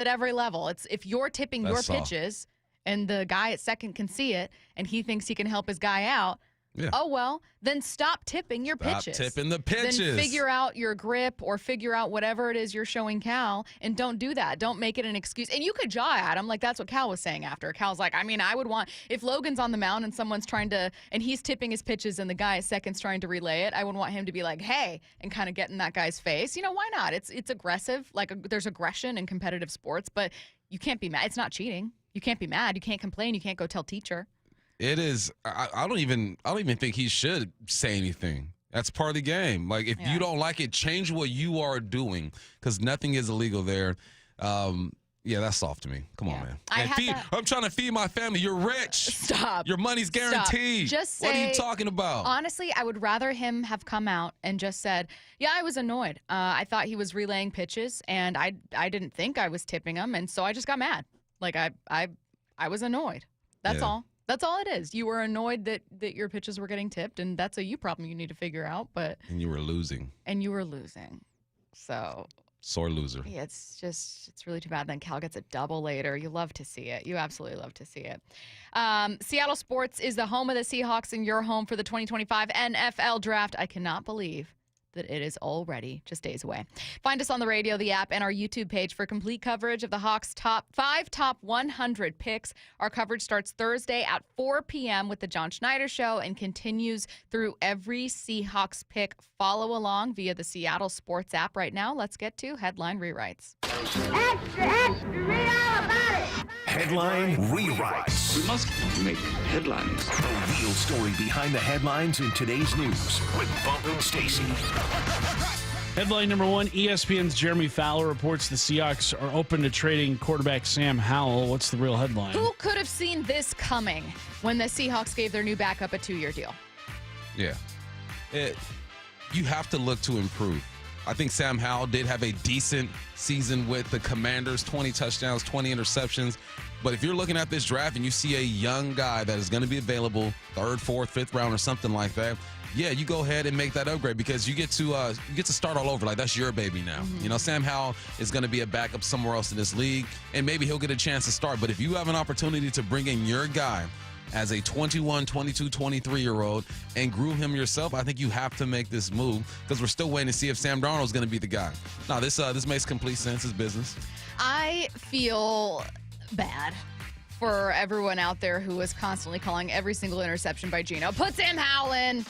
at every level. It's if you're tipping your pitches and the guy at second can see it and he thinks he can help his guy out, oh, well, then stop tipping your pitches. Stop tipping the pitches. Then figure out your grip or figure out whatever it is you're showing Cal, and don't do that. Don't make it an excuse. And you could jaw at him. Like, that's what Cal was saying after. Cal's like, I mean, I would want, if Logan's on the mound and someone's trying to, and he's tipping his pitches and the guy at second's trying to relay it, I would want him to be like, hey, and kind of get in that guy's face. You know, why not? It's aggressive. Like, there's aggression in competitive sports, but you can't be mad. It's not cheating. You can't be mad. You can't complain. You can't go tell teacher. It is. I don't even think he should say anything. That's part of the game. Like, if you don't like it, change what you are doing, because nothing is illegal there. That's soft to me. Come on, man. I'm trying to feed my family. You're rich. Stop. Your money's guaranteed. Stop. Just say, what are you talking about? Honestly, I would rather him have come out and just said, yeah, I was annoyed. I thought he was relaying pitches, and I didn't think I was tipping him, and so I just got mad. Like, I was annoyed. That's all. That's all it is. You were annoyed that your pitches were getting tipped, and that's a you problem you need to figure out. And you were losing. So sore loser. Yeah, it's really too bad. Then Cal gets a double later. You love to see it. You absolutely love to see it. Seattle Sports is the home of the Seahawks and your home for the 2025 NFL Draft. I cannot believe that it is already just days away. Find us on the radio, the app, and our YouTube page for complete coverage of the Hawks' top 100 picks. Our coverage starts Thursday at 4 p.m. with the John Schneider Show and continues through every Seahawks pick. Follow along via the Seattle Sports app right now. Let's get to Headline Rewrites. Extra, extra, read all about it. Headline Rewrites. We must make headlines. The real story behind the headlines in today's news with Bump and Stacy. Headline number one, ESPN's Jeremy Fowler reports the Seahawks are open to trading quarterback Sam Howell. What's the real headline? Who could have seen this coming when the Seahawks gave their new backup a 2-year deal? Yeah. You have to look to improve. I think Sam Howell did have a decent season with the Commanders, 20 touchdowns, 20 interceptions. But if you're looking at this draft and you see a young guy that is going to be available, 3rd, 4th, 5th round or something like that, yeah, you go ahead and make that upgrade, because you get to start all over. Like, that's your baby now. Mm-hmm. You know, Sam Howell is going to be a backup somewhere else in this league, and maybe he'll get a chance to start. But if you have an opportunity to bring in your guy as a 21, 22, 23-year-old and groom him yourself, I think you have to make this move, because we're still waiting to see if Sam Darnold's going to be the guy. Now, this makes complete sense. It's business. I feel bad for everyone out there who is constantly calling every single interception by Geno, put Sam Howell in,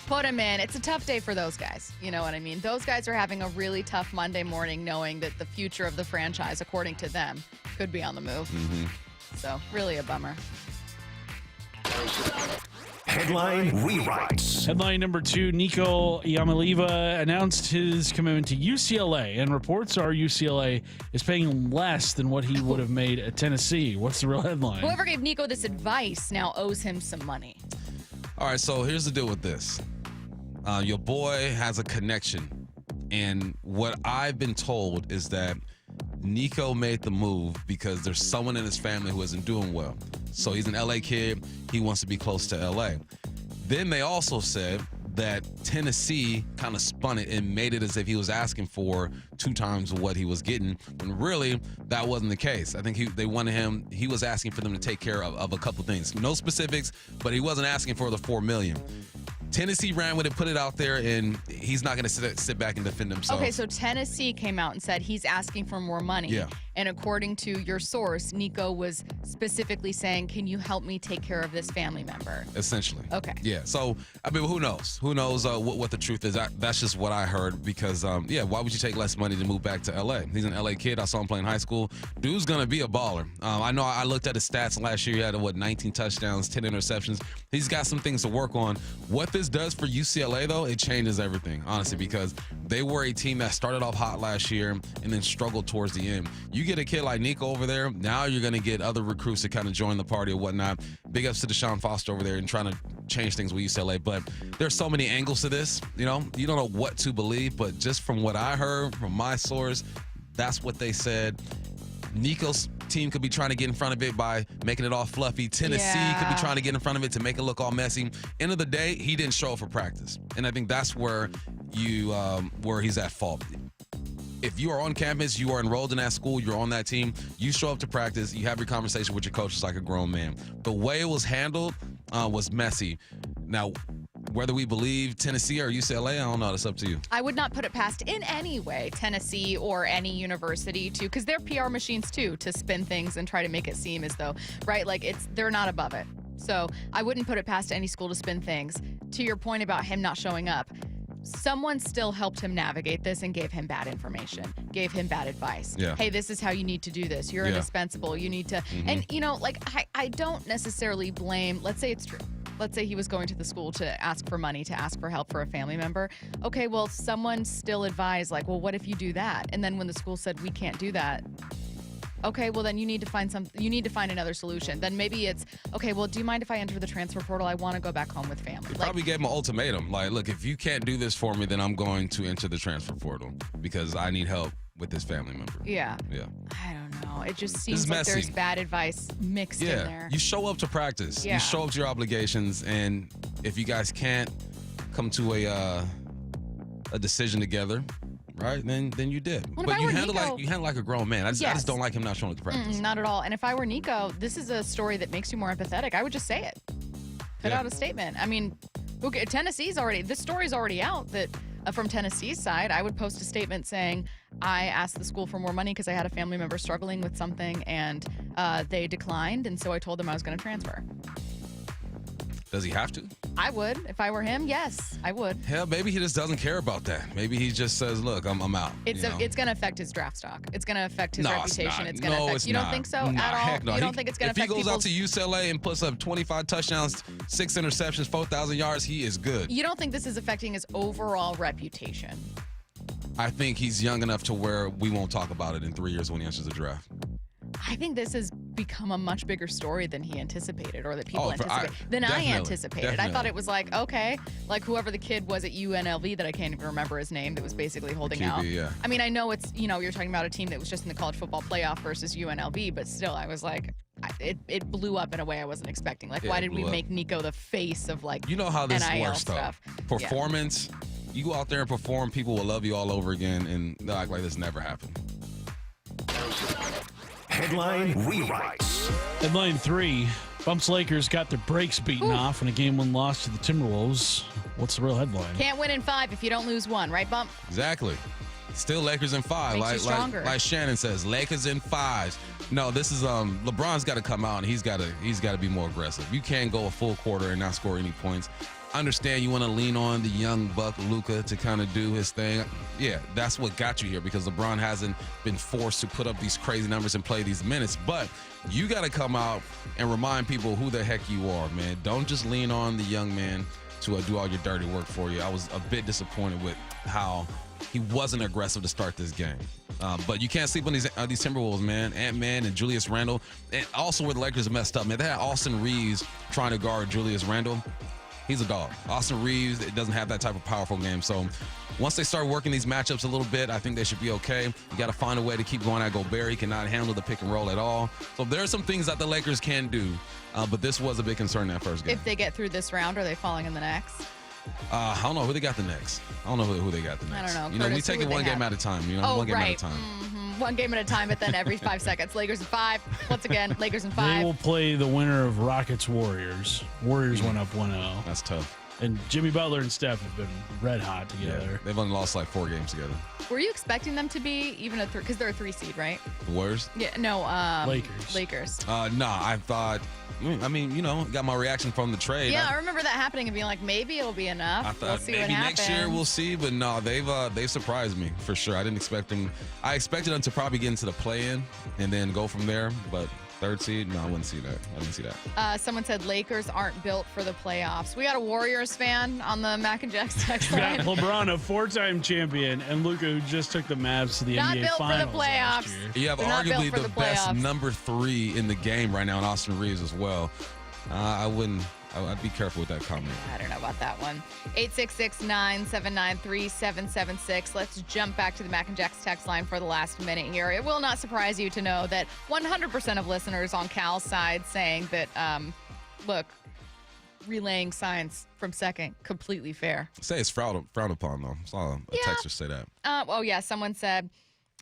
put him in. It's a tough day for those guys. You know what I mean? Those guys are having a really tough Monday morning knowing that the future of the franchise, according to them, could be on the move. Mm-hmm. So, really a bummer. Headline Rewrites. Headline number two, Nico Yamaliva announced his commitment to UCLA, and reports are UCLA is paying less than what he would have made at Tennessee. What's the real headline? Whoever gave Nico this advice now owes him some money. All right, so here's the deal with this. Your boy has a connection, and what I've been told is that Nico made the move because there's someone in his family who isn't doing well. So he's an LA kid. He wants to be close to LA. Then they also said that Tennessee kind of spun it and made it as if he was asking for 2 times what he was getting, when really that wasn't the case. I think they wanted him. He was asking for them to take care of a couple things. No specifics, but he wasn't asking for the $4 million. Tennessee ran with it, put it out there, and he's not going to sit back and defend himself. Okay, so Tennessee came out and said he's asking for more money. Yeah. And according to your source, Nico was specifically saying, can you help me take care of this family member? Essentially. Okay. Yeah, so, I mean, who knows? Who knows what the truth is? That's just what I heard, because, why would you take less money to move back to L.A.? He's an L.A. kid. I saw him play in high school. Dude's going to be a baller. I know I looked at his stats last year. He had, 19 touchdowns, 10 interceptions. He's got some things to work on. What this does for UCLA, though, it changes everything, honestly, because they were a team that started off hot last year and then struggled towards the end. You get a kid like Nico over there, now you're going to get other recruits to kind of join the party or whatnot. Big ups to Deshaun Foster over there and trying to change things with UCLA. But there's so many angles to this. You don't know what to believe, but just from what I heard from my source, that's what they said. Nico's team could be trying to get in front of it by making it all fluffy. Tennessee could be trying to get in front of it to make it look all messy. End of the day, he didn't show up for practice, and I think that's where he's at fault. if you are on campus, you are enrolled in that school, you're on that team, you show up to practice, you have your conversation with your coaches like a grown man. The way it was handled was messy. Now, whether we believe Tennessee or UCLA, I don't know. That's up to you. I would not put it past in any way Tennessee or any university to, because they're PR machines too, to spin things and try to make it seem as though, right? Like they're not above it. So I wouldn't put it past any school to spin things. To your point about him not showing up, someone still helped him navigate this and gave him bad information, gave him bad advice. Yeah. Hey, this is how you need to do this. You're indispensable. You need to, and I don't necessarily blame, let's say it's true. Let's say he was going to the school to ask for money, to ask for help for a family member. Okay, well, someone still advised, like, well, what if you do that? And then when the school said, we can't do that, okay, well, then you need to find another solution. Then maybe it's, okay, well, do you mind if I enter the transfer portal? I want to go back home with family. You probably gave him an ultimatum. Like, look, if you can't do this for me, then I'm going to enter the transfer portal because I need help with this family member. Yeah. Yeah. I don't know. It just seems like there's bad advice mixed in there. You show up to practice. Yeah. You show up to your obligations, and if you guys can't come to a decision together, right? Then you did. Well, but you handle like a grown man. I just don't like him not showing up to practice. Not at all. And if I were Nico, this is a story that makes you more empathetic. I would just say it. Put out a statement. I mean, okay, this story's already out that from Tennessee's side, I would post a statement saying, I asked the school for more money because I had a family member struggling with something and they declined. And so I told them I was going to transfer. Does he have to? I would. If I were him, yes, I would. Hell, maybe he just doesn't care about that. Maybe he just says, look, I'm out. It's going to affect his draft stock. It's going to affect his reputation. It's not. It's affect. You don't think so at all? Heck no. You don't think it's going to affect If he goes out to UCLA and puts up 25 touchdowns, 6 interceptions, 4,000 yards, he is good. You don't think this is affecting his overall reputation? I think he's young enough to where we won't talk about it in 3 years when he enters the draft. I think this has become a much bigger story than he anticipated, or that people anticipated. I anticipated. Definitely. I thought it was like, okay, like whoever the kid was at UNLV that I can't even remember his name that was basically holding QB, out. Yeah. I mean, I know it's, you're talking about a team that was just in the college football playoff versus UNLV, but still, I was like, it blew up in a way I wasn't expecting. Like, why did we make Nico the face of like You know how this NIL works, stuff? though. Performance, you go out there and perform, people will love you all over again, and they'll act like this never happened. Headline rewrites. Headline 3. Bumps Lakers got their brakes beaten off in a game 1 loss to the Timberwolves. What's the real headline? Can't win in 5 if you don't lose 1, right, Bump? Exactly. Still Lakers in 5. Makes you stronger. Like Shannon says, Lakers in 5s. No, this is LeBron's got to come out and he's got to be more aggressive. You can't go a full quarter and not score any points. I understand you want to lean on the young buck Luka to kind of do his thing. Yeah, that's what got you here because LeBron hasn't been forced to put up these crazy numbers and play these minutes. But you got to come out and remind people who the heck you are, man. Don't just lean on the young man to do all your dirty work for you. I was a bit disappointed with how he wasn't aggressive to start this game. But you can't sleep on these Timberwolves, man. Ant-Man and Julius Randle. And also where the Lakers messed up, man. They had Austin Reeves trying to guard Julius Randle. He's a dog. Austin Reeves, it doesn't have that type of powerful game. So once they start working these matchups a little bit, I think they should be okay. You got to find a way to keep going at Gobert. He cannot handle the pick and roll at all. So there are some things that the Lakers can do, but this was a big concern in that first game. If they get through this round, are they falling in the next? I don't know who they got the next. I don't know who they got the next. I don't know. We take it one game at a time. One game at a time. Mm-hmm. One game at a time, but then every 5 seconds. Lakers in 5. Once again, Lakers in 5. They will play the winner of Rockets Warriors. Warriors went up 1-0. That's tough. And Jimmy Butler and Steph have been red hot together. Yeah, they've only lost like 4 games together. Were you expecting them to be even a 3? Because they're a 3 seed, right? The Warriors? Yeah, no. Lakers. I thought. I mean, got my reaction from the trade. Yeah, I remember that happening and being like, maybe it'll be enough. I thought we'll see maybe what happens. next year we'll see, but no, they've surprised me for sure. I didn't expect them. I expected them to probably get into the play-in and then go from there, but 3rd seed, no, I wouldn't see that. I didn't see that. Someone said Lakers aren't built for the playoffs. We got a Warriors fan on the Mac and Jacks text We got line. LeBron, a 4-time champion, and Luka, who just took the Mavs to the Not NBA built for the Finals last playoffs. year. You have They're not built arguably for the the best playoffs. number 3 in the game right now in Austin Reeves as well. I'd be careful with that comment. I don't know about that one. 866-979-3776. Let's jump back to the Mac and Jacks text line for the last minute here. It will not surprise you to know that 100% of listeners on Cal's side saying that, look, relaying science from second, completely fair. Say it's frowned upon, though. I saw a texter say that. Oh, yeah, someone said,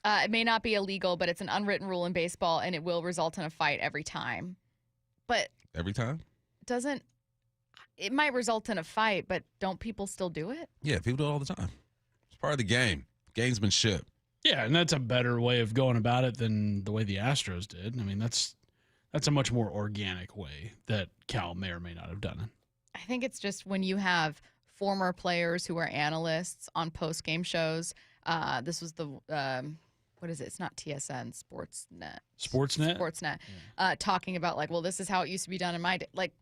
It may not be illegal, but it's an unwritten rule in baseball, and it will result in a fight every time. But Every time? it might result in a fight, but don't people still do it? Yeah, people do it all the time. It's part of the game. Gamesmanship. Yeah, and that's a better way of going about it than the way the Astros did. I mean, that's a much more organic way that Cal may or may not have done it. I think it's just when you have former players who are analysts on post-game shows. This was the, what is it? It's not TSN, Sportsnet. Sportsnet? Yeah. Talking about like, well, this is how it used to be done in my day. Like,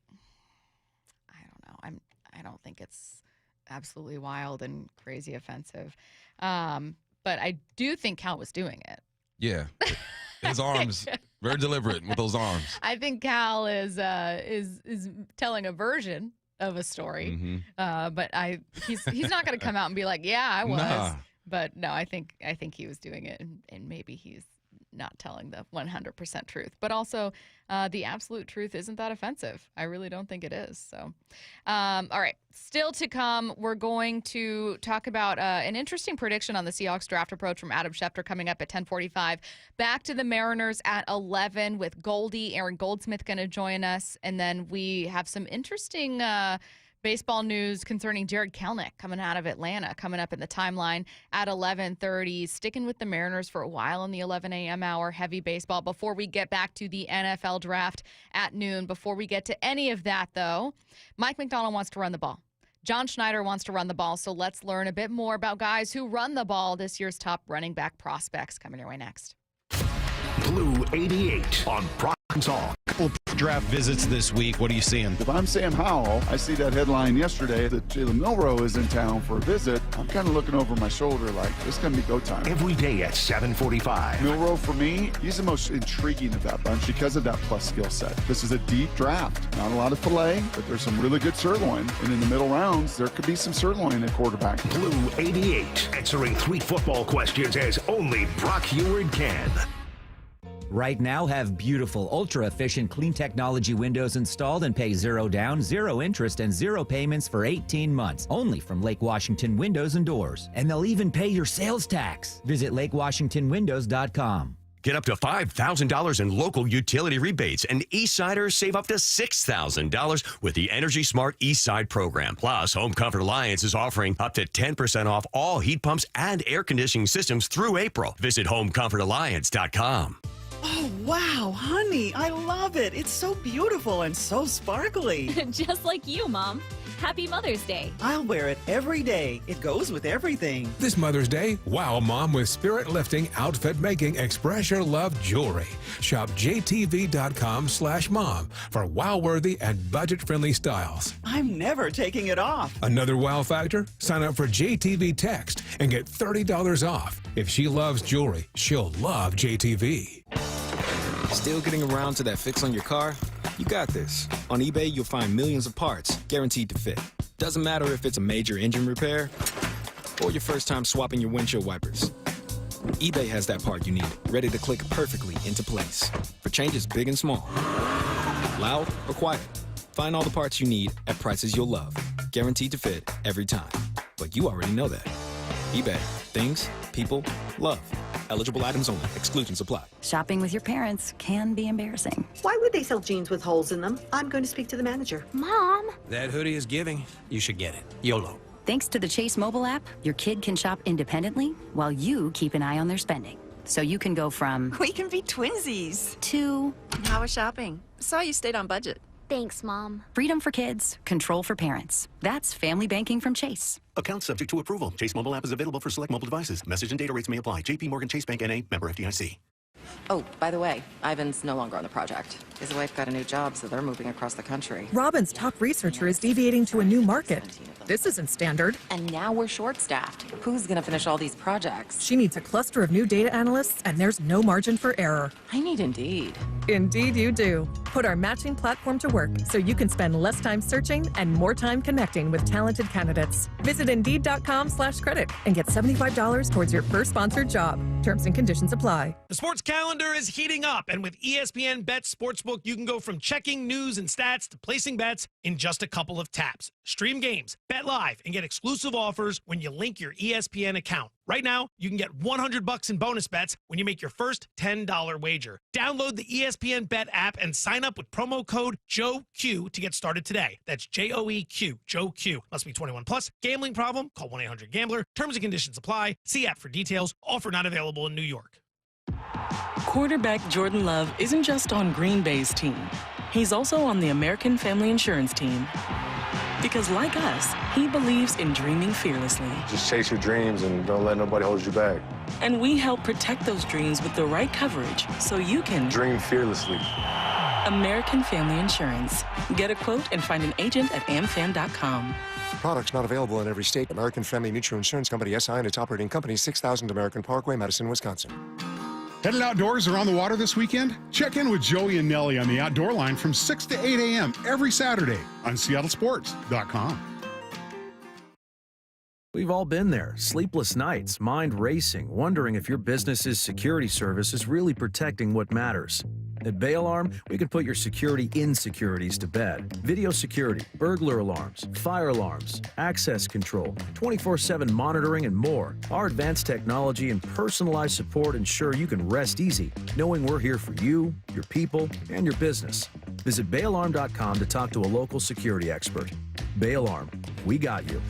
I don't know. I don't think it's absolutely wild and crazy offensive. But I do think Cal was doing it. Yeah. His arms, very deliberate with those arms. I think Cal is telling a version of a story, but he's not going to come out and be like, yeah, I was. Nah. But no, I think he was doing it, and maybe he's not telling the 100% truth. But also, the absolute truth isn't that offensive. I really don't think it is. So, all right, still to come, we're going to talk about an interesting prediction on the Seahawks draft approach from Adam Schefter coming up at 10:45. Back to the Mariners at 11 with Goldie. Aaron Goldsmith going to join us, and then we have some interesting baseball news concerning Jared Kelenic coming out of Atlanta, coming up in the timeline at 11:30. Sticking with the Mariners for a while in the 11 a.m. hour, heavy baseball, before we get back to the NFL draft at noon. Before we get to any of that, though, Mike McDonald wants to run the ball. John Schneider wants to run the ball, so let's learn a bit more about guys who run the ball, this year's top running back prospects. Coming your way next. Blue 88 on Brock and Salk. Draft visits this week. What are you seeing? If I'm Sam Howell, I see that headline yesterday that Jalen Milroe is in town for a visit. I'm kind of looking over my shoulder like, this is going to be go time. Every day at 7:45. Milroe, for me, he's the most intriguing of that bunch because of that plus skill set. This is a deep draft. Not a lot of filet, but there's some really good sirloin. And in the middle rounds, there could be some sirloin at quarterback. Blue 88, answering 3 football questions as only Brock Heward can. Right now, have beautiful, ultra-efficient, clean technology windows installed and pay 0 down, 0 interest, and 0 payments for 18 months. Only from Lake Washington Windows and Doors. And they'll even pay your sales tax. Visit LakeWashingtonWindows.com. Get up to $5,000 in local utility rebates, and Eastsiders save up to $6,000 with the Energy Smart Eastside program. Plus, Home Comfort Alliance is offering up to 10% off all heat pumps and air conditioning systems through April. Visit HomecomfortAlliance.com. Oh, wow, honey, I love it. It's so beautiful and so sparkly. Just like you, Mom. Happy Mother's Day. I'll wear it every day. It goes with everything. This Mother's Day, wow Mom with spirit-lifting, outfit-making, express your love jewelry. Shop jtv.com/mom for wow-worthy and budget-friendly styles. I'm never taking it off. Another wow factor? Sign up for JTV Text and get $30 off. If she loves jewelry, she'll love JTV. Still getting around to that fix on your car? You got this. On eBay, you'll find millions of parts, guaranteed to fit. Doesn't matter if it's a major engine repair or your first time swapping your windshield wipers. eBay has that part you need, ready to click perfectly into place for changes big and small. Loud or quiet, find all the parts you need at prices you'll love, guaranteed to fit every time. But you already know that. eBay, things, people, love. Eligible items only. Exclusions apply. Shopping with your parents can be embarrassing. Why would they sell jeans with holes in them? I'm going to speak to the manager. Mom! That hoodie is giving. You should get it. YOLO. Thanks to the Chase mobile app, your kid can shop independently while you keep an eye on their spending. So you can go from... We can be twinsies. ...to... How was shopping? Saw you stayed on budget. Thanks, Mom. Freedom for kids, control for parents. That's family banking from Chase. Account subject to approval. Chase mobile app is available for select mobile devices. Message and data rates may apply. JP Morgan Chase Bank N.A. Member FDIC. Oh, by the way, Ivan's no longer on the project. His wife got a new job, so they're moving across the country. Robin's top researcher is deviating to a new market. This isn't standard. And now we're short-staffed. Who's going to finish all these projects? She needs a cluster of new data analysts, and there's no margin for error. I need Indeed. Indeed you do. Put our matching platform to work so you can spend less time searching and more time connecting with talented candidates. Visit Indeed.com/credit and get $75 towards your first sponsored job. Terms and conditions apply. The Sportscast calendar is heating up, and with ESPN Bet Sportsbook, you can go from checking news and stats to placing bets in just a couple of taps. Stream games, bet live, and get exclusive offers when you link your ESPN account. Right now, you can get $100 in bonus bets when you make your first $10 wager. Download the ESPN Bet app and sign up with promo code JOEQ to get started today. That's JOEQ, JOEQ. Must be 21 plus. Gambling problem? Call 1-800-GAMBLER. Terms and conditions apply. See app for details. Offer not available in New York. Quarterback Jordan Love isn't just on Green Bay's team. He's also on the American Family Insurance team. Because like us, he believes in dreaming fearlessly. Just chase your dreams and don't let nobody hold you back. And we help protect those dreams with the right coverage so you can dream fearlessly. American Family Insurance. Get a quote and find an agent at amfam.com. Products not available in every state. American Family Mutual Insurance Company, SI, and its operating company, 6000 American Parkway, Madison, Wisconsin. Headed outdoors or on the water this weekend? Check in with Joey and Nellie on the Outdoor Line from 6 to 8 a.m. every Saturday on SeattleSports.com. We've all been there. Sleepless nights, mind racing, wondering if your business's security service is really protecting what matters. At Bay Alarm, we can put your security insecurities to bed. Video security, burglar alarms, fire alarms, access control, 24/7 monitoring, and more. Our advanced technology and personalized support ensure you can rest easy, knowing we're here for you, your people, and your business. Visit bayalarm.com to talk to a local security expert. Bay Alarm, we got you.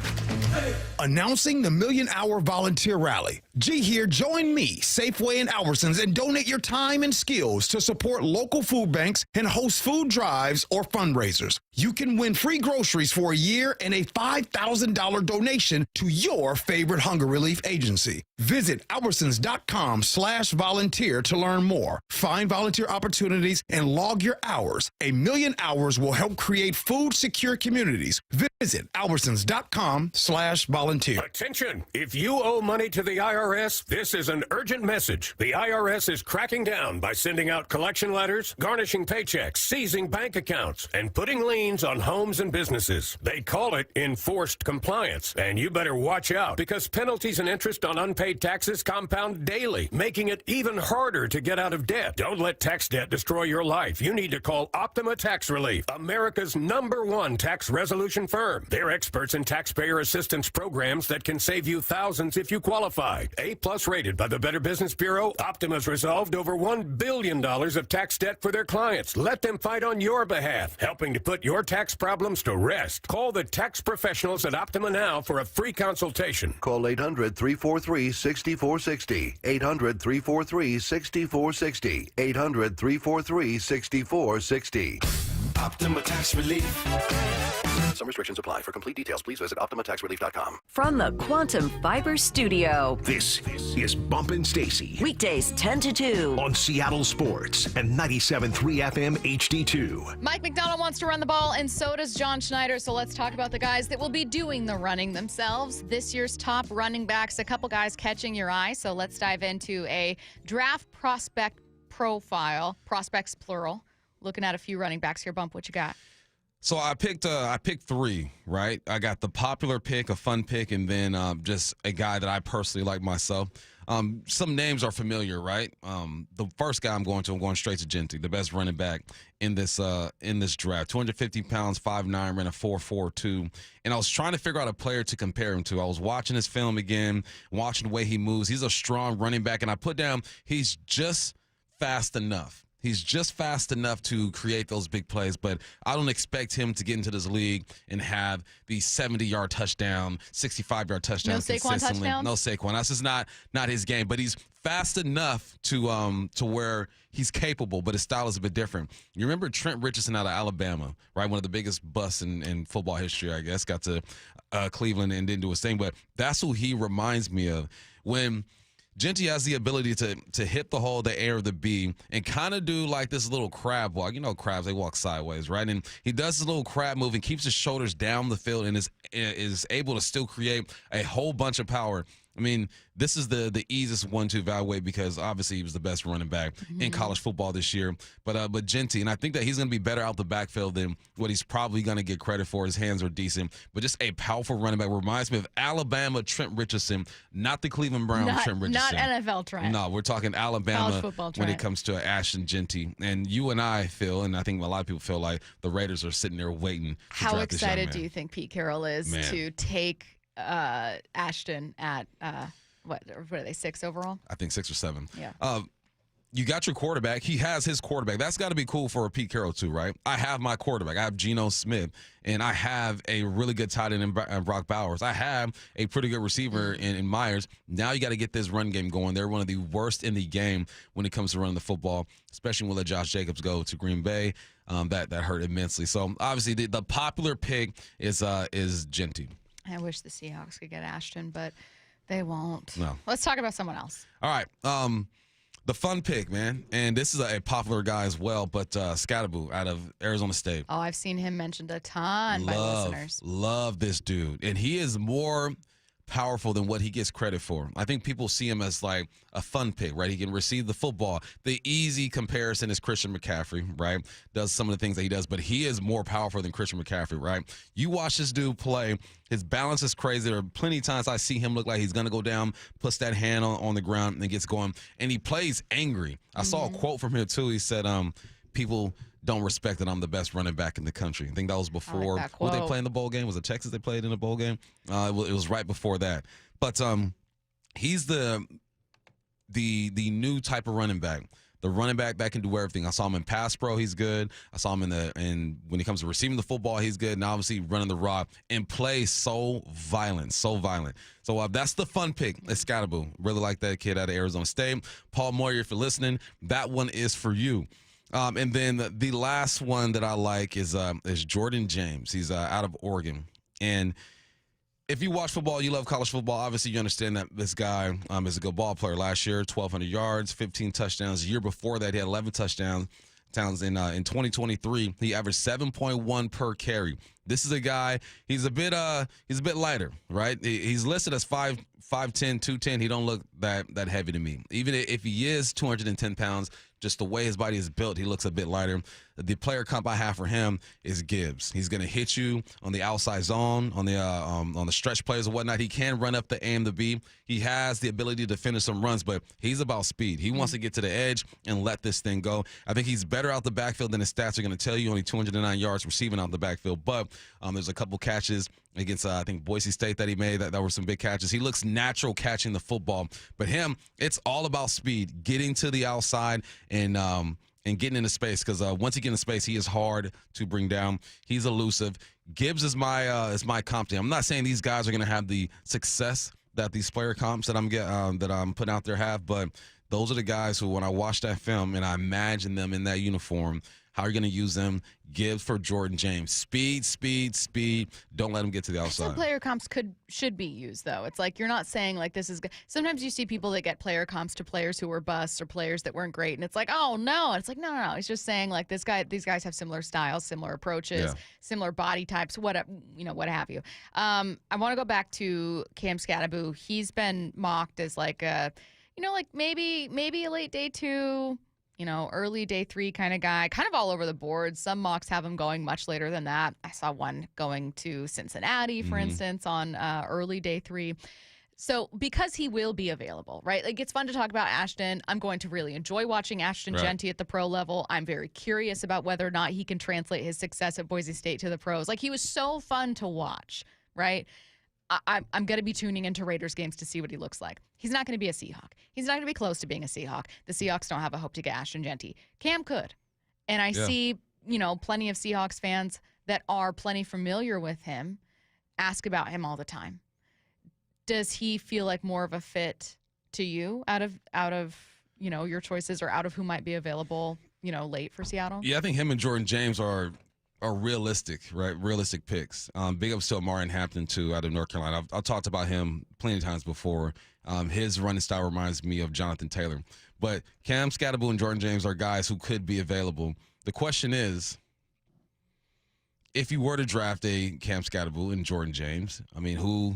Announcing the Million Hour Volunteer Rally. G here, join me, Safeway and Albertsons, and donate your time and skills to support local food banks and host food drives or fundraisers. You can win free groceries for a year and a $5,000 donation to your favorite hunger relief agency. Visit albertsons.com/volunteer to learn more. Find volunteer opportunities and log your hours. A million hours will help create food secure communities. Visit albertsons.com/volunteer. Attention! If you owe money to the IRS, this is an urgent message. The IRS is cracking down by sending out collection letters, garnishing paychecks, seizing bank accounts, and putting liens on homes and businesses. They call it enforced compliance. And you better watch out because penalties and interest on unpaid taxes compound daily, making it even harder to get out of debt. Don't let tax debt destroy your life. You need to call Optima Tax Relief, America's #1 tax resolution firm. They're experts in taxpayer assistance programs that can save you thousands if you qualify. A+ rated by the Better Business Bureau, Optima's resolved over $1 billion of tax debt for their clients. Let them fight on your behalf, helping to put your tax problems to rest. Call the tax professionals at Optima now for a free consultation. Call 800-343-6460. 800-343-6460. 800-343-6460. Optima Tax Relief. Some restrictions apply. For complete details, please visit OptimaTaxRelief.com. From the Quantum Fiber Studio. This is Bumpin' Stacy. Weekdays 10 to 2. On Seattle Sports and 97.3 FM HD2. Mike McDonald wants to run the ball, and so does John Schneider. So let's talk about the guys that will be doing the running themselves. This year's top running backs, a couple guys catching your eye. So let's dive into a draft prospect profile, prospects plural. Looking at a few running backs here. Bump, what you got? So I picked three, right? I got the popular pick, a fun pick, and then just a guy that I personally like myself. Some names are familiar, right? The first guy I'm going straight to Genty, the best running back in this draft. 250 pounds, 5'9", ran a 4.42. And I was trying to figure out a player to compare him to. I was watching his film again, watching the way he moves. He's a strong running back, and I put down he's just fast enough. He's just fast enough to create those big plays, but I don't expect him to get into this league and have the 70-yard touchdown, 65-yard touchdown. No Saquon touchdowns? No Saquon. That's just not his game. But he's fast enough to where he's capable, but his style is a bit different. You remember Trent Richardson out of Alabama, right? One of the biggest busts in football history, I guess. Got to Cleveland and didn't do his thing, but that's who he reminds me of. When Genty has the ability to hit the hole, the A or the B, and kind of do like this little crab walk. You know crabs, they walk sideways, right? And he does this little crab move and keeps his shoulders down the field and is able to still create a whole bunch of power. I mean, this is the easiest one to evaluate because obviously he was the best running back in college football this year. But Genty, and I think that he's going to be better out the backfield than what he's probably going to get credit for. His hands are decent, but just a powerful running back. Reminds me of Alabama Trent Richardson, not the Cleveland Browns Trent Richardson. Not NFL Trent. No, we're talking Alabama football when it Trent. comes to Ashton Genty. And you and I feel, and I think a lot of people feel like the Raiders are sitting there waiting to How draft this young excited man. do you think Pete Carroll is Man. to take Ashton at what are they, 6 overall? I think 6 or 7. Yeah. You got your quarterback. He has his quarterback. That's got to be cool for Pete Carroll too, right? I have my quarterback. I have Geno Smith, and I have a really good tight end in Brock Bowers. I have a pretty good receiver in Myers. Now you got to get this run game going. They're one of the worst in the game when it comes to running the football, especially when we let Josh Jacobs go to Green Bay. That hurt immensely. So obviously the popular pick is Genty. I wish the Seahawks could get Ashton, but they won't. No. Let's talk about someone else. All right. The fun pick, man, and this is a popular guy as well, but Scatterboo out of Arizona State. Oh, I've seen him mentioned a ton by listeners. Love this dude, and he is more powerful than what he gets credit for. I think people see him as like a fun pick, right? He can receive the football. The easy comparison is Christian McCaffrey, right? Does some of the things that he does, but he is more powerful than Christian McCaffrey, right? You watch this dude play. His balance is crazy. There are plenty of times I see him look like he's going to go down, puts that hand on the ground, and gets going. And he plays angry. I saw a quote from him, too. He said, people don't respect that I'm the best running back in the country. I think that was before. Who they play in the bowl game? Was it Texas they played in the bowl game? It was right before that. But he's the new type of running back. The running back that can do everything. I saw him in pass pro, he's good. I saw him in when it comes to receiving the football, he's good. And obviously running the rock and plays so violent. So that's the fun pick. It's Scatterboo. Really like that kid out of Arizona State. Paul Moyer, if you're listening, that one is for you. And then the last one that I like is Jordan James. He's out of Oregon. And if you watch football, you love college football, obviously you understand that this guy is a good ball player. Last year, 1,200 yards, 15 touchdowns. The year before that, he had 11 touchdowns. In 2023, he averaged 7.1 per carry. This is a guy, he's a bit lighter, right? He's listed as 5'10", 210. He don't look that heavy to me. Even if he is 210 pounds, just the way his body is built, he looks a bit lighter. The player comp I have for him is Gibbs. He's going to hit you on the outside zone, on the stretch plays and whatnot. He can run up the A and the B. He has the ability to finish some runs, but he's about speed. He wants to get to the edge and let this thing go. I think he's better out the backfield than his stats are going to tell you. Only 209 yards receiving out the backfield, but there's a couple catches against, I think, Boise State that he made. That were some big catches. He looks natural catching the football. But him, it's all about speed, getting to the outside and getting into space. Because once he gets into space, he is hard to bring down. He's elusive. Gibbs is my comp team. I'm not saying these guys are going to have the success that these player comps that I'm putting out there have, but those are the guys who, when I watch that film and I imagine them in that uniform, how are you going to use them? Gibbs for Jordan James. Speed. Don't let him get to the outside. Some player comps should be used, though. It's like you're not saying, like, this is good. Sometimes you see people that get player comps to players who were busts or players that weren't great, and it's like, oh, no. And it's like, no. He's just saying, like, these guys have similar styles, similar approaches, similar body types, what have you. I want to go back to Cam Scatterboo. He's been mocked as, like, maybe a late day 2, early day 3 kind of guy, kind of all over the board. Some mocks have him going much later than that. I saw one going to Cincinnati, for instance, on early day 3. So because he will be available, right? Like, it's fun to talk about Ashton. I'm going to really enjoy watching Ashton Genty at the pro level. I'm very curious about whether or not he can translate his success at Boise State to the pros. Like, he was so fun to watch, right? I'm going to be tuning into Raiders games to see what he looks like. He's not going to be a Seahawk. He's not going to be close to being a Seahawk. The Seahawks don't have a hope to get Ashton Genty. Cam could. And I see, plenty of Seahawks fans that are plenty familiar with him ask about him all the time. Does he feel like more of a fit to you out of your choices, or out of who might be available, late for Seattle? Yeah, I think him and Jordan James are realistic, right? Realistic picks. Big ups to Amari Hampton, too, out of North Carolina. I've talked about him plenty of times before. His running style reminds me of Jonathan Taylor. But Cam Scatterboo and Jordan James are guys who could be available. The question is, if you were to draft a Cam Scatterboo and Jordan James, I mean, who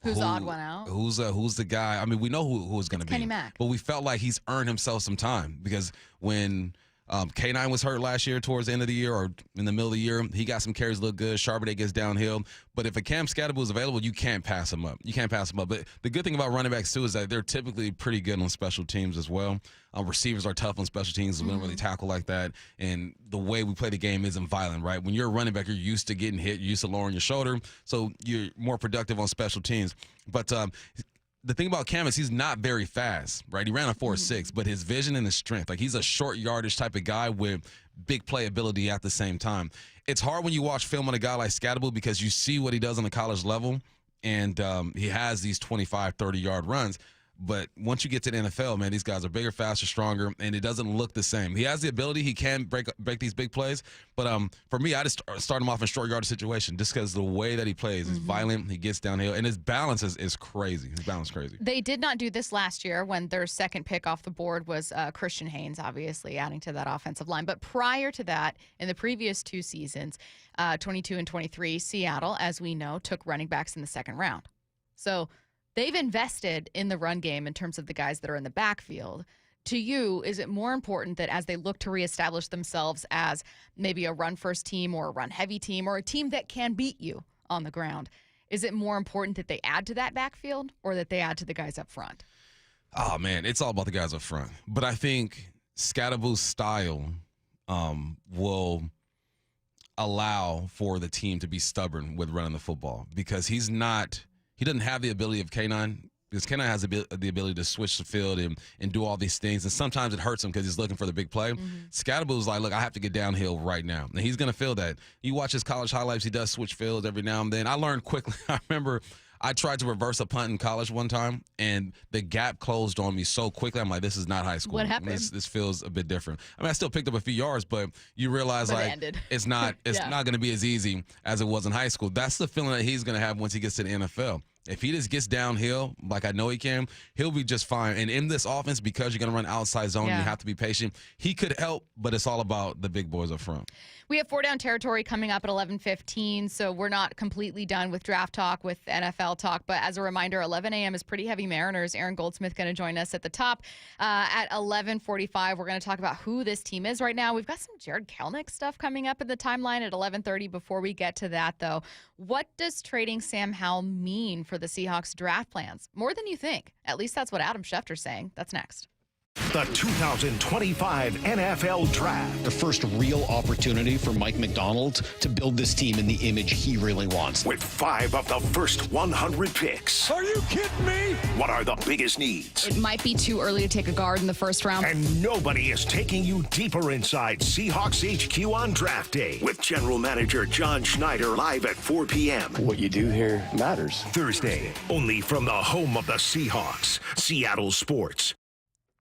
Who's the odd one out? Who's the guy? I mean, we know who it's going to be. Kenny Mack. But we felt like he's earned himself some time because when K9 was hurt last year towards the end of the year or in the middle of the year, he got some carries, look good. Charbonnet gets downhill. But if a Cam Scatterbull is available, you can't pass him up. But the good thing about running backs, too, is that they're typically pretty good on special teams as well. Receivers are tough on special teams. We don't really tackle like that. And the way we play the game isn't violent, right? When you're a running back, you're used to getting hit. You're used to lowering your shoulder. So you're more productive on special teams. But the thing about Cam is he's not very fast, right? He ran a 4.6, but his vision and his strength, like he's a short yardage type of guy with big playability at the same time. It's hard when you watch film on a guy like Scatterbull because you see what he does on the college level, and he has these 25, 30-yard runs. But once you get to the NFL, man, these guys are bigger, faster, stronger, and it doesn't look the same. He has the ability. He can break these big plays. But for me, I just start him off in short yardage situation just because the way that he plays is violent. He gets downhill, and his balance is crazy. His balance is crazy. They did not do this last year when their second pick off the board was Christian Haynes, obviously, adding to that offensive line. But prior to that, in the previous 2 seasons, 22 and 23, Seattle, as we know, took running backs in the second round. So they've invested in the run game in terms of the guys that are in the backfield. To you, is it more important that as they look to reestablish themselves as maybe a run-first team or a run-heavy team or a team that can beat you on the ground, is it more important that they add to that backfield or that they add to the guys up front? Oh, man, it's all about the guys up front. But I think Scatterbull's style will allow for the team to be stubborn with running the football because he doesn't have the ability of K9 because K9 has the ability to switch the field and do all these things. And sometimes it hurts him because he's looking for the big play. Scatterbull's like, look, I have to get downhill right now. And he's going to feel that. You watch his college highlights, he does switch fields every now and then. I learned quickly. I remember I tried to reverse a punt in college one time, and the gap closed on me so quickly. I'm like, this is not high school. What happened? This feels a bit different. I mean, I still picked up a few yards, but you realize it's not not going to be as easy as it was in high school. That's the feeling that he's going to have once he gets to the NFL. If he just gets downhill, like I know he can, he'll be just fine. And in this offense, because you're going to run outside zone, you have to be patient. He could help, but it's all about the big boys up front. We have 4 Down Territory coming up at 11:15, so we're not completely done with draft talk, with NFL talk. But as a reminder, 11 a.m. is Pretty Heavy Mariners. Aaron Goldsmith going to join us at the top. At 11:45, we're going to talk about who this team is right now. We've got some Jared Kelnick stuff coming up in the timeline at 11:30. Before we get to that, though, what does trading Sam Howell mean for the Seahawks draft plans? More than you think. At least that's what Adam Schefter's saying. That's next. The 2025 NFL Draft. The first real opportunity for Mike McDonald to build this team in the image he really wants. With 5 of the first 100 picks. Are you kidding me? What are the biggest needs? It might be too early to take a guard in the first round. And nobody is taking you deeper inside Seahawks HQ on draft day. With General Manager John Schneider live at 4 p.m. What you do here matters. Thursday, only from the home of the Seahawks, Seattle Sports.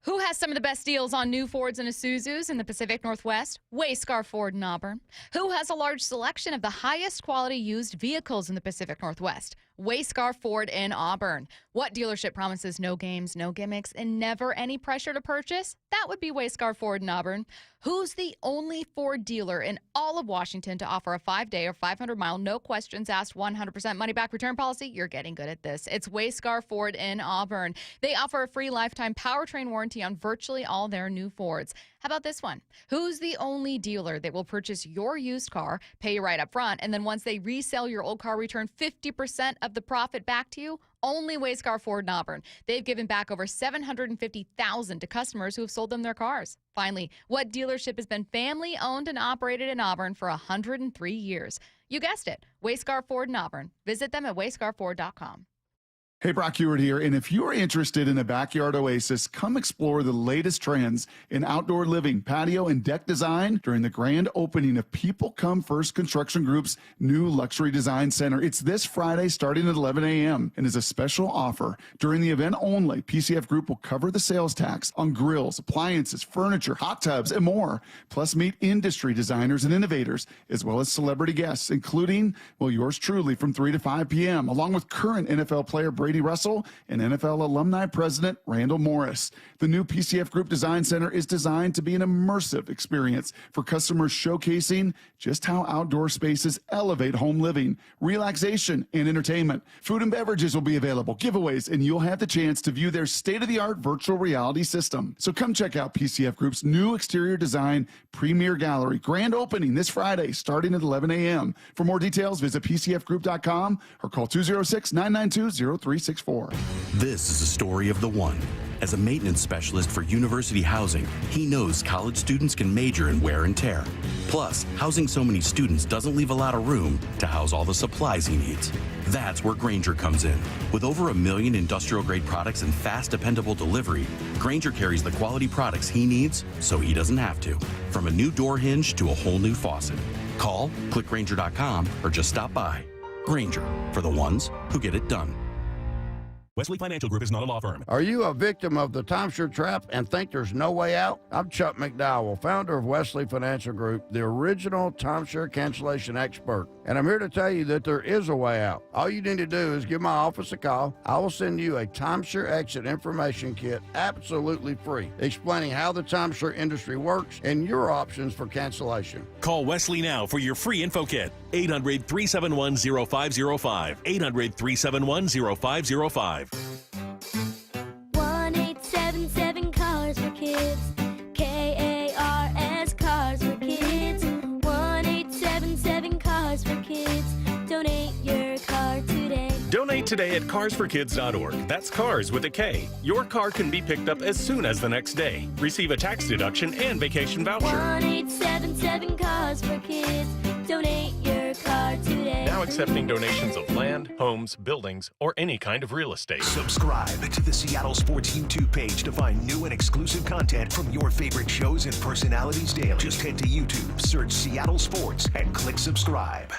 Who has some of the best deals on new Fords and Isuzus in the Pacific Northwest? Wayscar Ford in Auburn. Who has a large selection of the highest quality used vehicles in the Pacific Northwest? Wayscar Ford in Auburn. What dealership promises no games, no gimmicks, and never any pressure to purchase? That would be Wayscar Ford in Auburn. Who's the only Ford dealer in all of Washington to offer a 5-day or 500-mile, no questions asked, 100% money-back return policy? You're getting good at this. It's Wayscar Ford in Auburn. They offer a free lifetime powertrain warranty on virtually all their new Fords. How about this one? Who's the only dealer that will purchase your used car, pay you right up front, and then once they resell your old car, return 50% of the profit back to you? Only Wayscar Ford in Auburn. They've given back over $750,000 to customers who have sold them their cars. Finally, what dealership has been family-owned and operated in Auburn for 103 years? You guessed it, Wayscar Ford in Auburn. Visit them at wayscarford.com. Hey, Brock Heward here, and if you're interested in a backyard oasis, come explore the latest trends in outdoor living, patio, and deck design during the grand opening of People Come First Construction Group's new Luxury Design Center. It's this Friday starting at 11 a.m. and is a special offer. During the event only, PCF Group will cover the sales tax on grills, appliances, furniture, hot tubs, and more. Plus, meet industry designers and innovators, as well as celebrity guests, including, well, yours truly from 3 to 5 p.m., along with current NFL player Brady Brady Russell and NFL alumni president Randall Morris. The new PCF Group Design Center is designed to be an immersive experience for customers, showcasing just how outdoor spaces elevate home living, relaxation, and entertainment. Food and beverages will be available, giveaways, and you'll have the chance to view their state-of-the-art virtual reality system. So come check out PCF Group's new exterior design Premier Gallery. Grand opening this Friday, starting at 11 a.m. For more details, visit PCFgroup.com or call 206-992-0364. This is a story of the one. As a maintenance specialist for university housing, he knows college students can major in wear and tear. Plus, housing so many students doesn't leave a lot of room to house all the supplies he needs. That's where Grainger comes in. With over 1 million industrial-grade products and fast, dependable delivery, Grainger carries the quality products he needs so he doesn't have to. From a new door hinge to a whole new faucet. Call, click Grainger.com, or just stop by. Grainger, for the ones who get it done. Wesley Financial Group is not a law firm. Are you a victim of the timeshare trap and think there's no way out? I'm Chuck McDowell, founder of Wesley Financial Group, the original timeshare cancellation expert. And I'm here to tell you that there is a way out. All you need to do is give my office a call. I will send you a timeshare exit information kit absolutely free, explaining how the timeshare industry works and your options for cancellation. Call Wesley now for your free info kit. 800-371-0505. 800-371-0505. 1-877 Cars for Kids. KARS Cars for Kids. 1-877 Cars for Kids. Donate your car today. Donate today at carsforkids.org. That's cars with a K. Your car can be picked up as soon as the next day. Receive a tax deduction and vacation voucher. 1-877 Cars for Kids. Donate your car today. Now accepting donations of land, homes, buildings, or any kind of real estate. Subscribe to the Seattle Sports YouTube page to find new and exclusive content from your favorite shows and personalities daily. Just head to YouTube, search Seattle Sports, and click subscribe.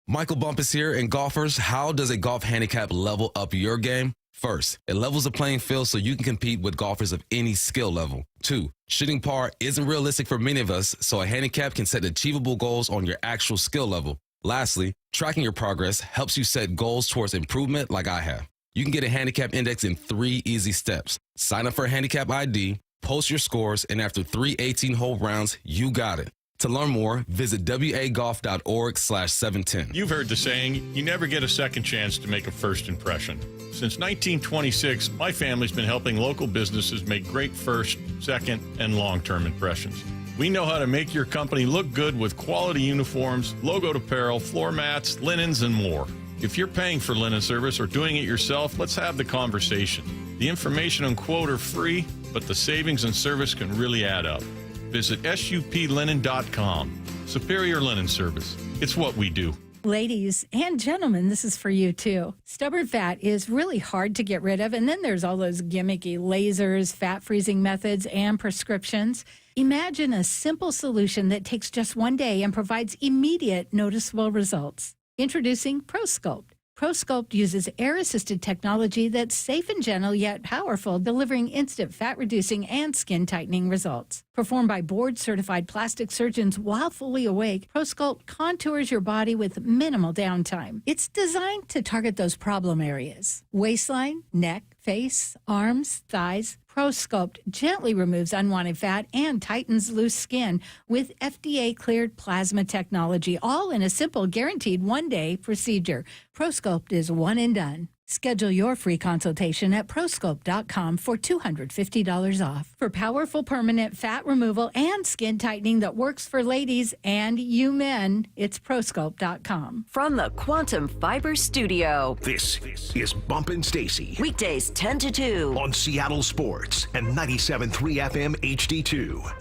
Michael Bumpus here, and golfers, how does a golf handicap level up your game? First, it levels the playing field so you can compete with golfers of any skill level. 2, shooting par isn't realistic for many of us, so a handicap can set achievable goals on your actual skill level. Lastly, tracking your progress helps you set goals towards improvement like I have. You can get a handicap index in 3 easy steps. Sign up for a handicap ID, post your scores, and after 3 18-hole rounds, you got it. To learn more, visit wagolf.org/710. You've heard the saying, you never get a second chance to make a first impression. Since 1926, my family's been helping local businesses make great first, second, and long-term impressions. We know how to make your company look good with quality uniforms, logoed apparel, floor mats, linens, and more. If you're paying for linen service or doing it yourself, let's have the conversation. The information and quote are free, but the savings and service can really add up. Visit suplinen.com. Superior Linen Service. It's what we do. Ladies and gentlemen, this is for you too. Stubborn fat is really hard to get rid of, and then there's all those gimmicky lasers, fat freezing methods, and prescriptions. Imagine a simple solution that takes just 1 day and provides immediate noticeable results. Introducing ProSculpt. ProSculpt uses air-assisted technology that's safe and gentle yet powerful, delivering instant fat-reducing and skin-tightening results. Performed by board-certified plastic surgeons while fully awake, ProSculpt contours your body with minimal downtime. It's designed to target those problem areas: waistline, neck, face, arms, thighs. ProSculpt gently removes unwanted fat and tightens loose skin with FDA-cleared plasma technology, all in a simple, guaranteed 1-day procedure. ProSculpt is one and done. Schedule your free consultation at prosculpt.com for $250 off. For powerful permanent fat removal and skin tightening that works for ladies and you men, it's prosculpt.com. From the Quantum Fiber Studio. This is Bumpin' Stacy. Weekdays 10 to 2. On Seattle Sports and 97.3 FM HD2.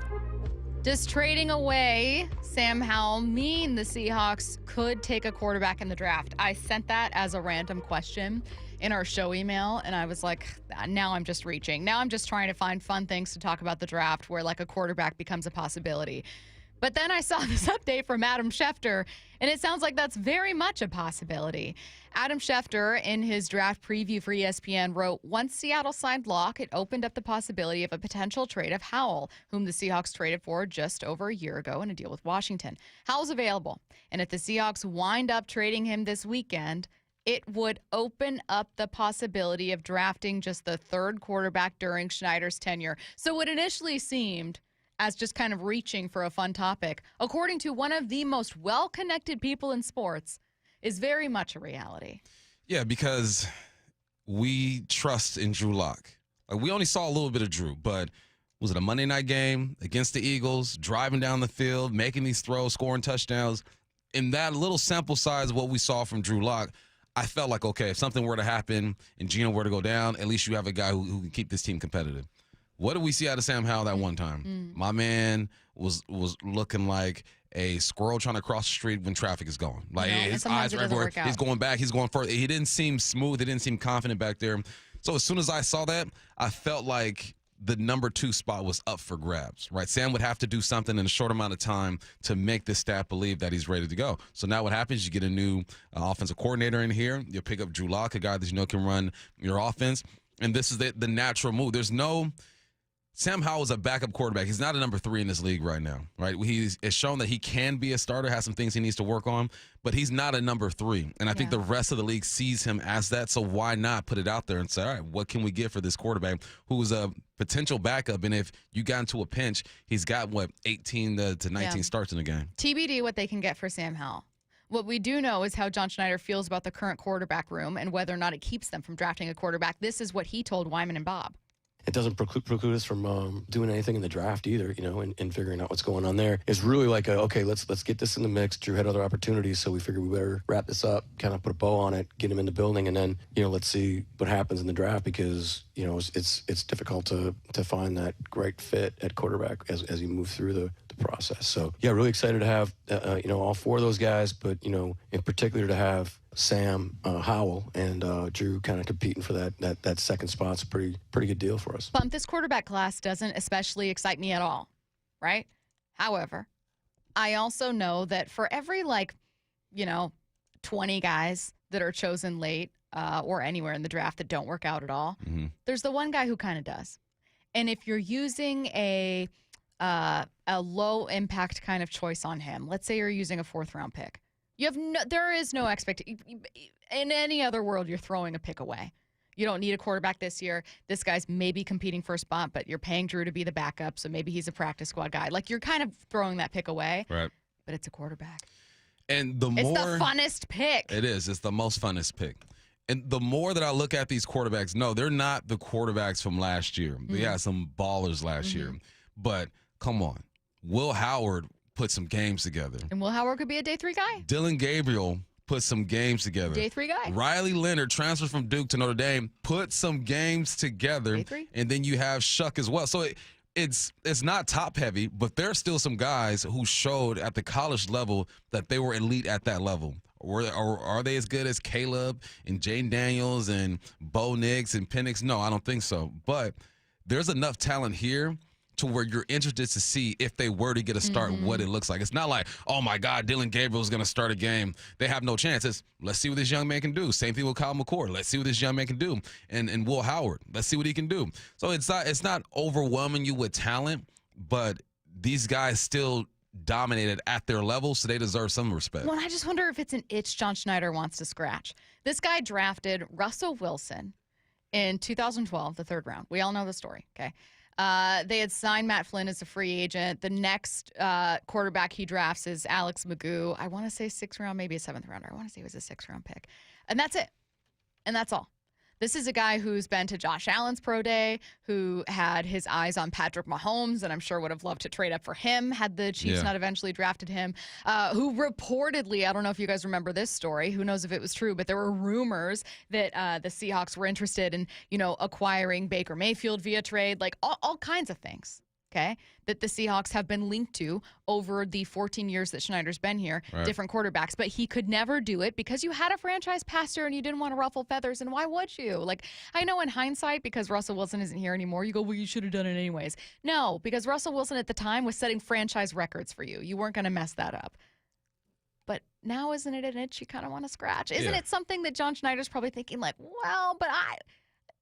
Does trading away Sam Howell mean the Seahawks could take a quarterback in the draft? I sent that as a random question in our show email, and I was like, now I'm just reaching. Now I'm just trying to find fun things to talk about the draft where like a quarterback becomes a possibility. But then I saw this update from Adam Schefter, and it sounds like that's very much a possibility. Adam Schefter, in his draft preview for ESPN, wrote, once Seattle signed Locke, it opened up the possibility of a potential trade of Howell, whom the Seahawks traded for just over a year ago in a deal with Washington. Howell's available, and if the Seahawks wind up trading him this weekend, it would open up the possibility of drafting just the third quarterback during Schneider's tenure. So it initially seemed as just kind of reaching for a fun topic, according to one of the most well-connected people in sports, is very much a reality. Yeah, because we trust in Drew Lock. Like, we only saw a little bit of Drew, but was it a Monday night game against the Eagles, driving down the field, making these throws, scoring touchdowns? In that little sample size of what we saw from Drew Lock, I felt like, okay, if something were to happen and Geno were to go down, at least you have a guy who can keep this team competitive. What did we see out of Sam Howell that one time? My man was looking like a squirrel trying to cross the street when traffic is going. Like, his eyes are everywhere. He's going back. He's going further. He didn't seem smooth. He didn't seem confident back there. So as soon as I saw that, I felt like the number 2 spot was up for grabs, right? Sam would have to do something in a short amount of time to make this staff believe that he's ready to go. So now what happens? You get a new offensive coordinator in here. You pick up Drew Lock, a guy that you know can run your offense. And this is the natural move. There's no – Sam Howell is a backup quarterback. He's not a number 3 in this league right now, right? He's shown that he can be a starter, has some things he needs to work on, but he's not a number 3. And I think the rest of the league sees him as that, so why not put it out there and say, all right, what can we get for this quarterback who's a potential backup? And if you got into a pinch, he's got, 18 to 19 starts in the game. TBD what they can get for Sam Howell. What we do know is how John Schneider feels about the current quarterback room and whether or not it keeps them from drafting a quarterback. This is what he told Wyman and Bob. It doesn't preclude us from doing anything in the draft either, and figuring out what's going on there. It's really like, okay, let's get this in the mix. Drew had other opportunities, so we figured we better wrap this up, kind of put a bow on it, get him in the building, and then, let's see what happens in the draft because, it's difficult to find that great fit at quarterback as you move through the process. So, yeah, really excited to have, all 4 of those guys, but, in particular to have Sam Howell and Drew kind of competing for that second spot's a pretty good deal for us. But this quarterback class doesn't especially excite me at all, right? However, I also know that for every 20 guys that are chosen late or anywhere in the draft that don't work out at all, there's the one guy who kind of does. And if you're using a low impact kind of choice on him, let's say you're using a 4th round pick. There is no expectation. In any other world, you're throwing a pick away. You don't need a quarterback this year. This guy's maybe competing for a spot, but you're paying Drew to be the backup, so maybe he's a practice squad guy. Like, you're kind of throwing that pick away. Right. But it's a quarterback. And it's the funnest pick. It is. It's the most funnest pick. And the more that I look at these quarterbacks, no, they're not the quarterbacks from last year. They had some ballers last year. But come on. Will Howard put some games together. And Will Howard could be a day 3 guy. Dylan Gabriel put some games together. Day 3 guy. Riley Leonard transferred from Duke to Notre Dame, put some games together. Day 3. And then you have Shuck as well. So it's not top heavy, but there are still some guys who showed at the college level that they were elite at that level. Or are they as good as Caleb and Jaden Daniels and Bo Nix and Penix? No, I don't think so. But there's enough talent here to where you're interested to see if they were to get a start, what it looks like. It's not like, oh, my God, Dylan Gabriel is going to start a game. They have no chance. It's, let's see what this young man can do. Same thing with Kyle McCord. Let's see what this young man can do. And Will Howard, let's see what he can do. So it's not overwhelming you with talent, but these guys still dominated at their level, so they deserve some respect. Well, I just wonder if it's an itch John Schneider wants to scratch. This guy drafted Russell Wilson in 2012, the 3rd round. We all know the story, okay? They had signed Matt Flynn as a free agent. The next quarterback he drafts is Alex Magoo. I want to say 6th round, maybe a 7th rounder. I want to say it was a 6th round pick. And that's it. And that's all. This is a guy who's been to Josh Allen's pro day, who had his eyes on Patrick Mahomes, and I'm sure would have loved to trade up for him had the Chiefs not eventually drafted him, who reportedly, I don't know if you guys remember this story, who knows if it was true, but there were rumors that the Seahawks were interested in, acquiring Baker Mayfield via trade, like all kinds of things. Okay, that the Seahawks have been linked to over the 14 years that Schneider's been here, different quarterbacks. But he could never do it because you had a franchise passer and you didn't want to ruffle feathers. And why would you? Like, I know in hindsight, because Russell Wilson isn't here anymore, you go, well, you should have done it anyways. No, because Russell Wilson at the time was setting franchise records for you. You weren't going to mess that up. But now isn't it an itch you kind of want to scratch? Isn't it something that John Schneider's probably thinking like, well,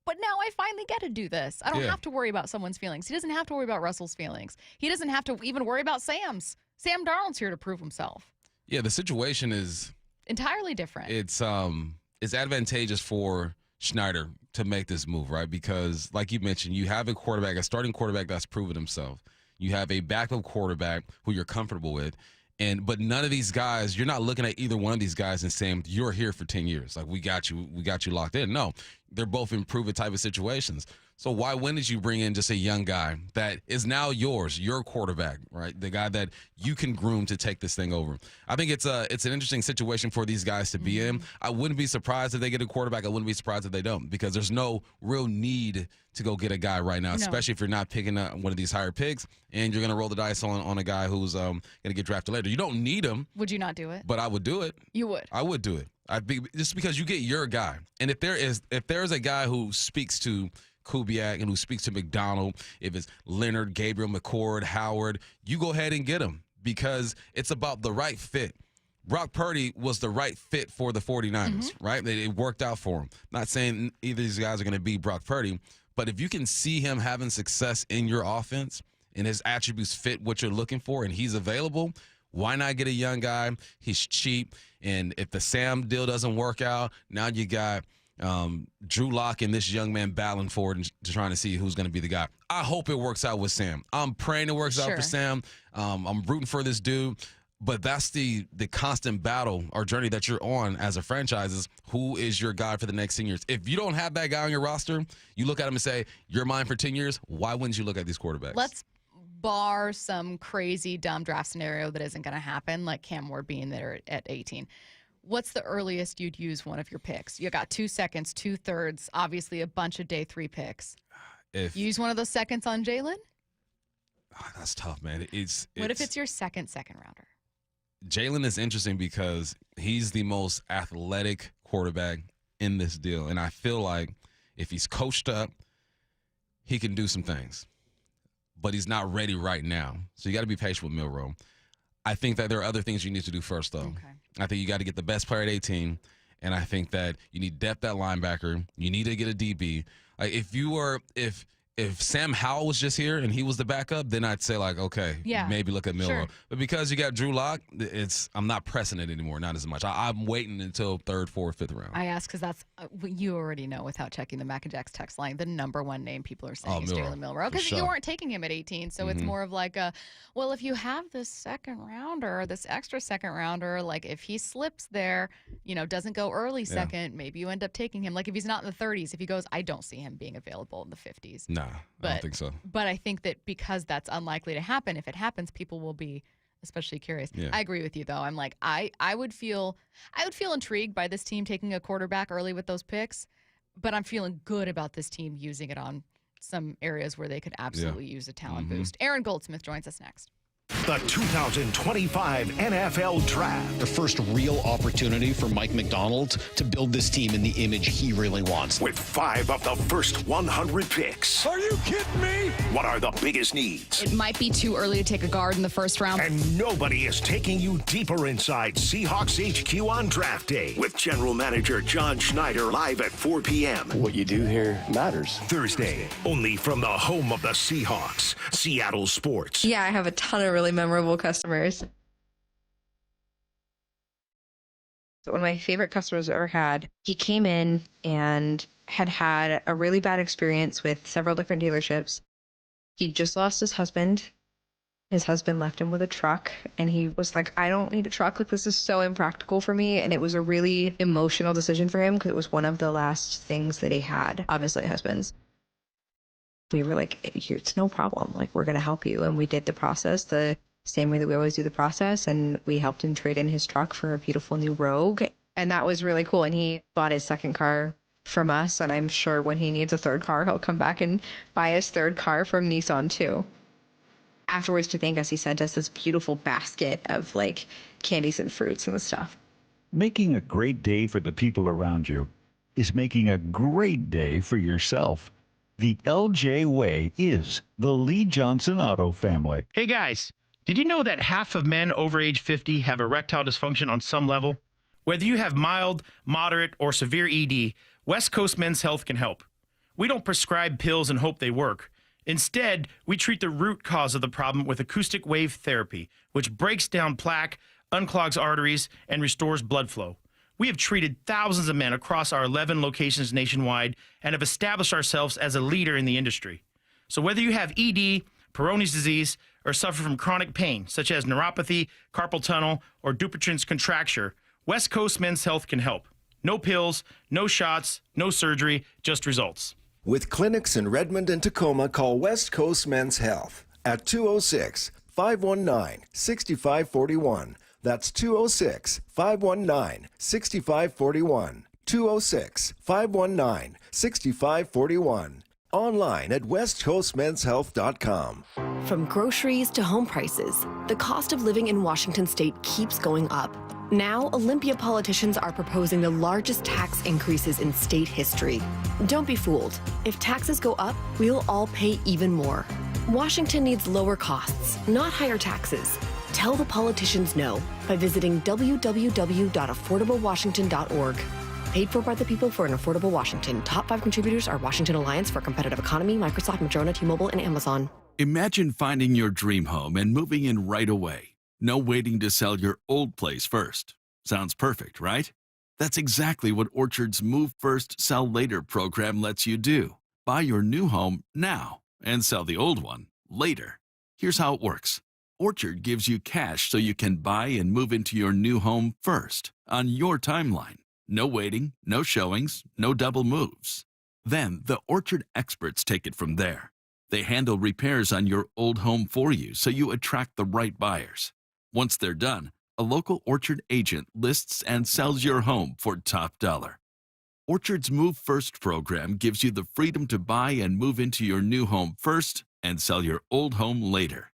but now I finally get to do this. I don't have to worry about someone's feelings. He doesn't have to worry about Russell's feelings. He doesn't have to even worry about Sam's. Sam Darnold's here to prove himself. Yeah, the situation is entirely different. It's it's advantageous for Schneider to make this move, right? Because, like you mentioned, you have a starting quarterback that's proven himself. You have a backup quarterback who you're comfortable with. But none of these guys, you're not looking at either one of these guys and saying, you're here for 10 years. Like, we got you locked in. No, they're both in proven type of situations. So why wouldn't you bring in just a young guy that is now your quarterback, right? The guy that you can groom to take this thing over. I think it's an interesting situation for these guys to be in. I wouldn't be surprised if they get a quarterback. I wouldn't be surprised if they don't, because there's no real need to go get a guy right now, especially if you're not picking up one of these higher picks and you're going to roll the dice on a guy who's going to get drafted later. You don't need him. Would you not do it? But I would do it. You would? I would do it. Just because you get your guy. And if there's a guy who speaks to Kubiak and who speaks to McDonald, if it's Leonard, Gabriel, McCord, Howard, you go ahead and get him, because it's about the right fit. Brock Purdy was the right fit for the 49ers, right? It worked out for him. Not saying either of these guys are going to be Brock Purdy, but if you can see him having success in your offense and his attributes fit what you're looking for and he's available, why not get a young guy? He's cheap. And if the Sam deal doesn't work out, now you got Drew Lock and this young man battling for it and trying to see who's going to be the guy. I hope it works out with Sam. I'm praying it works out for Sam. I'm rooting for this dude. But that's the constant battle or journey that you're on as a franchise is who is your guy for the next 10 years. If you don't have that guy on your roster, you look at him and say, you're mine for 10 years. Why wouldn't you look at these quarterbacks? Let's bar some crazy, dumb draft scenario that isn't going to happen, like Cam Ward being there at 18. What's the earliest you'd use one of your picks? You got 2 seconds, 2/3, obviously a bunch of day 3 picks. If you use one of those seconds on Jalen? That's tough, man. What if it's your second rounder? Jalen is interesting because he's the most athletic quarterback in this deal. And I feel like if he's coached up, he can do some things. But he's not ready right now. So you got to be patient with Milroe. I think that there are other things you need to do first, though. Okay. I think you got to get the best player at 18. And I think that you need depth at linebacker. You need to get a DB. Like if Sam Howell was just here and he was the backup, then I'd say, like, okay, maybe look at Milroe. Sure. But because you got Drew Lock, I'm not pressing it anymore, not as much. I'm waiting until 3rd, 4th, 5th round. I ask because that's you already know without checking the Mac and Jack's text line, the number one name people are saying is Jalen Milroe, because you weren't taking him at 18. So it's more of like well, if you have this second rounder, this extra second rounder, like if he slips there, doesn't go early second, maybe you end up taking him. Like if he's not in the 30s, if he goes, I don't see him being available in the 50s. Nah, I don't think so. But I think that because that's unlikely to happen, if it happens, people will be especially curious. Yeah. I agree with you, though. I'm like, I would feel intrigued by this team taking a quarterback early with those picks, but I'm feeling good about this team using it on some areas where they could absolutely use a talent boost. Aaron Goldsmith joins us next. The 2025 NFL Draft. The first real opportunity for Mike Macdonald to build this team in the image he really wants. With 5 of the first 100 picks. Are you kidding me? What are the biggest needs? It might be too early to take a guard in the first round. And nobody is taking you deeper inside Seahawks HQ on draft day with General Manager John Schneider live at 4 p.m. What you do here matters. Thursday, only from the home of the Seahawks, Seattle Sports. Yeah, I have a ton of really memorable customers. So one of my favorite customers I've ever had, he came in and had a really bad experience with several different dealerships. He just lost his husband. His husband left him with a truck, and he was like, I don't need a truck. Like, this is so impractical for me. And it was a really emotional decision for him because it was one of the last things that he had, obviously husbands. We were like, it's no problem. Like, we're going to help you. And we did the process the same way that we always do the process. And we helped him trade in his truck for a beautiful new Rogue. And that was really cool. And he bought his second car from us. And I'm sure when he needs a third car, he'll come back and buy his third car from Nissan too. Afterwards, to thank us, he sent us this beautiful basket of like candies and fruits and stuff. Making a great day for the people around you is making a great day for yourself. The LJ way is the Lee Johnson Auto family. Hey guys, did you know that half of men over age 50 have erectile dysfunction on some level? Whether you have mild, moderate, or severe ED, West Coast Men's Health can help. We don't prescribe pills and hope they work. Instead, we treat the root cause of the problem with acoustic wave therapy, which breaks down plaque, unclogs arteries, and restores blood flow. We have treated thousands of men across our 11 locations nationwide and have established ourselves as a leader in the industry. So whether you have ED, Peyronie's disease, or suffer from chronic pain, such as neuropathy, carpal tunnel, or Dupuytren's contracture, West Coast Men's Health can help. No pills, no shots, no surgery, just results. With clinics in Redmond and Tacoma, call West Coast Men's Health at 206-519-6541. That's 206-519-6541. 206-519-6541. Online at westcoastmenshealth.com. From groceries to home prices, the cost of living in Washington state keeps going up. Now, Olympia politicians are proposing the largest tax increases in state history. Don't be fooled. If taxes go up, we'll all pay even more. Washington needs lower costs, not higher taxes. Tell the politicians no by visiting www.affordablewashington.org. Paid for by the people for an affordable Washington. Top 5 contributors are Washington Alliance for a Competitive Economy, Microsoft, Madrona, T-Mobile, and Amazon. Imagine finding your dream home and moving in right away. No waiting to sell your old place first. Sounds perfect, right? That's exactly what Orchard's Move First, Sell Later program lets you do. Buy your new home now and sell the old one later. Here's how it works. Orchard gives you cash so you can buy and move into your new home first on your timeline. No waiting, no showings, no double moves. Then the Orchard experts take it from there. They handle repairs on your old home for you so you attract the right buyers. Once they're done, a local Orchard agent lists and sells your home for top dollar. Orchard's Move First program gives you the freedom to buy and move into your new home first and sell your old home later.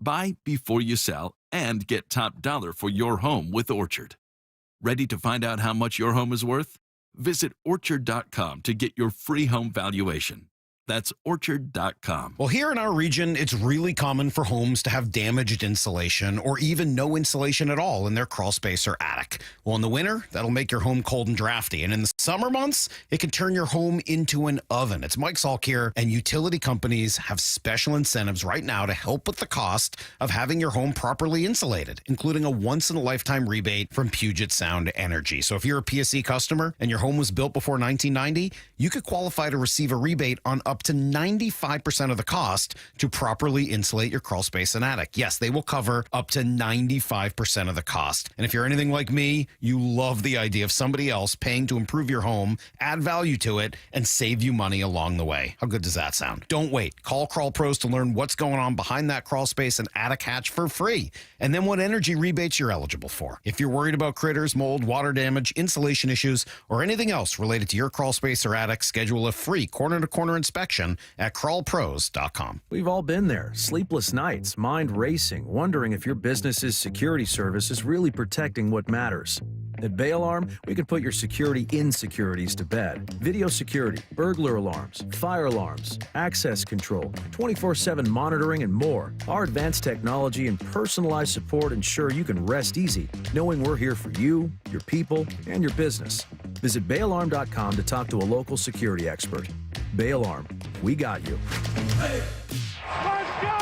Buy before you sell and get top dollar for your home with Orchard. Ready to find out how much your home is worth? Visit Orchard.com to get your free home valuation. That's Orchard.com. Well, here in our region, it's really common for homes to have damaged insulation or even no insulation at all in their crawl space or attic. Well, in the winter, that'll make your home cold and drafty. And in the summer months, it can turn your home into an oven. It's Mike Salk here, and utility companies have special incentives right now to help with the cost of having your home properly insulated, including a once-in-a-lifetime rebate from Puget Sound Energy. So if you're a PSE customer and your home was built before 1990, you could qualify to receive a rebate on up to 95% of the cost to properly insulate your crawl space and attic. Yes, they will cover up to 95% of the cost. And if you're anything like me, you love the idea of somebody else paying to improve your home, add value to it, and save you money along the way. How good does that sound? Don't wait. Call Crawl Pros to learn what's going on behind that crawl space and attic hatch for free, and then what energy rebates you're eligible for. If you're worried about critters, mold, water damage, insulation issues, or anything else related to your crawl space or attic, schedule a free corner-to-corner inspection at crawlpros.com. We've all been there. Sleepless nights, mind racing, wondering if your business's security service is really protecting what matters. At Bay Alarm, we can put your security insecurities to bed. Video security, burglar alarms, fire alarms, access control, 24/7 monitoring, and more. Our advanced technology and personalized support ensure you can rest easy, knowing we're here for you, your people, and your business. Visit bayalarm.com to talk to a local security expert. Bay Alarm, we got you. Hey, let's go!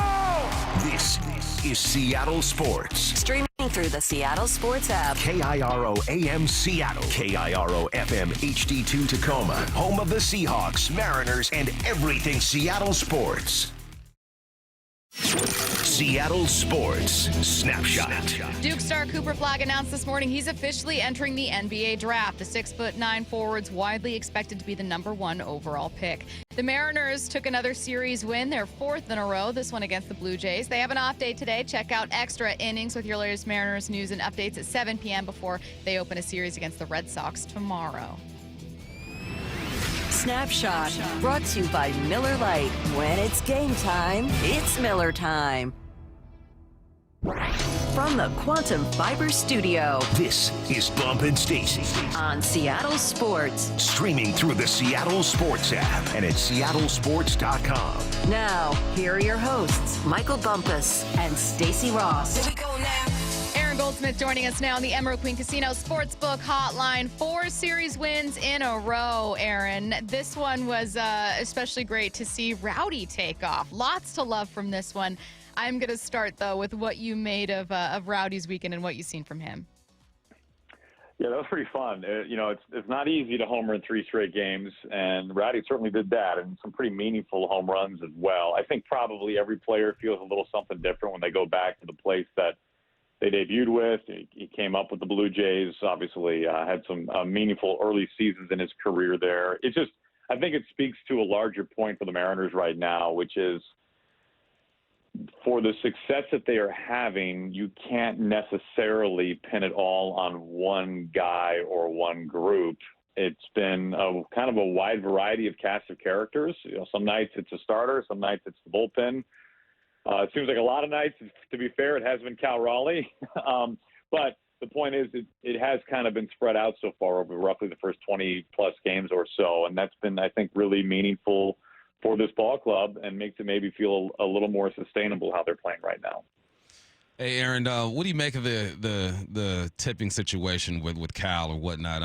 This is Seattle Sports. Streaming through the Seattle Sports app. KIRO AM Seattle. KIRO FM HD2 Tacoma. Home of the Seahawks, Mariners, and everything Seattle sports. Seattle Sports Snapshot. Duke star Cooper Flagg announced this morning he's officially entering the NBA draft. The 6'9" forward's widely expected to be the #1 overall pick. The Mariners took another series win, their 4th in a row, this one against the Blue Jays. They have an off day today. Check out Extra Innings with your latest Mariners news and updates at 7 p.m. before they open a series against the Red Sox tomorrow. Snapshot brought to you by Miller Lite. When it's game time, it's Miller time. From the Quantum Fiber Studio, this is Bump and Stacy on Seattle Sports. Streaming through the Seattle Sports app and at seattlesports.com. Now, here are your hosts, Michael Bumpus and Stacy Ross. Here we go now. Goldsmith joining us now on the Emerald Queen Casino Sportsbook Hotline. 4 series wins in a row, Aaron. This one was especially great to see Rowdy take off. Lots to love from this one. I'm going to start, though, with what you made of Rowdy's weekend and what you've seen from him. Yeah, that was pretty fun. It's not easy to homer in 3 straight games, and Rowdy certainly did that, and some pretty meaningful home runs as well. I think probably every player feels a little something different when they go back to the place that they debuted with. He came up with the Blue Jays, obviously had some meaningful early seasons in his career there. I think it speaks to a larger point for the Mariners right now, which is for the success that they are having, you can't necessarily pin it all on one guy or one group. It's been kind of a wide variety of cast of characters. Some nights it's a starter, some nights it's the bullpen. It seems like a lot of nights, to be fair, it has been Cal Raleigh. But the point is it has kind of been spread out so far over roughly the first 20-plus games or so, and that's been, I think, really meaningful for this ball club and makes it maybe feel a little more sustainable how they're playing right now. Hey, Aaron, what do you make of the tipping situation with Cal or whatnot?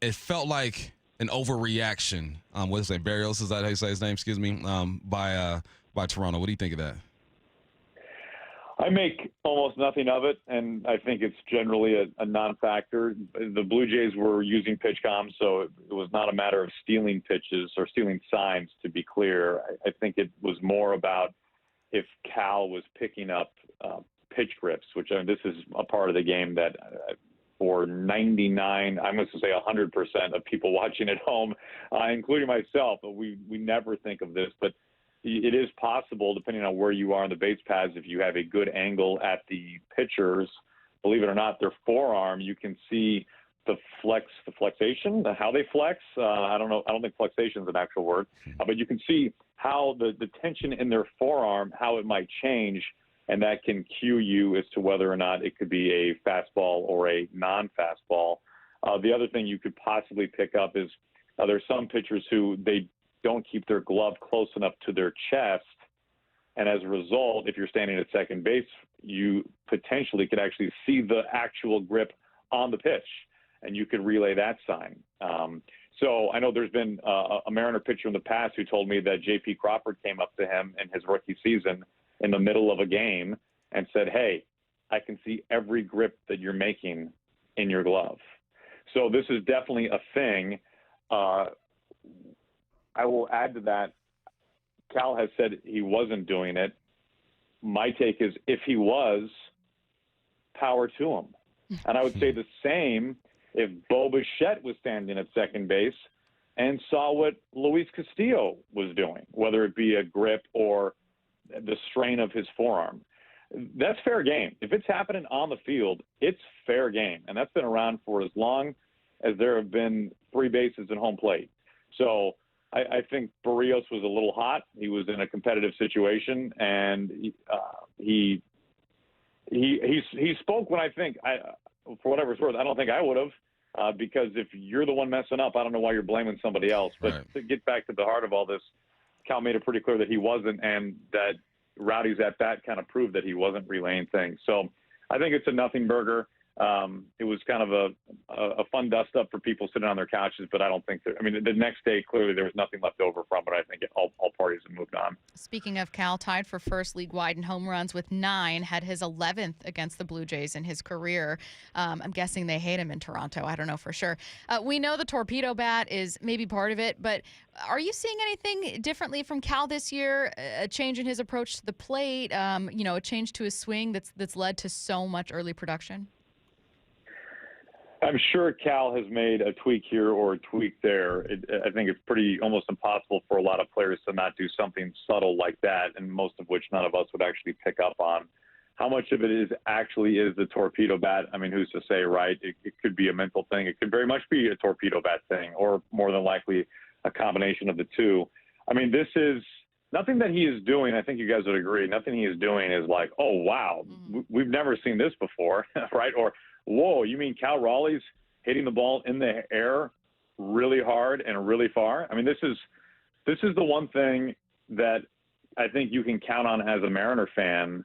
It felt like an overreaction. What is it, Barrios? Is that how you say his name? Excuse me. By Toronto. What do you think of that? I make almost nothing of it, and I think it's generally a non-factor. The Blue Jays were using pitch comms, so it was not a matter of stealing pitches or stealing signs, to be clear. I think it was more about if Cal was picking up pitch grips, which this is a part of the game that for 99, I'm going to say 100% of people watching at home, including myself, we never think of this, but it is possible, depending on where you are on the base paths, if you have a good angle at the pitchers, believe it or not, their forearm, you can see the flexation, how they flex. I don't know. I don't think flexation is an actual word, but you can see how the tension in their forearm, how it might change, and that can cue you as to whether or not it could be a fastball or a non-fastball. The other thing you could possibly pick up is there's some pitchers who they don't keep their glove close enough to their chest. And as a result, if you're standing at second base, you potentially could actually see the actual grip on the pitch, and you could relay that sign. So I know there's been a Mariner pitcher in the past who told me that J.P. Crawford came up to him in his rookie season in the middle of a game and said, "Hey, I can see every grip that you're making in your glove." So this is definitely a thing. I will add to that, Cal has said he wasn't doing it. My take is if he was, power to him. And I would say the same if Bo Bichette was standing at second base and saw what Luis Castillo was doing, whether it be a grip or the strain of his forearm. That's fair game. If it's happening on the field, it's fair game. And that's been around for as long as there have been 3 bases and home plate. So I think Barrios was a little hot. He was in a competitive situation, and he spoke when I think, for whatever it's worth, I don't think I would have, because if you're the one messing up, I don't know why you're blaming somebody else. But to get back to the heart of all this, Cal made it pretty clear that he wasn't, and that Rowdy's at bat kind of proved that he wasn't relaying things. So I think it's a nothing burger. It was kind of a fun dust up for people sitting on their couches, but I don't think the next day, clearly there was nothing left over from it. I think all parties have moved on. Speaking of Cal, tied for first league-wide in home runs with 9, had his 11th against the Blue Jays in his career. I'm guessing they hate him in Toronto. I don't know for sure. We know the torpedo bat is maybe part of it, but are you seeing anything differently from Cal this year? A change in his approach to the plate, a change to his swing that's led to so much early production? I'm sure Cal has made a tweak here or a tweak there. I think it's almost impossible for a lot of players to not do something subtle like that, and most of which none of us would actually pick up on. How much of it actually is the torpedo bat? I mean, who's to say, right? It could be a mental thing. It could very much be a torpedo bat thing, or more than likely a combination of the two. I mean, this is nothing that he is doing. I think you guys would agree. Nothing he is doing is like, oh, wow, we've never seen this before, right? Or, whoa, you mean Cal Raleigh's hitting the ball in the air really hard and really far? I mean, this is the one thing that I think you can count on as a Mariner fan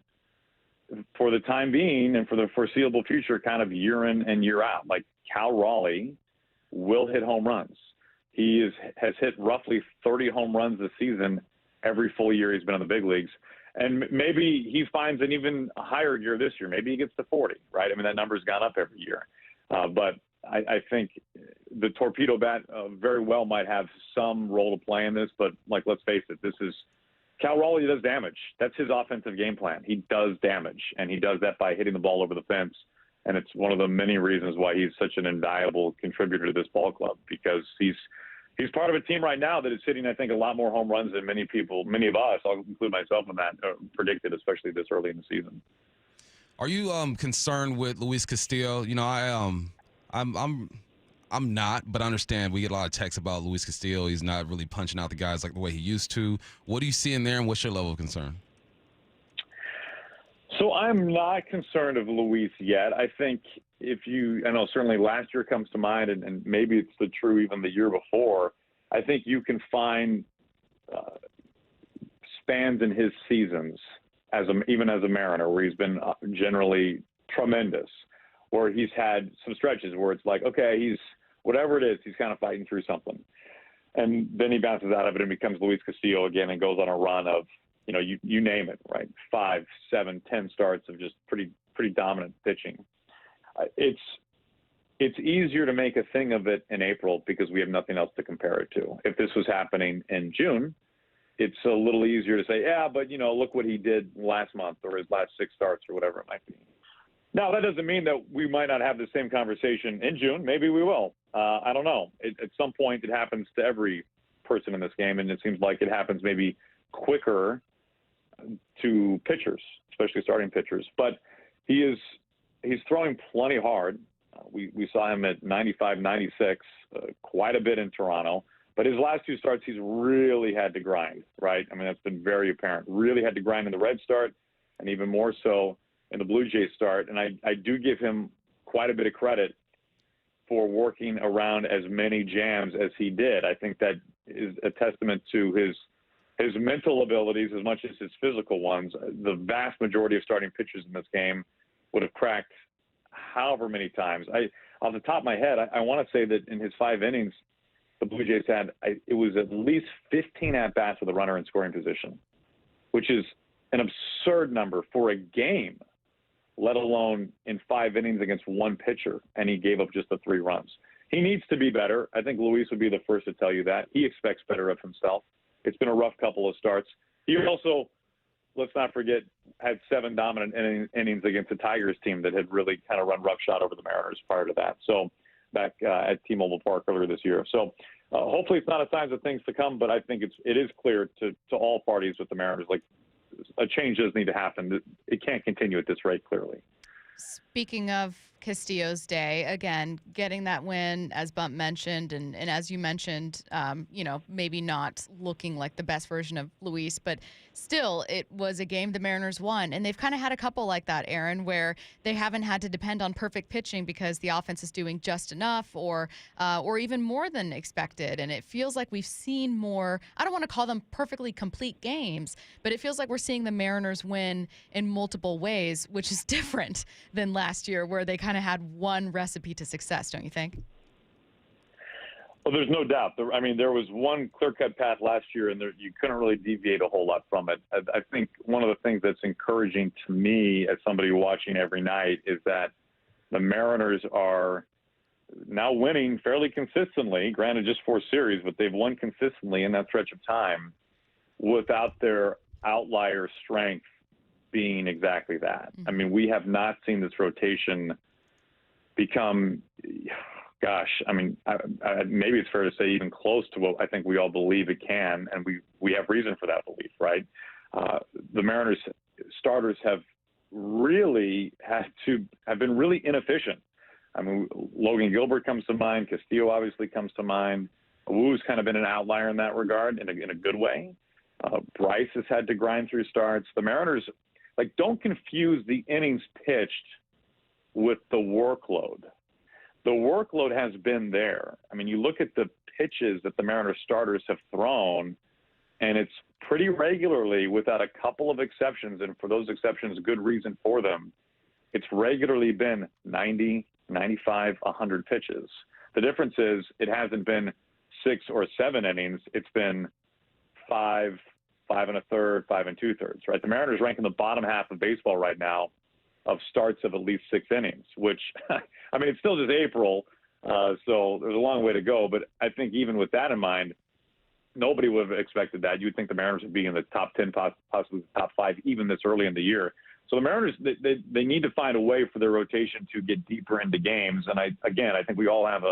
for the time being and for the foreseeable future, kind of year in and year out. Like, Cal Raleigh will hit home runs. He has hit roughly 30 home runs this season every full year he's been in the big leagues. And maybe he finds an even higher gear this year. Maybe he gets to 40, right? I mean, that number's gone up every year. But I think the torpedo bat very well might have some role to play in this. But, let's face it, Cal Raleigh does damage. That's his offensive game plan. He does damage, and he does that by hitting the ball over the fence. And it's one of the many reasons why he's such an invaluable contributor to this ball club, because he's part of a team right now that is hitting, I think, a lot more home runs than many of us, I'll include myself in that, predicted, especially this early in the season. Are you concerned with Luis Castillo? I'm not, but I understand we get a lot of texts about Luis Castillo. He's not really punching out the guys like the way he used to. What do you see in there, and what's your level of concern? So I'm not concerned of Luis yet. I think I know certainly last year comes to mind, and maybe it's true even the year before. I think you can find spans in his seasons, even as a Mariner, where he's been generally tremendous, where he's had some stretches where it's like, okay, he's whatever it is, he's kind of fighting through something. And then he bounces out of it and becomes Luis Castillo again and goes on a run of, you name it, right? 5, 7, 10 starts of just pretty dominant pitching. It's easier to make a thing of it in April because we have nothing else to compare it to. If this was happening in June, it's a little easier to say, yeah, but look what he did last month or his last 6 starts or whatever it might be. Now, that doesn't mean that we might not have the same conversation in June. Maybe we will. I don't know. At some point, it happens to every person in this game, and it seems like it happens maybe quicker to pitchers, especially starting pitchers. But he's throwing plenty hard. We saw him at 95, 96, quite a bit in Toronto. But his last 2 starts, he's really had to grind, right? I mean, that's been very apparent. Really had to grind in the Red start, and even more so in the Blue Jays start. And I do give him quite a bit of credit for working around as many jams as he did. I think that is a testament to his mental abilities as much as his physical ones. The vast majority of starting pitchers in this game would have cracked however many times. Off the top of my head, I want to say that in his 5 innings, the Blue Jays had, it was at least 15 at-bats with a runner in scoring position, which is an absurd number for a game, let alone in 5 innings against one pitcher, and he gave up just the 3 runs. He needs to be better. I think Luis would be the first to tell you that. He expects better of himself. It's been a rough couple of starts. He also, let's not forget, had 7 dominant innings against the Tigers team that had really kind of run roughshod over the Mariners prior to that. So back at T-Mobile Park earlier this year. So hopefully it's not a sign of things to come, but I think it is clear to all parties with the Mariners, like a change does need to happen. It can't continue at this rate, clearly. Speaking of Castillo's day, again, getting that win, as Bump mentioned, and as you mentioned, maybe not looking like the best version of Luis, but still, it was a game the Mariners won. And they've kind of had a couple like that, Aaron, where they haven't had to depend on perfect pitching because the offense is doing just enough or even more than expected. And it feels like we've seen more, I don't want to call them perfectly complete games, but it feels like we're seeing the Mariners win in multiple ways, which is different than last year where they kind of had one recipe to success, don't you think? Well, there's no doubt. I mean, there was one clear-cut path last year, and you couldn't really deviate a whole lot from it. I think one of the things that's encouraging to me as somebody watching every night is that the Mariners are now winning fairly consistently, granted just 4 series, but they've won consistently in that stretch of time without their outlier strength being exactly that. I mean, we have not seen this rotation become, maybe it's fair to say even close to what I think we all believe it can, and we have reason for that belief, right? The Mariners starters have really have been really inefficient. I mean, Logan Gilbert comes to mind. Castillo obviously comes to mind. Wu's kind of been an outlier in that regard in a good way. Bryce has had to grind through starts. The Mariners, don't confuse the innings pitched with the workload. The workload has been there. I mean, you look at the pitches that the Mariners starters have thrown, and it's pretty regularly, without a couple of exceptions, and for those exceptions, good reason for them, it's regularly been 90, 95, 100 pitches. The difference is it hasn't been 6 or 7 innings. It's been 5, 5 1/3, 5 2/3, right? The Mariners rank in the bottom half of baseball right now of starts of at least 6 innings, which, I mean, it's still just April, so there's a long way to go. But I think even with that in mind, nobody would have expected that. You'd think the Mariners would be in the top 10, possibly the top 5, even this early in the year. So the Mariners, they need to find a way for their rotation to get deeper into games. And I think we all have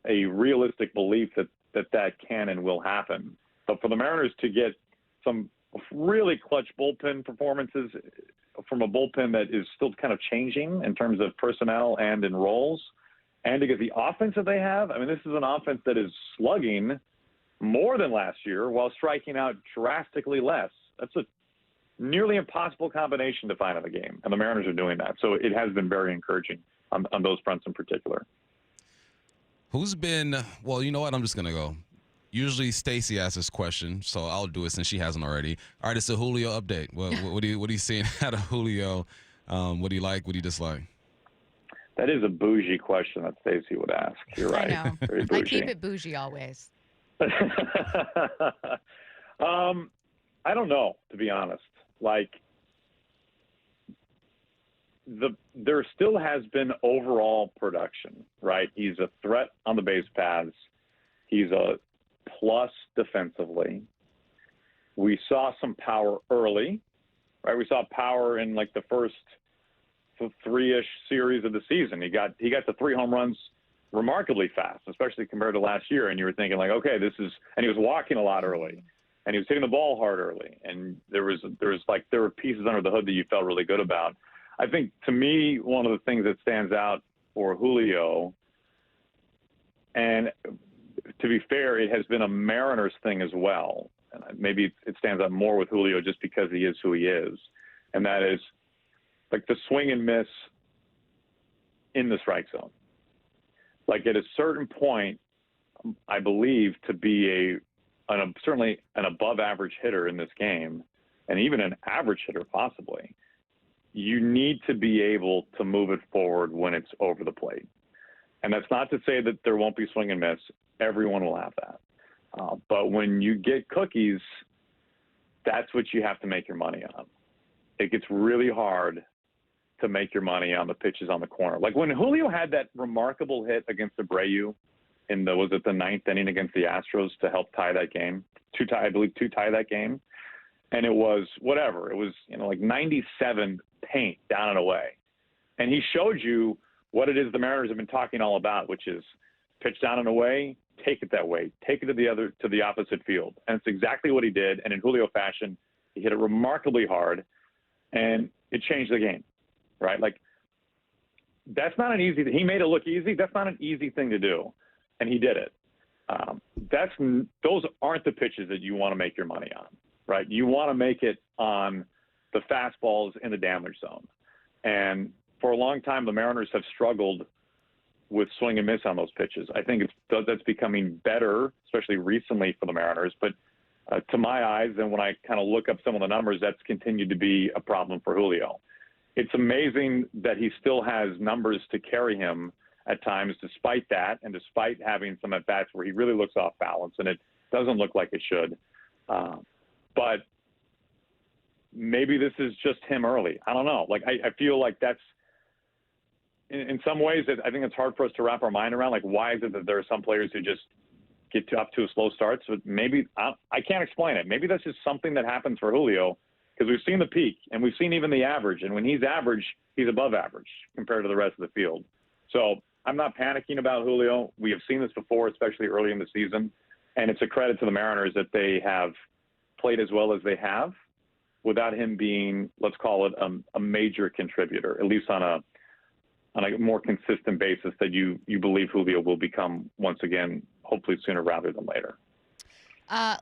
a realistic belief that can and will happen. But for the Mariners to get some really clutch bullpen performances from a bullpen that is still kind of changing in terms of personnel and in roles, and to get the offense that they have, I mean, this is an offense that is slugging more than last year while striking out drastically less. That's a nearly impossible combination to find in the game, and the Mariners are doing that. So it has been very encouraging on those fronts in particular. Who's been, well, you know what? I'm just going to go. Usually Stacy asks this question, so I'll do it since she hasn't already. All right, it's a Julio update. What are you seeing out of Julio? What do you like? What do you dislike? That is a bougie question that Stacy would ask. You're right. I know. Very bougie. I keep it bougie always. I don't know, to be honest. Like, there still has been overall production, right? He's a threat on the base paths. He's a plus defensively. We saw some power early, right? We saw power in like the first 3-ish series of the season. He got to 3 home runs remarkably fast, especially compared to last year. And you were thinking like, okay, and he was walking a lot early, and he was hitting the ball hard early. And there were pieces under the hood that you felt really good about. I think, to me, one of the things that stands out for Julio, and to be fair, it has been a Mariners thing as well. And maybe it stands out more with Julio just because he is who he is. And that is like the swing and miss in the strike zone. Like at a certain point, I believe to be certainly an above average hitter in this game, and even an average hitter possibly, you need to be able to move it forward when it's over the plate. And that's not to say that there won't be swing and miss. Everyone will have that. But when you get cookies, that's what you have to make your money on. It gets really hard to make your money on the pitches on the corner. Like when Julio had that remarkable hit against Abreu in the 9th inning against the Astros to help tie that game, to tie that game. And it was whatever. It was, like 97 paint down and away. And he showed you what it is the Mariners have been talking all about, which is pitch down and away, take it that way, take it to the opposite field. And it's exactly what he did. And in Julio fashion, he hit it remarkably hard, and it changed the game, right? Like that's not an easy thing. He made it look easy. That's not an easy thing to do. And he did it. Those aren't the pitches that you want to make your money on, right? You want to make it on the fastballs in the damage zone. And for a long time, the Mariners have struggled with swing and miss on those pitches. I think that's becoming better, especially recently for the Mariners. But to my eyes, and when I kind of look up some of the numbers, that's continued to be a problem for Julio. It's amazing that he still has numbers to carry him at times, despite that, and despite having some at-bats where he really looks off balance, and it doesn't look like it should. But maybe this is just him early. I don't know. Like, I feel like that's, in some ways, I think it's hard for us to wrap our mind around, like, why is it that there are some players who just get up to a slow start? So maybe, I can't explain it. Maybe that's just something that happens for Julio, because we've seen the peak, and we've seen even the average. And when he's average, he's above average compared to the rest of the field. So I'm not panicking about Julio. We have seen this before, especially early in the season. And it's a credit to the Mariners that they have played as well as they have without him being, let's call it, a major contributor, at least on a more consistent basis that you believe Julio will become once again, hopefully sooner rather than later.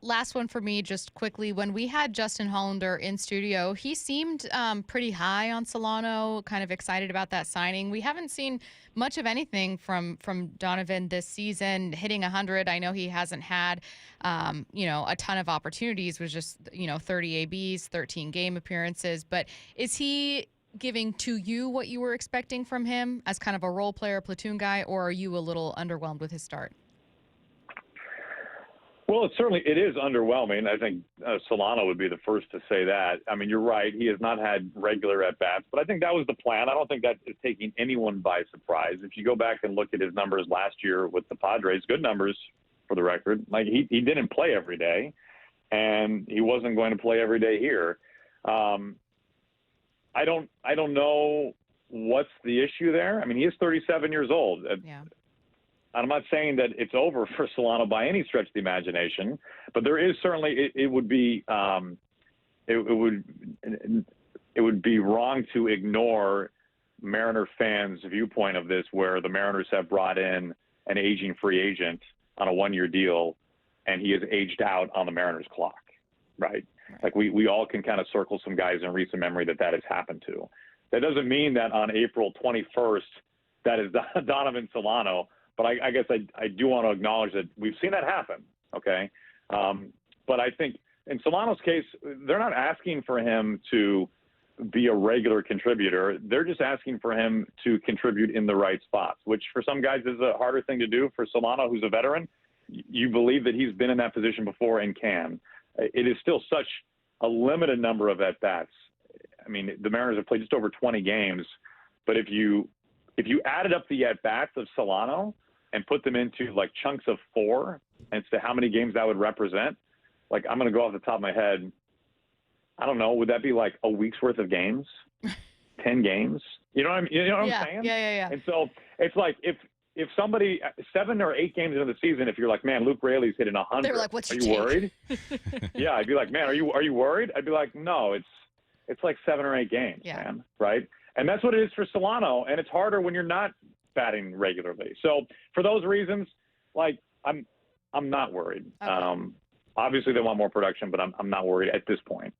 Last one for me, just quickly. When we had Justin Hollander in studio, he seemed pretty high on Solano, kind of excited about that signing. We haven't seen much of anything from Donovan this season, hitting 100. I know he hasn't had, a ton of opportunities, was just, 30 ABs, 13 game appearances. But is he giving to you what you were expecting from him as kind of a role player, platoon guy, or are you a little underwhelmed with his start? Well, it is underwhelming. I think Solano would be the first to say that. I mean, you're right. He has not had regular at-bats, but I think that was the plan. I don't think that is taking anyone by surprise. If you go back and look at his numbers last year with the Padres, good numbers for the record. Like he didn't play every day, and he wasn't going to play every day here. I don't know what's the issue there. I mean, he is 37 years old. Yeah. I'm not saying that it's over for Solano by any stretch of the imagination, but there is certainly it would be wrong to ignore Mariner fans' viewpoint of this, where the Mariners have brought in an aging free agent on a 1-year deal, and he is aged out on the Mariners' clock, right? Like we all can kind of circle some guys in recent memory that has happened to. That doesn't mean that on April 21st that is Donovan Solano. But I guess I do want to acknowledge that we've seen that happen, okay? But I think in Solano's case, they're not asking for him to be a regular contributor. They're just asking for him to contribute in the right spots, which for some guys is a harder thing to do. For Solano, who's a veteran, you believe that he's been in that position before and can. It is still such a limited number of at-bats. I mean, the Mariners have played just over 20 games, but if you added up the at-bats of Solano and put them into like chunks of 4 and say how many games that would represent, like I'm going to go off the top of my head, I don't know, would that be like a week's worth of games? 10 games? You know what I'm saying? Yeah. And so it's like if somebody 7 or 8 games into the season, if you're like, man, Luke Raley's hitting 100, They're like, what's are your you take? worried? Yeah, I'd be like, man, are you worried? I'd be like, no, it's like 7 or 8 games, man, right? And that's what it is for Solano, and it's harder when you're not batting regularly. So for those reasons, like I'm not worried. Okay. Obviously they want more production, but I'm not worried at this point.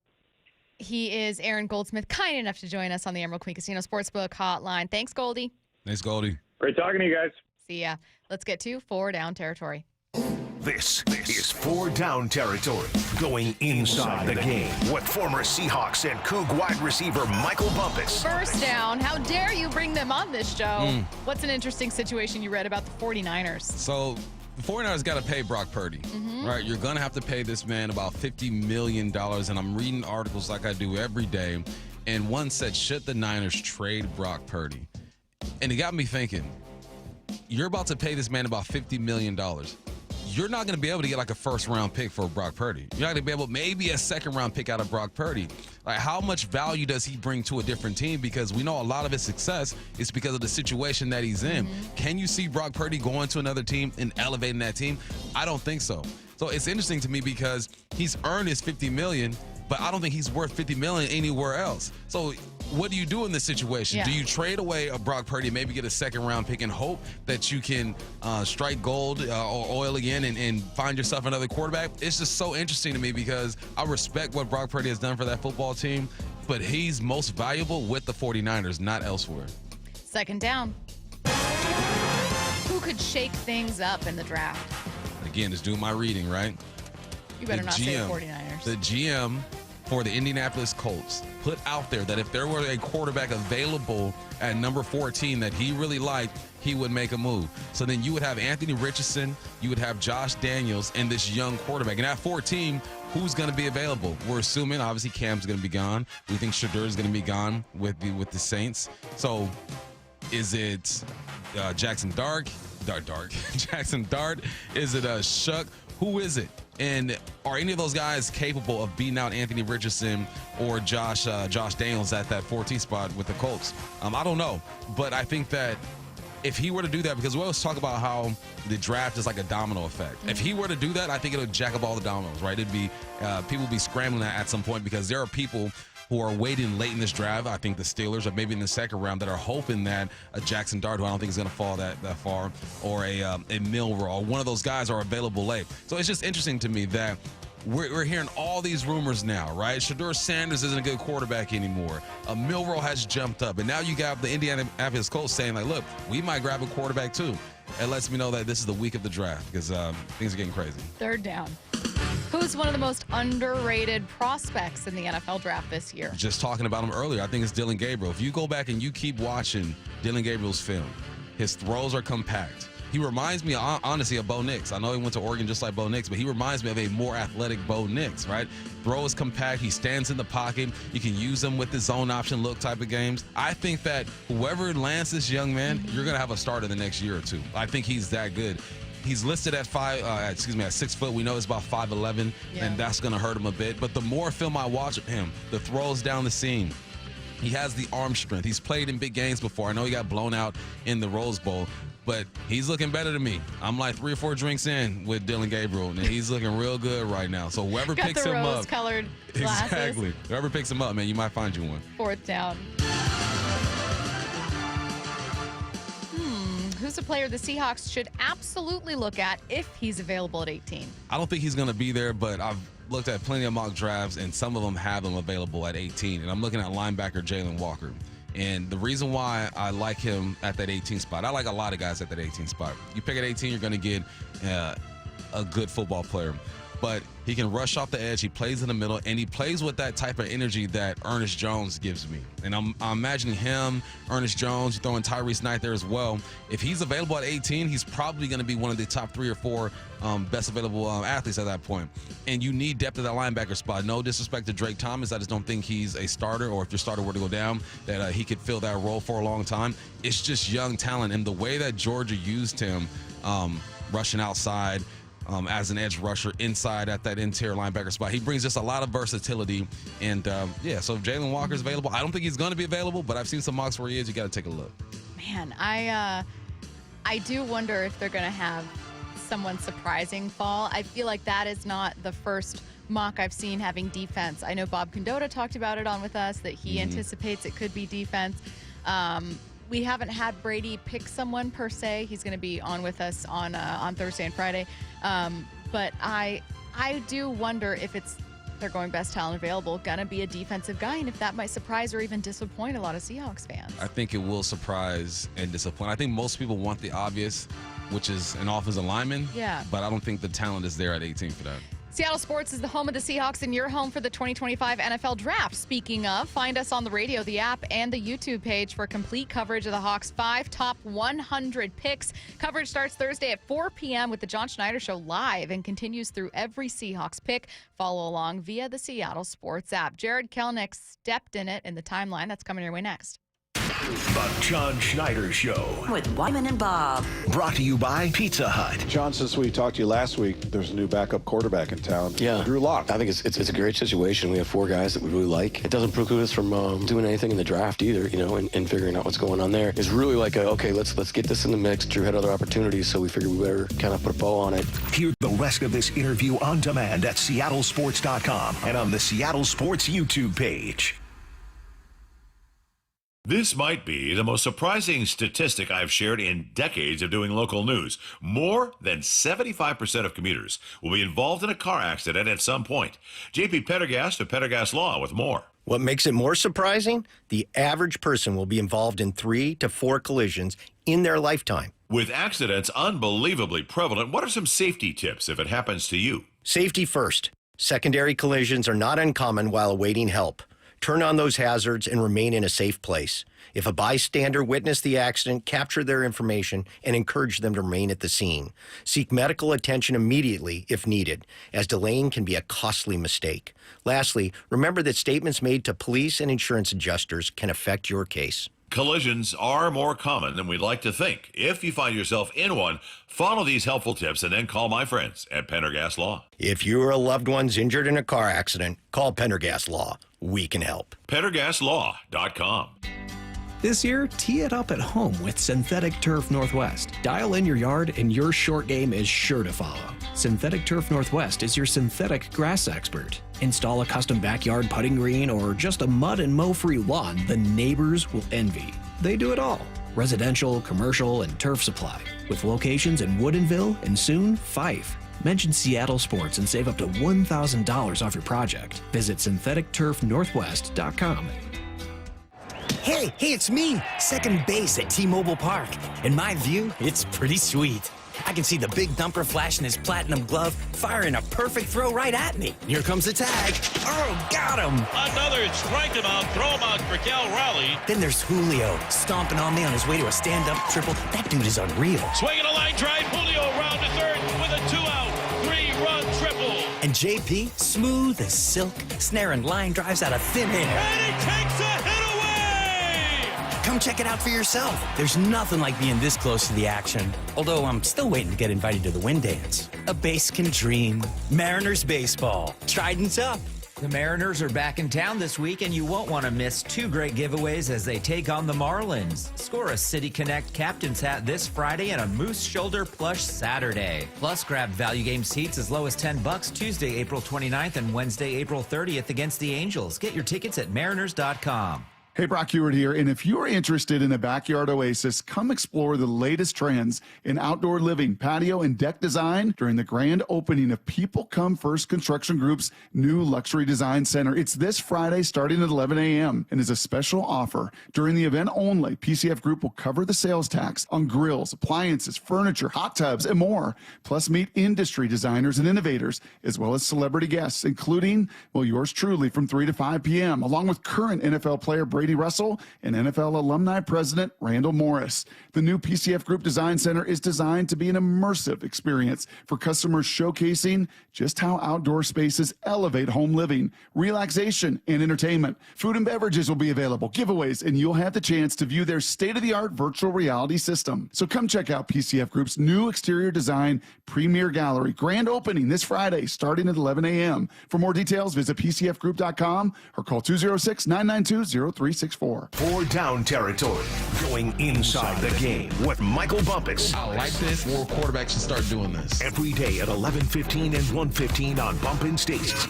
He is Aaron Goldsmith, kind enough to join us on the Emerald Queen Casino Sportsbook Hotline. Thanks, Goldie. Thanks, Goldie. Great talking to you guys. See ya. Let's get to 4 down territory. This is 4 down territory, going inside the game. What former Seahawks and Coug wide receiver Michael Bumpus. First down. How dare you bring them on this show? What's an interesting situation you read about the 49ers? So the 49ers got to pay Brock Purdy, right? You're going to have to pay this man about $50 million, and I'm reading articles like I do every day, and one said, should the Niners trade Brock Purdy? And it got me thinking, you're about to pay this man about $50 million. You're not going to be able to get like a first-round pick for Brock Purdy. You're not going to be able, maybe a second-round pick out of Brock Purdy. Like, how much value does he bring to a different team? Because we know a lot of his success is because of the situation that he's in. Can you see Brock Purdy going to another team and elevating that team? I don't think so. So it's interesting to me because he's earned his $50 million, but I don't think he's worth $50 million anywhere else. So what do you do in this situation? Do you trade away a Brock Purdy, maybe get a second-round pick and hope that you can strike gold or oil again and find yourself another quarterback? It's just so interesting to me because I respect what Brock Purdy has done for that football team, but he's most valuable with the 49ers, not elsewhere. Second down. Who could shake things up in the draft? Again, just doing my reading, right? You better not say the 49ers. The GM for the Indianapolis Colts put out there that if there were a quarterback available at number 14 that he really liked, he would make a move. So then you would have Anthony Richardson, you would have Josh Daniels, and this young quarterback. And at 14, who's going to be available? We're assuming, obviously, Cam's going to be gone. We think Shedeur is going to be gone with the Saints. So is it Jackson Dart? Jackson Dart? Is it Shuck? Who is it? And are any of those guys capable of beating out Anthony Richardson or Josh Daniels at that 14 spot with the Colts? I don't know. But I think that if he were to do that, because we always talk about how the draft is like a domino effect. If he were to do that, I think it would jack up all the dominoes, right? It'd be people would be scrambling at some point because there are people who are waiting late in this draft. I think the Steelers, or maybe in the second round, that are hoping that a Jackson Dart, who I don't think is going to fall that far, or a Milroe, or one of those guys are available late. So it's just interesting to me that we're hearing all these rumors now, right? Shedeur Sanders isn't a good quarterback anymore. Milroe has jumped up, and now you got the Indianapolis Colts saying, like, look, we might grab a quarterback too. It lets me know that this is the week of the draft because things are getting crazy. Third down. Who's one of the most underrated prospects in the NFL draft this year? Just talking about him earlier, I think it's Dillon Gabriel. If you go back and you keep watching Dillon Gabriel's film, his throws are compact. He reminds me, honestly, of Bo Nix. I know he went to Oregon just like Bo Nix, but he reminds me of a more athletic Bo Nix, right? Throw is compact. He stands in the pocket. You can use him with the zone option look type of games. I think that whoever lands this young man, you're going to have a starter the next year or two. I think he's that good. He's listed at 6 foot. We know it's about 5'11", and that's going to hurt him a bit. But the more film I watch of him, the throws down the seam, he has the arm strength. He's played in big games before. I know he got blown out in the Rose Bowl, but he's looking better than me. I'm like 3 or 4 drinks in with Dylan Gabriel, and he's looking real good right now. So whoever picks him up, rose-colored glasses. Exactly. Whoever picks him up, man, you might find you one. 4th down. Who's a player the Seahawks should absolutely look at if he's available at 18? I don't think he's going to be there, but I've looked at plenty of mock drafts, and some of them have him available at 18. And I'm looking at linebacker Jalen Walker. And the reason why I like him at that 18 spot, I like a lot of guys at that 18 spot. You pick at 18, you're going to get a good football player. But he can rush off the edge, he plays in the middle, and he plays with that type of energy that Ernest Jones gives me. And I'm imagining him, Ernest Jones, throwing Tyrese Knight there as well. If he's available at 18, he's probably going to be one of the top 3 or 4 best available athletes at that point. And you need depth at that linebacker spot. No disrespect to Drake Thomas. I just don't think he's a starter, or if your starter were to go down, that he could fill that role for a long time. It's just young talent. And the way that Georgia used him rushing outside, as an edge rusher inside at that interior linebacker spot. He brings just a lot of versatility. And, so if Jalen Walker's available, I don't think he's going to be available, but I've seen some mocks where he is. You got to take a look. Man, I do wonder if they're going to have someone surprising fall. I feel like that is not the first mock I've seen having defense. I know Bob Condotta talked about it on with us, that he anticipates it could be defense. We haven't had Brady pick someone per se. He's going to be on with us on Thursday and Friday. But I do wonder if they're going best talent available, going to be a defensive guy, and if that might surprise or even disappoint a lot of Seahawks fans. I think it will surprise and disappoint. I think most people want the obvious, which is an offensive lineman. Yeah. But I don't think the talent is there at 18 for that. Seattle Sports is the home of the Seahawks and your home for the 2025 NFL Draft. Speaking of, find us on the radio, the app, and the YouTube page for complete coverage of the Hawks' 5 top 100 picks. Coverage starts Thursday at 4 p.m. with the John Schneider Show live and continues through every Seahawks pick. Follow along via the Seattle Sports app. Jared Kelnick stepped in it in the timeline. That's coming your way next. The John Schneider Show with Wyman and Bob. Brought to you by Pizza Hut. John, since we talked to you last week, there's a new backup quarterback in town. Yeah. Drew Lock. I think it's a great situation. We have 4 guys that we really like. It doesn't preclude us from doing anything in the draft either, and figuring out what's going on there. It's really like, okay, let's get this in the mix. Drew had other opportunities, so we figured we better kind of put a bow on it. Hear the rest of this interview on demand at seattlesports.com and on the Seattle Sports YouTube page. This might be the most surprising statistic I've shared in decades of doing local news. More than 75% of commuters will be involved in a car accident at some point. JP Pendergast of Pendergast Law with more. What makes it more surprising? The average person will be involved in 3 to 4 collisions in their lifetime. With accidents unbelievably prevalent, what are some safety tips if it happens to you? Safety first. Secondary collisions are not uncommon while awaiting help. Turn on those hazards and remain in a safe place. If a bystander witnessed the accident, capture their information and encourage them to remain at the scene. Seek medical attention immediately if needed, as delaying can be a costly mistake. Lastly, remember that statements made to police and insurance adjusters can affect your case. Collisions are more common than we'd like to think. If you find yourself in one, follow these helpful tips and then call my friends at Pendergast Law. If you or a loved one's injured in a car accident, call Pendergast Law. We can help. PendergastLaw.com. This year, tee it up at home with Synthetic Turf Northwest. Dial in your yard and your short game is sure to follow. Synthetic Turf Northwest is your synthetic grass expert. Install a custom backyard putting green or just a mud and mow-free lawn the neighbors will envy. They do it all. Residential, commercial, and turf supply. With locations in Woodinville and soon Fife. Mention Seattle Sports and save up to $1,000 off your project. Visit syntheticturfnorthwest.com. Hey, it's me, second base at T-Mobile Park. And my view, it's pretty sweet. I can see the big dumper flashing his platinum glove, firing a perfect throw right at me. Here comes the tag. Oh, got him. Another strike him out, throw him out for Cal Raleigh. Then there's Julio, stomping on me on his way to a stand-up triple. That dude is unreal. Swinging a line drive, Julio round to third with a 2-out, 3-run triple. And JP, smooth as silk, snaring line drives out of thin air. And he takes a hit away! Come check it out for yourself. There's nothing like being this close to the action. Although I'm still waiting to get invited to the Wind Dance. A base can dream. Mariners baseball. Trident's up. The Mariners are back in town this week, and you won't want to miss 2 great giveaways as they take on the Marlins. Score a City Connect captain's hat this Friday and a Moose Shoulder plush Saturday. Plus, grab value game seats as low as $10 Tuesday, April 29th and Wednesday, April 30th against the Angels. Get your tickets at mariners.com. Hey, Brock Heward here, and if you're interested in a backyard oasis, come explore the latest trends in outdoor living, patio, and deck design during the grand opening of People Come First Construction Group's new Luxury Design Center. It's this Friday starting at 11 a.m. and is a special offer. During the event only, PCF Group will cover the sales tax on grills, appliances, furniture, hot tubs, and more. Plus, meet industry designers and innovators, as well as celebrity guests, including, well, yours truly from 3 to 5 p.m., along with current NFL player Brady Russell and NFL alumni president Randall Morris. The new PCF Group Design Center is designed to be an immersive experience for customers, showcasing just how outdoor spaces elevate home living, relaxation, and entertainment. Food and beverages will be available, giveaways, and you'll have the chance to view their state-of-the-art virtual reality system. So come check out PCF Group's new exterior design premier gallery. Grand opening this Friday starting at 11 a.m. For more details, visit PCFgroup.com or call 206-992-0364. For Down Territory, going inside the game with Michael Bumpus. I like this. More quarterbacks should start doing this. Every day at 11:15 and 1:15 on Bumpin' Stacy.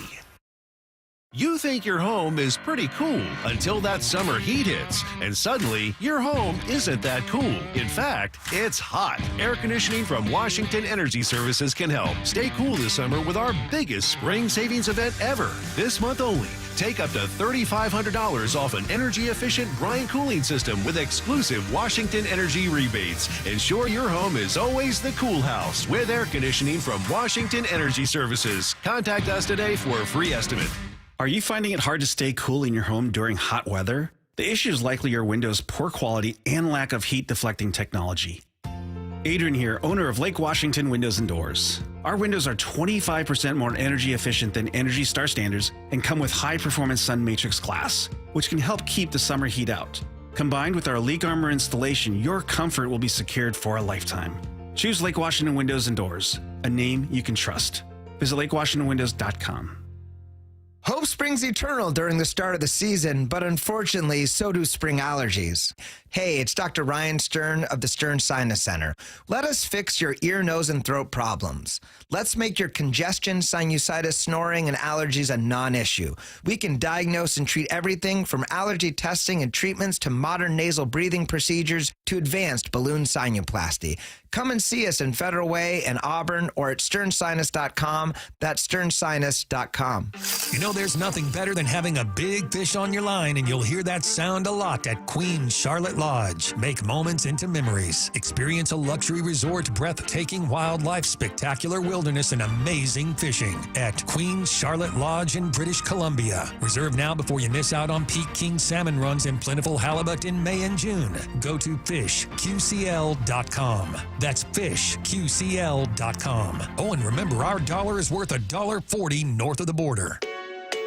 You think your home is pretty cool until that summer heat hits, and suddenly your home isn't that cool. In fact, it's hot. Air conditioning from Washington Energy Services can help. Stay cool this summer with our biggest spring savings event ever. This month only, take up to $3,500 off an energy-efficient brine cooling system with exclusive Washington Energy rebates. Ensure your home is always the cool house with air conditioning from Washington Energy Services. Contact us today for a free estimate. Are you finding it hard to stay cool in your home during hot weather? The issue is likely your window's poor quality and lack of heat deflecting technology. Adrian here, owner of Lake Washington Windows and Doors. Our windows are 25% more energy efficient than Energy Star standards and come with high-performance Sun Matrix glass, which can help keep the summer heat out. Combined with our Leak Armor installation, your comfort will be secured for a lifetime. Choose Lake Washington Windows and Doors, a name you can trust. Visit lakewashingtonwindows.com. Hope springs eternal during the start of the season, but unfortunately, so do spring allergies. Hey, it's Dr. Ryan Stern of the Stern Sinus Center. Let us fix your ear, nose, and throat problems. Let's make your congestion, sinusitis, snoring, and allergies a non-issue. We can diagnose and treat everything from allergy testing and treatments to modern nasal breathing procedures to advanced balloon sinuplasty. Come and see us in Federal Way and Auburn or at sternsinus.com. That's sternsinus.com. You know, there's nothing better than having a big fish on your line, and you'll hear that sound a lot at Queen Charlotte Lodge. Make moments into memories. Experience a luxury resort, breathtaking wildlife, spectacular wilderness, and amazing fishing at Queen Charlotte Lodge in British Columbia. Reserve now before you miss out on peak king salmon runs and plentiful halibut in May and June. Go to fishqcl.com. That's fishqcl.com. Oh, and remember, our dollar is worth $1.40 north of the border.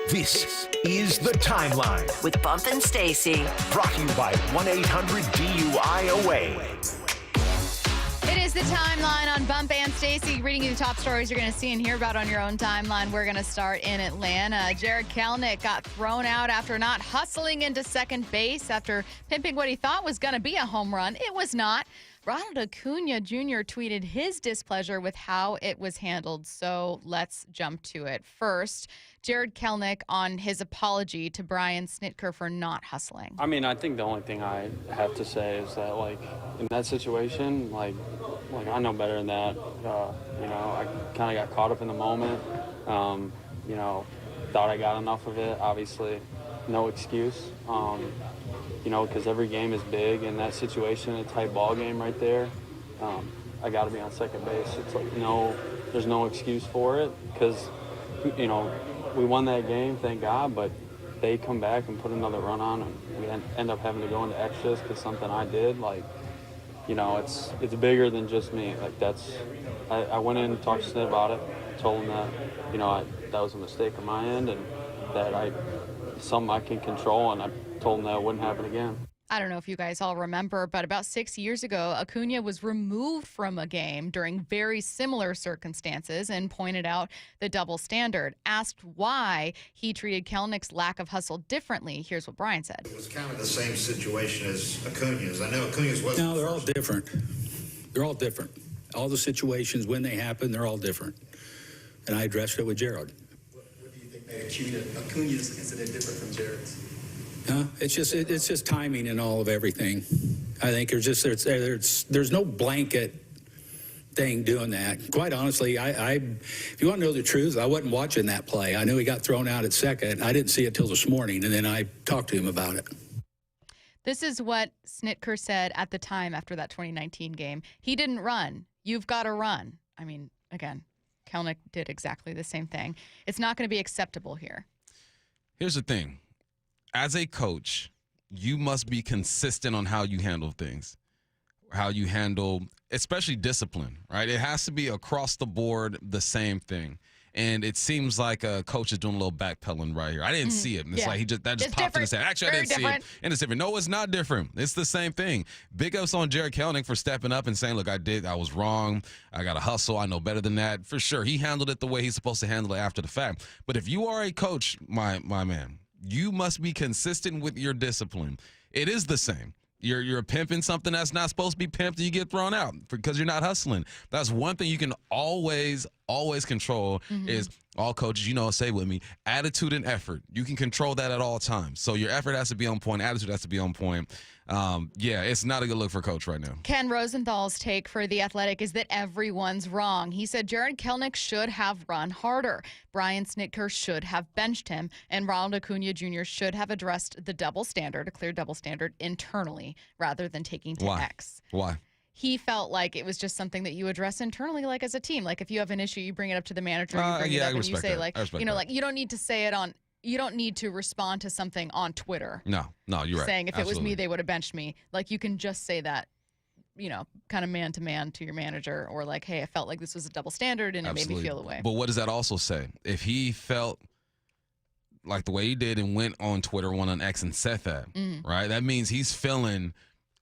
This is The Timeline with Bump and Stacy. Brought to you by 1-800-DUI-AWAY. It is The Timeline on Bump and Stacy, reading you the top stories you're going to see and hear about on your own timeline. We're going to start in Atlanta. Jared Kelenic got thrown out after not hustling into second base after pimping what he thought was going to be a home run. It was not. Ronald Acuna Jr. tweeted his displeasure with how it was handled, so let's jump to it. First, Jared Kelenic on his apology to Brian Snitker for not hustling. I mean, I think the only thing I have to say is that, like, in that situation, like I know better than that. You know, I kind of got caught up in the moment. You know, thought I got enough of it. Obviously, no excuse. You know, because every game is big. In that situation, a tight ball game right there, I got to be on second base. It's like, no, there's no excuse for it because, you know, we won that game, thank God, but they come back and put another run on, and we end up having to go into extras because something I did. Like, you know, it's bigger than just me. Like, I went in and talked to Snit about it, told him that, you know, that was a mistake on my end and that something I can control, and I told him that it wouldn't happen again. I don't know if you guys all remember, but about 6 years ago, Acuna was removed from a game during very similar circumstances and pointed out the double standard. Asked why he treated Kelenich's lack of hustle differently, here's what Brian said. It was kind of the same situation as Acuna's. I know Acuna's wasn't. No, they're all different. They're all different. All the situations, when they happen, they're all different. And I addressed it with Jared. What do you think made Acuna's incident different from Jared's? It's just timing and all of everything. I think there's no blanket thing doing that. Quite honestly, if you want to know the truth, I wasn't watching that play. I knew he got thrown out at second. I didn't see it till this morning, and then I talked to him about it. This is what Snitker said at the time after that 2019 game. He didn't run. You've got to run. I mean, again, Kelenic did exactly the same thing. It's not going to be acceptable here. Here's the thing. As a coach, you must be consistent on how you handle things, how you handle, especially discipline, right? It has to be across the board the same thing. And it seems like a coach is doing a little backpedaling right here. I didn't see it. It's like that just popped in his head. Actually, I didn't see it. And it's different. No, it's not different. It's the same thing. Big ups on Jared Kelenic for stepping up and saying, look, I was wrong. I got to hustle. I know better than that. For sure. He handled it the way he's supposed to handle it after the fact. But if you are a coach, my man, you must be consistent with your discipline. It is the same. You're pimping something that's not supposed to be pimped and you get thrown out because you're not hustling. That's one thing you can always control is all coaches, say with me, attitude and effort. You can control that at all times. So your effort has to be on point. Attitude has to be on point. It's not a good look for coach right now. Ken Rosenthal's take for The Athletic is that everyone's wrong. He said Jared Kelenic should have run harder. Brian Snitker should have benched him. And Ronald Acuna Jr. should have addressed the double standard, a clear double standard, internally rather than taking to X. Why? He felt like it was just something that you address internally, like as a team. Like if you have an issue, you bring it up to the manager, you bring it up and you say, like, you don't need to say it on. You don't need to respond to something on Twitter. No, you're right. Saying if it was me, they would have benched me. Like you can just say that, kind of man to man to your manager, or like, hey, I felt like this was a double standard and it made me feel the way. But what does that also say? If he felt like the way he did and went on Twitter, went on X and said that, right? That means he's feeling.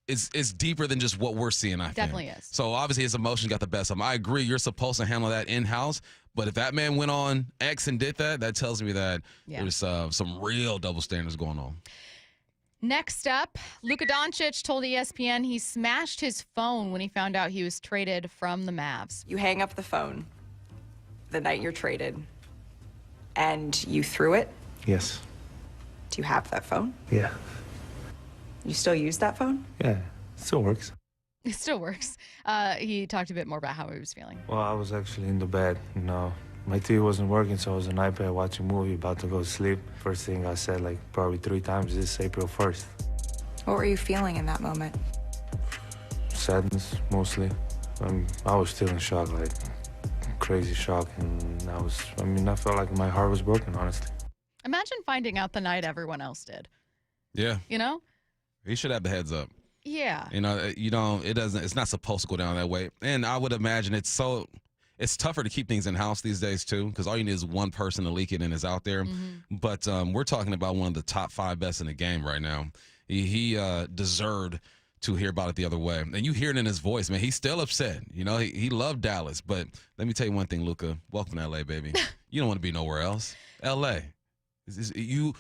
It's deeper than just what we're seeing, I think. Definitely is. So obviously his emotions got the best of him. I agree, you're supposed to handle that in-house, but if that man went on X and did that, that tells me that there's some real double standards going on. Next up, Luka Doncic told ESPN he smashed his phone when he found out he was traded from the Mavs. You hang up the phone the night you're traded, and you threw it? Yes. Do you have that phone? Yeah. You still use that phone? Yeah, it still works. It still works. He talked a bit more about how he was feeling. Well, I was actually in the bed, My TV wasn't working, so I was on iPad watching a movie, about to go to sleep. First thing I said, probably 3 times, is April 1st. What were you feeling in that moment? Sadness, mostly. I was still in shock, crazy shock, and I felt like my heart was broken, honestly. Imagine finding out the night everyone else did. Yeah. He should have the heads up. Yeah. It's not supposed to go down that way. And I would imagine it's tougher to keep things in house these days too, because all you need is one person to leak it and it's out there. But we're talking about one of the top 5 best in the game right now. He deserved to hear about it the other way. And you hear it in his voice, man. He's still upset. He loved Dallas. But let me tell you one thing, Luka. Welcome to L.A., baby. You don't want to be nowhere else. L.A. You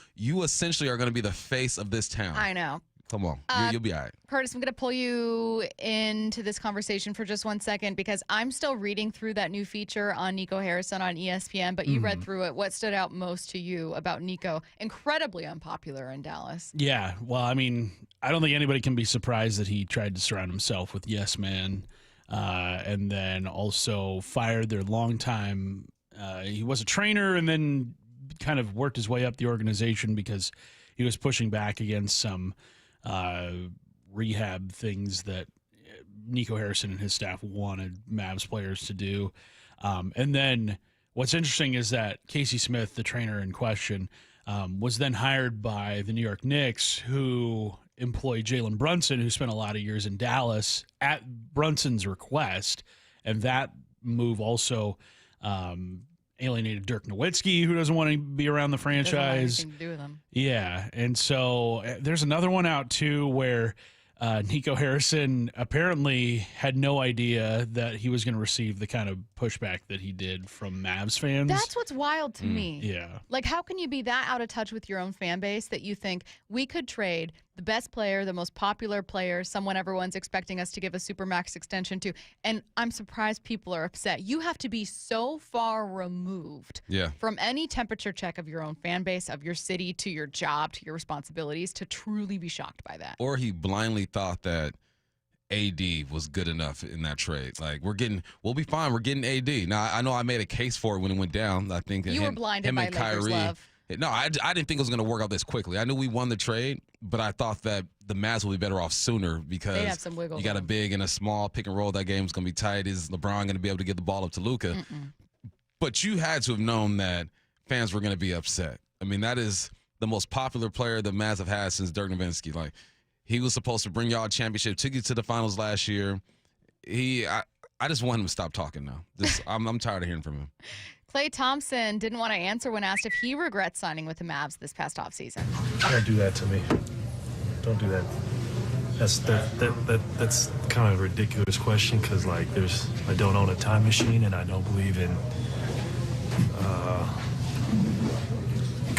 essentially are going to be the face of this town. I know. Come on. You'll be all right. Curtis, I'm going to pull you into this conversation for just 1 second because I'm still reading through that new feature on Nico Harrison on ESPN, but you read through it. What stood out most to you about Nico? Incredibly unpopular in Dallas. Yeah. Well, I don't think anybody can be surprised that he tried to surround himself with yes men and then also fired their longtime. He was a trainer and then kind of worked his way up the organization because he was pushing back against some rehab things that Nico Harrison and his staff wanted Mavs players to do. And then what's interesting is that Casey Smith, the trainer in question, was then hired by the New York Knicks, who employed Jalen Brunson, who spent a lot of years in Dallas at Brunson's request. And that move also alienated Dirk Nowitzki, who doesn't want to be around the franchise. Doesn't want anything to do with them. Yeah. And so there's another one out, too, where Nico Harrison apparently had no idea that he was going to receive the kind of pushback that he did from Mavs fans. That's what's wild to me. Yeah. Like, how can you be that out of touch with your own fan base that you think we could trade the best player, the most popular player, someone everyone's expecting us to give a supermax extension to, and I'm surprised people are upset. You have to be so far removed from any temperature check of your own fan base, of your city, to your job, to your responsibilities, to truly be shocked by that. Or he blindly thought that AD was good enough in that trade. Like, we'll be fine. We're getting AD. Now, I know I made a case for it when it went down. I think you were blinded by Lakers love. No, I didn't think it was going to work out this quickly. I knew we won the trade, but I thought that the Mavs would be better off sooner because they have some wiggle you got a room. big and a small pick and roll. That game's going to be tight. Is LeBron going to be able to get the ball up to Luka? But you had to have known that fans were going to be upset. I mean, that is the most popular player the Mavs have had since Dirk Nowitzki. Like, he was supposed to bring y'all a championship, took you to the finals last year. I just want him to stop talking now. I'm tired of hearing from him. Klay Thompson didn't want to answer when asked if he regrets signing with the Mavs this past offseason. Don't do that to me. Don't do that. That's kind of a ridiculous question because, like, I don't own a time machine and I don't believe in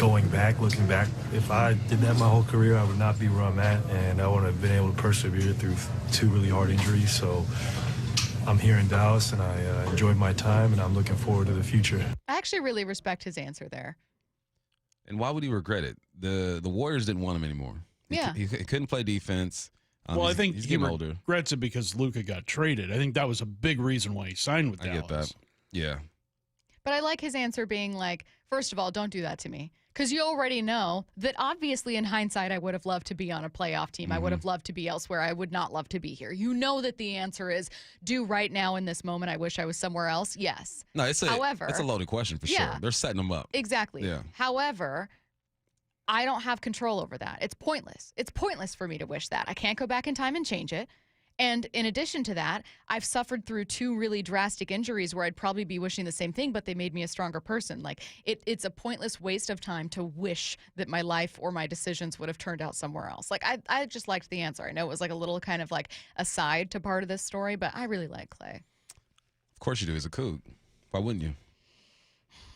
looking back. If I did that my whole career, I would not be where I'm at, and I wouldn't have been able to persevere through 2 really hard injuries. So I'm here in Dallas, and I enjoyed my time, and I'm looking forward to the future. I actually really respect his answer there. And why would he regret it? The Warriors didn't want him anymore. He couldn't play defense. Well, I think he's he getting older. regrets it because Luka got traded. I think that was a big reason why he signed with Dallas. I get that. Yeah. But I like his answer being like, first of all, don't do that to me. Because you already know that obviously in hindsight, I would have loved to be on a playoff team. I would have loved to be elsewhere. I would not love to be here. You know that the answer is, do right now in this moment, I wish I was somewhere else? Yes. No, it's a loaded question for sure. They're setting them up. Exactly. Yeah. However, I don't have control over that. It's pointless. It's pointless for me to wish that. I can't go back in time and change it. And in addition to that, I've suffered through 2 really drastic injuries where I'd probably be wishing the same thing, but they made me a stronger person. Like, it's a pointless waste of time to wish that my life or my decisions would have turned out somewhere else. Like, I just liked the answer. I know it was like a little kind of like aside to part of this story, but I really like Klay. Of course you do. He's a kook. Why wouldn't you?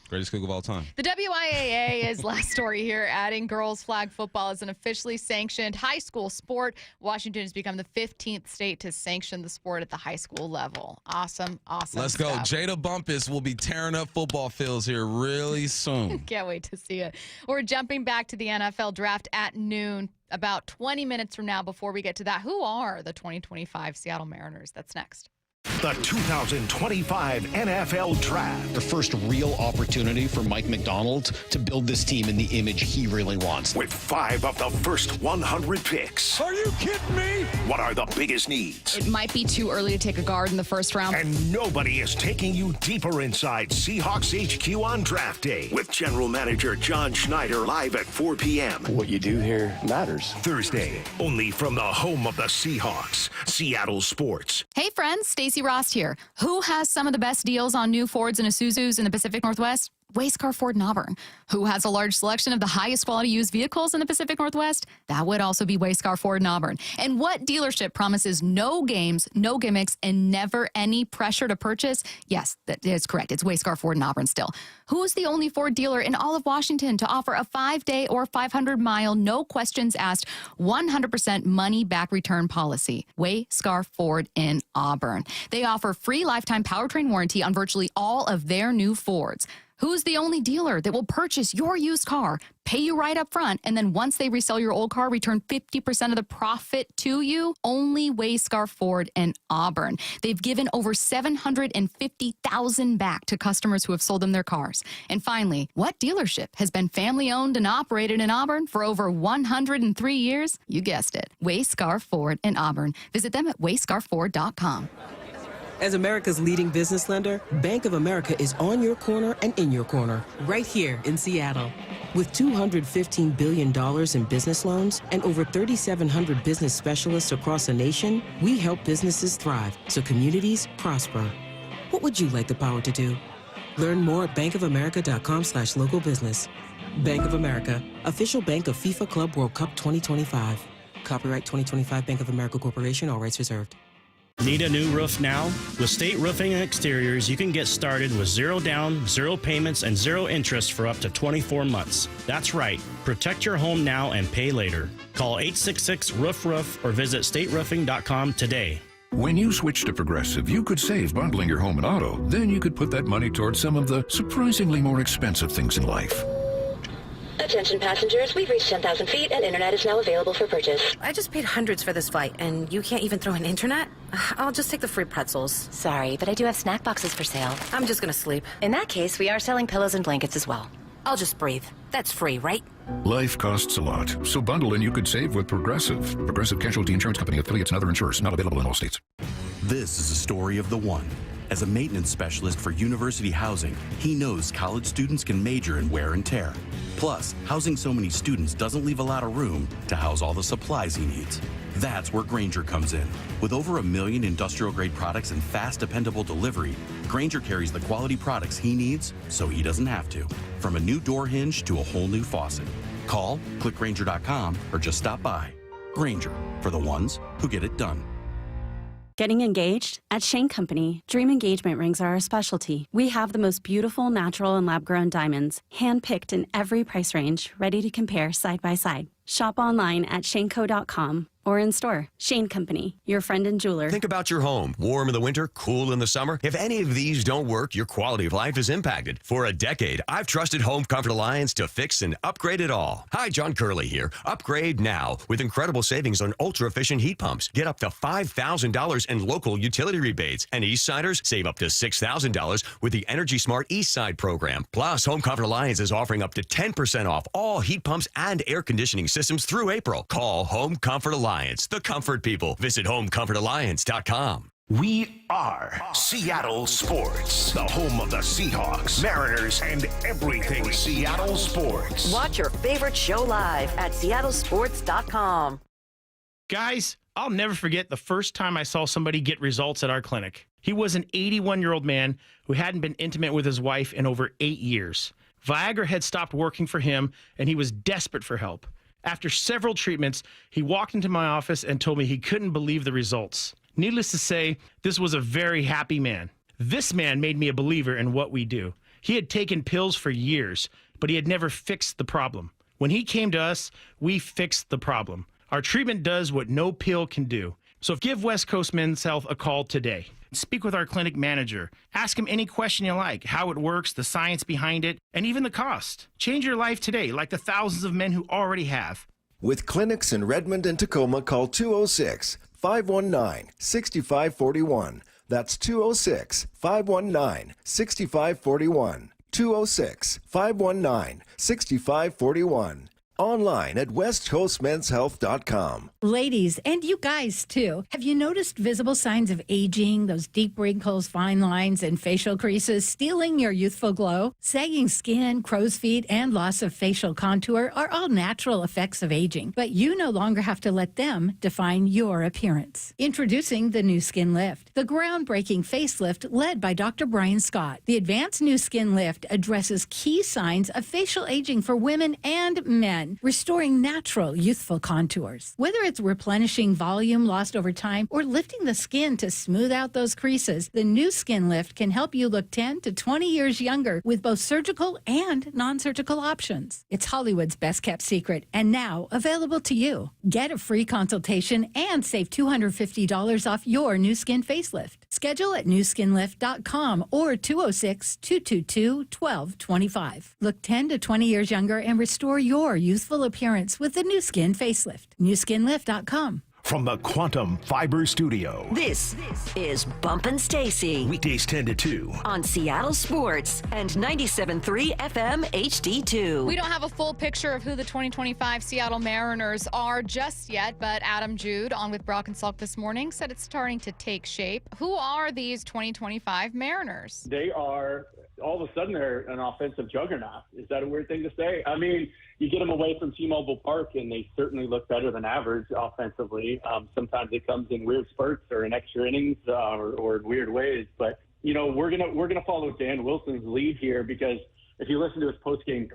Greatest kook of all time. The WIAA is last story here, adding girls flag football as an officially sanctioned high school sport. Washington has become the 15th state to sanction the sport at the high school level. Awesome Let's go. stuff. Jada Bumpus will be tearing up football fields here really soon. Can't wait to see it. We're jumping back to the NFL draft at noon, about 20 minutes from now. Before we get to that, who are the 2025 Seattle Mariners? That's next. The 2025 NFL Draft. The first real opportunity for Mike McDonald to build this team in the image he really wants. With 5 of the first 100 picks. Are you kidding me? What are the biggest needs? It might be too early to take a guard in the first round. And nobody is taking you deeper inside Seahawks HQ on draft day with General Manager John Schneider live at 4 p.m. What you do here matters. Thursday, only from the home of the Seahawks, Seattle Sports. Hey friends, Stacy Rost here. Who has some of the best deals on new Fords and Isuzus in the Pacific Northwest? Wayscar Ford in Auburn. Who has a large selection of the highest quality used vehicles in the Pacific Northwest? That would also be Wayscar Ford in Auburn. And what dealership promises no games, no gimmicks, and never any pressure to purchase? Yes, that is correct. It's Wayscar Ford in Auburn still. Who's the only Ford dealer in all of Washington to offer a 5-day or 500-mile, no questions asked, 100% money-back return policy? Wayscar Ford in Auburn. They offer free lifetime powertrain warranty on virtually all of their new Fords. Who's the only dealer that will purchase your used car, pay you right up front, and then once they resell your old car, return 50% of the profit to you? Only Wayscar Ford in Auburn. They've given over $750,000 back to customers who have sold them their cars. And finally, what dealership has been family-owned and operated in Auburn for over 103 years? You guessed it. Wayscar Ford in Auburn. Visit them at wayscarford.com. As America's leading business lender, Bank of America is on your corner and in your corner, right here in Seattle. With $215 billion in business loans and over 3,700 business specialists across the nation, we help businesses thrive so communities prosper. What would you like the power to do? Learn more at bankofamerica.com/local business. Bank of America, official bank of FIFA Club World Cup 2025. Copyright 2025 Bank of America Corporation, all rights reserved. Need a new roof now? With State Roofing and Exteriors, you can get started with 0 down, 0 payments, and 0 interest for up to 24 months. That's right. Protect your home now and pay later. Call 866-ROOF-ROOF or visit stateroofing.com today. When you switch to Progressive, you could save bundling your home and auto. Then you could put that money towards some of the surprisingly more expensive things in life. Attention passengers, we've reached 10,000 feet and internet is now available for purchase. I just paid hundreds for this flight, and you can't even throw in internet? I'll just take the free pretzels. Sorry, but I do have snack boxes for sale. I'm just gonna sleep. In that case, we are selling pillows and blankets as well. I'll just breathe. That's free, right? Life costs a lot, so bundle and you could save with Progressive. Progressive Casualty Insurance Company, affiliates, and other insurers. Not available in all states. This is a story of the one. As a maintenance specialist for university housing, he knows college students can major in wear and tear. Plus, housing so many students doesn't leave a lot of room to house all the supplies he needs. That's where Grainger comes in. With over 1 million industrial-grade products and fast, dependable delivery, Grainger carries the quality products he needs so he doesn't have to. From a new door hinge to a whole new faucet. Call, click Grainger.com, or just stop by. Grainger, for the ones who get it done. Getting engaged? At Shane Company, dream engagement rings are our specialty. We have the most beautiful natural and lab-grown diamonds, hand-picked in every price range, ready to compare side by side. Shop online at shaneco.com or in store. Shane Company, your friend and jeweler. Think about your home. Warm in the winter, cool in the summer. If any of these don't work, your quality of life is impacted. For a decade, I've trusted Home Comfort Alliance to fix and upgrade it all. Hi, John Curley here. Upgrade now with incredible savings on ultra-efficient heat pumps. Get up to $5,000 in local utility rebates. And Eastsiders save up to $6,000 with the Energy Smart Eastside program. Plus, Home Comfort Alliance is offering up to 10% off all heat pumps and air conditioning systems through April. Call Home Comfort Alliance, the comfort people. Visit homecomfortalliance.com. We are Seattle Sports, the home of the Seahawks, Mariners, and everything Seattle sports. Watch your favorite show live at seattlesports.com. Guys, I'll never forget the first time I saw somebody get results at our clinic. He was an 81-year-old man who hadn't been intimate with his wife in over 8 years. Viagra had stopped working for him, and he was desperate for help. After several treatments, he walked into my office and told me he couldn't believe the results. Needless to say, this was a very happy man. This man made me a believer in what we do. He had taken pills for years, but he had never fixed the problem. When he came to us, we fixed the problem. Our treatment does what no pill can do. So give West Coast Men's Health a call today. Speak with our clinic manager. Ask him any question you like, how it works, the science behind it, and even the cost. Change your life today, like the thousands of men who already have. With clinics in Redmond and Tacoma, call 206-519-6541. That's 206-519-6541. 206-519-6541. Online at westcoastmenshealth.com. Ladies, and you guys too, have you noticed visible signs of aging, those deep wrinkles, fine lines, and facial creases stealing your youthful glow? Sagging skin, crow's feet, and loss of facial contour are all natural effects of aging, but you no longer have to let them define your appearance. Introducing the new Skin Lift, the groundbreaking facelift led by Dr. Brian Scott. The advanced new Skin Lift addresses key signs of facial aging for women and men, restoring natural, youthful contours. Whether it's replenishing volume lost over time or lifting the skin to smooth out those creases, the new Skin Lift can help you look 10 to 20 years younger with both surgical and non-surgical options. It's Hollywood's best-kept secret and now available to you. Get a free consultation and save $250 off your new skin facelift. Schedule at newskinlift.com or 206-222-1225. Look 10 to 20 years younger and restore your youthful appearance with the new skin facelift. newskinlift.com. From the Quantum Fiber Studio. This is Bumpin' Stacy Weekdays 10 to 2. on Seattle Sports and 97.3 FM HD2. We don't have a full picture of who the 2025 Seattle Mariners are just yet, but Adam Jude on with Brock and Salk this morning said it's starting to take shape. Who are these 2025 Mariners? They are, all of a sudden, they're an offensive juggernaut. Is that a weird thing to say? I mean, you get them away from T-Mobile Park, and they certainly look better than average offensively. Sometimes it comes in weird spurts or in extra innings or in weird ways. But you know, we're gonna follow Dan Wilson's lead here, because if you listen to his post-game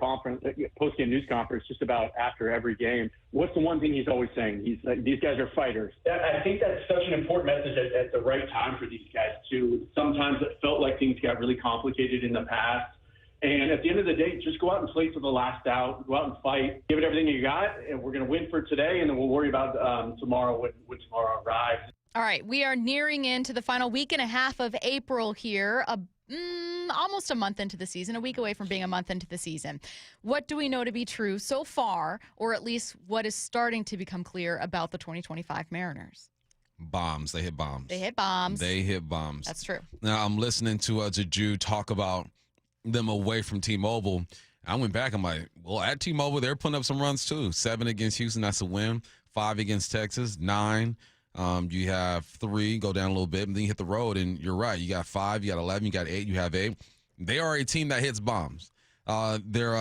news conference just about after every game, what's the one thing he's always saying? He's like, these guys are fighters. I think that's such an important message at the right time for these guys too. Sometimes it felt like things got really complicated in the past. And at the end of the day, just go out and play to the last out. Go out and fight. Give it everything you got, and we're going to win for today, and then we'll worry about tomorrow when tomorrow arrives. All right, we are nearing into the final week and a half of April here, almost a month into the season, a week away from being a month into the season. What do we know to be true so far, or at least what is starting to become clear about the 2025 Mariners? Bombs. They hit bombs. They hit bombs. They hit bombs. That's true. Now, I'm listening to Jude talk about them away from T-Mobile. I went back. I'm like, well, at T-Mobile, they're putting up some runs too. 7 against Houston, that's a win. 5 against Texas, 9. You have 3, go down a little bit, and then you hit the road, and you're right. You got 5, you got 11, you got 8, you have 8. They are a team that hits bombs. Their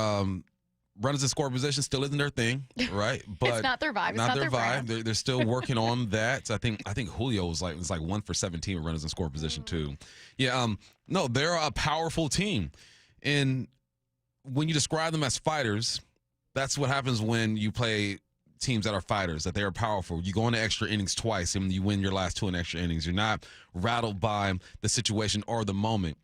runners in score position still isn't their thing, right? But it's not their vibe. Not their vibe. They're still working on that. I think Julio was like 1 for 17 with runners in score position too. Yeah. No, they're a powerful team, and when you describe them as fighters, that's what happens when you play teams that are fighters, that they are powerful. You go into extra innings twice, and you win your last 2 in extra innings. You're not rattled by the situation or the moment.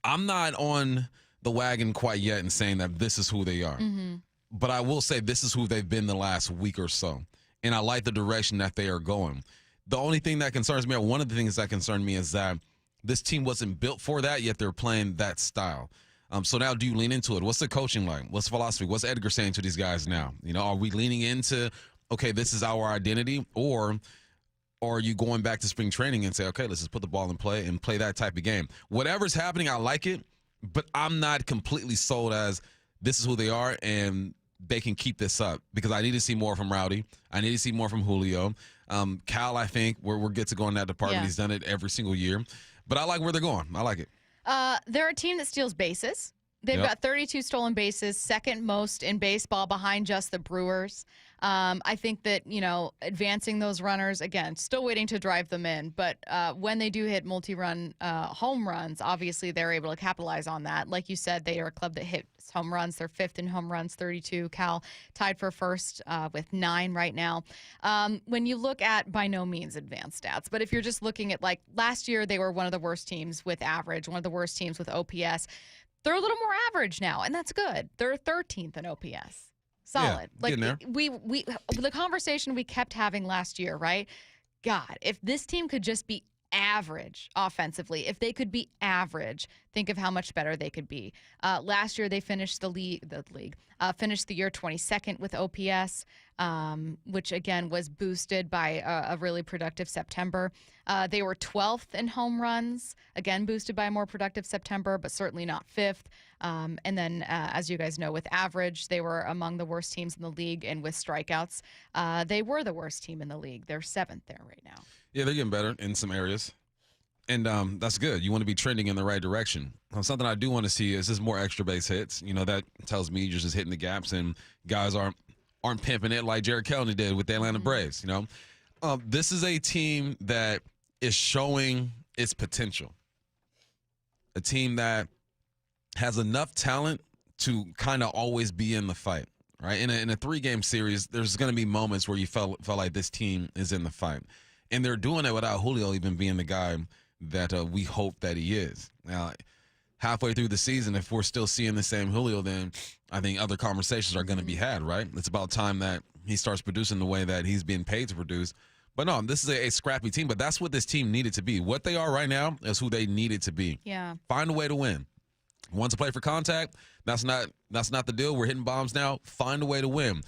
I'm not on the wagon quite yet in saying that this is who they are. Mm-hmm. But I will say this is who they've been the last week or so. And I like the direction that they are going. The only thing that concerns me, or one of the things that concern me, is that this team wasn't built for that, yet they're playing that style. So now do you lean into it? What's the coaching like? What's the philosophy? What's Edgar saying to these guys now? You know, are we leaning into, okay, this is our identity? Or are you going back to spring training and say, okay, let's just put the ball in play and play that type of game? Whatever's happening, I like it, but I'm not completely sold as this is who they are and they can keep this up, because I need to see more from Rowdy. I need to see more from Julio. Cal, I think, we're good to go in that department. Yeah. He's done it every single year. But I like where they're going. I like it. They're a team that steals bases. They've got 32 stolen bases, second most in baseball behind just the Brewers. I think that, you know, advancing those runners, again, still waiting to drive them in. But when they do hit multi-run home runs, obviously they're able to capitalize on that. Like you said, they are a club that hits home runs. They're 5th in home runs, 32. Cal tied for first with 9 right now. When you look at, by no means advanced stats, but if you're just looking at, like, last year they were one of the worst teams with average, one of the worst teams with OPS. They're a little more average now, and that's good. They're 13th in OPS. Solid. Yeah, like we the conversation we kept having last year, right? God, if this team could just be average offensively, if they could be average, think of how much better they could be. Last year they finished finished the year 22nd with OPS, which again was boosted by a really productive September. They were 12th in home runs, again boosted by a more productive September, but certainly not 5th. And then, as you guys know, with average, they were among the worst teams in the league, and with strikeouts, they were the worst team in the league. They're 7th there right now. Yeah, they're getting better in some areas. And that's good. You want to be trending in the right direction. Something I do want to see is just more extra base hits. You know, that tells me you're just hitting the gaps, and guys aren't pimping it like Jared Kelly did with the Atlanta Braves. You know, this is a team that is showing its potential. A team that has enough talent to kind of always be in the fight, right? In a 3-game series, there's going to be moments where you felt like this team is in the fight. And they're doing it without Julio even being the guy that we hope that he is. Now, halfway through the season, if we're still seeing the same Julio, then I think other conversations are going to be had, right? It's about time that he starts producing the way that he's being paid to produce. But no, this is a scrappy team, but that's what this team needed to be. What they are right now is who they needed to be. Yeah. Find a way to win. Want to play for contact? That's not the deal. We're hitting bombs now. Find a way to win.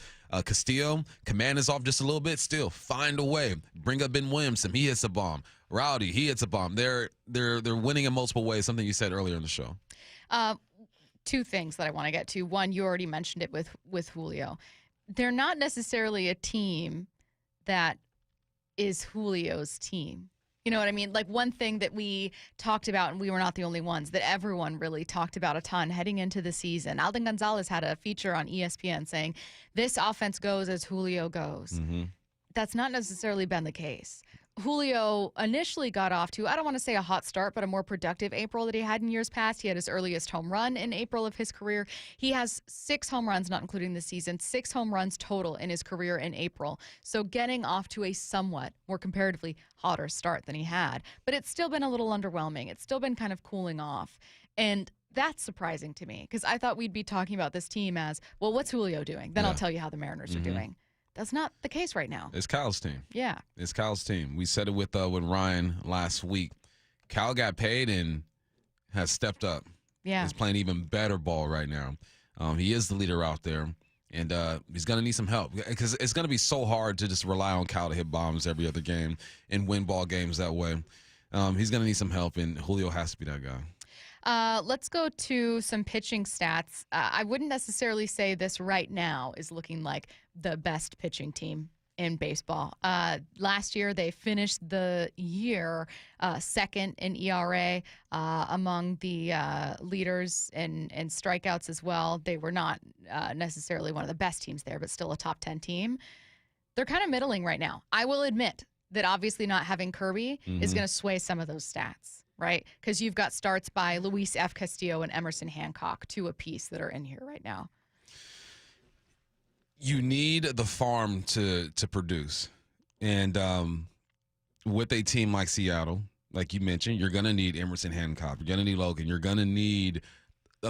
Castillo, command is off just a little bit. Still, find a way. Bring up Ben Williamson. He hits a bomb. Rowdy, he hits a bomb. They're winning in multiple ways. Something you said earlier in the show. Two things that I want to get to. One, you already mentioned it with Julio. They're not necessarily a team that is Julio's team. You know what I mean? Like, one thing that we talked about, and we were not the only ones, that everyone really talked about a ton heading into the season. Alden Gonzalez had a feature on ESPN saying, this offense goes as Julio goes. Mm-hmm. That's not necessarily been the case. Julio initially got off to, I don't want to say a hot start, but a more productive April that he had in years past. He had his earliest home run in April of his career. He has 6 home runs, not including the season, 6 home runs total in his career in April. So getting off to a somewhat more comparatively hotter start than he had. But it's still been a little underwhelming. It's still been kind of cooling off. And that's surprising to me because I thought we'd be talking about this team as, well, what's Julio doing? Then I'll tell you how the Mariners are doing. That's not the case right now. It's Kyle's team. Yeah. It's Kyle's team. We said it with Ryan last week. Kyle got paid and has stepped up. Yeah. He's playing even better ball right now. He is the leader out there, and he's going to need some help because it's going to be so hard to just rely on Kyle to hit bombs every other game and win ball games that way. He's going to need some help, and Julio has to be that guy. Let's go to some pitching stats. I wouldn't necessarily say this right now is looking like the best pitching team in baseball. Last year, they finished the year second in ERA among the leaders in strikeouts as well. They were not necessarily one of the best teams there, but still a top 10 team. They're kind of middling right now. I will admit that obviously not having Kirby is going to sway some of those stats. Right? Because you've got starts by Luis F. Castillo and Emerson Hancock, 2 apiece that are in here right now. You need the farm to produce. And with a team like Seattle, like you mentioned, you're going to need Emerson Hancock. You're going to need Logan. You're going to need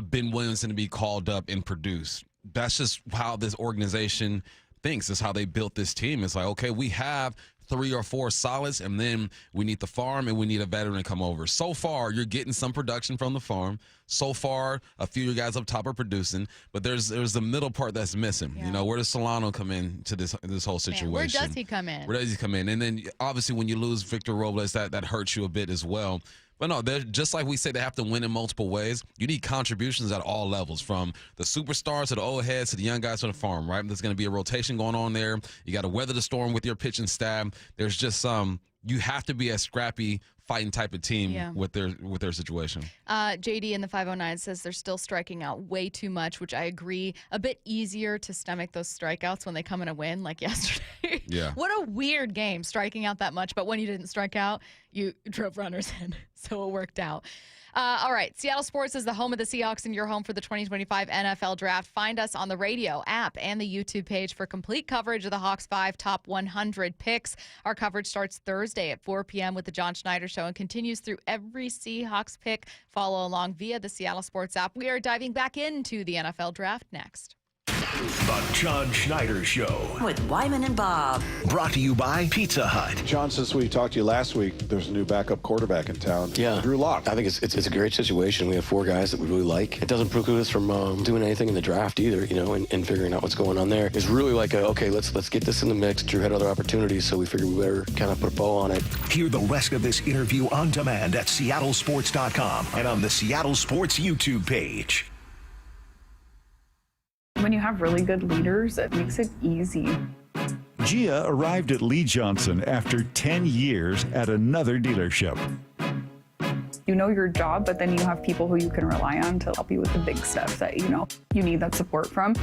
Ben Williamson to be called up and produce. That's just how this organization thinks. That's how they built this team. It's like, okay, we have 3 or 4 solids, and then we need the farm, and we need a veteran to come over. So far, you're getting some production from the farm. So far, a few of your guys up top are producing, but there's the middle part that's missing. Yeah. You know, where does Solano come in to this whole situation? Man, where does he come in? Where does he come in? And then, obviously, when you lose Victor Robles, that hurts you a bit as well. But no, just like we say, they have to win in multiple ways. You need contributions at all levels, from the superstars to the old heads to the young guys on the farm, right? There's going to be a rotation going on there. You got to weather the storm with your pitching staff. There's just you have to be a scrappy, fighting type of team with their situation. JD in the 509 says they're still striking out way too much, which I agree. A bit easier to stomach those strikeouts when they come in a win, like yesterday. Yeah. What a weird game, striking out that much. But when you didn't strike out, you drove runners in. So it worked out. All right. Seattle Sports is the home of the Seahawks and your home for the 2025 NFL Draft. Find us on the radio app and the YouTube page for complete coverage of the Hawks 5 top 100 picks. Our coverage starts Thursday at 4 p.m. with the John Schneider Show and continues through every Seahawks pick. Follow along via the Seattle Sports app. We are diving back into the NFL Draft next. The John Schneider Show with Wyman and Bob. Brought to you by Pizza Hut. John, since we talked to you last week, there's a new backup quarterback in town. Yeah. Drew Lock. I think it's a great situation. We have 4 guys that we really like. It doesn't preclude us from doing anything in the draft either, you know, and figuring out what's going on there. It's really like, okay, let's get this in the mix. Drew had other opportunities, so we figured we better kind of put a bow on it. Hear the rest of this interview on demand at seattlesports.com and on the Seattle Sports YouTube page. When you have really good leaders, it makes it easy. Gia arrived at Lee Johnson after 10 years at another dealership. You know your job, but then you have people who you can rely on to help you with the big stuff that, you know, you need that support from.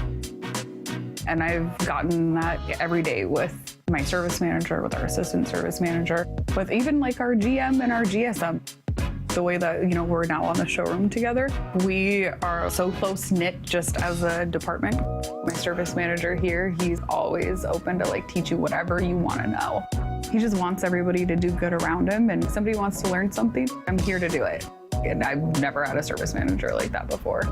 And I've gotten that every day with my service manager, with our assistant service manager, with even like our GM and our GSM. The way that, you know, we're now on the showroom together, we are so close-knit just as a department. My service manager here, he's always open to like teach you whatever you want to know. He just wants everybody to do good around him, and if somebody wants to learn something, I'm here to do it. And I've never had a service manager like that before.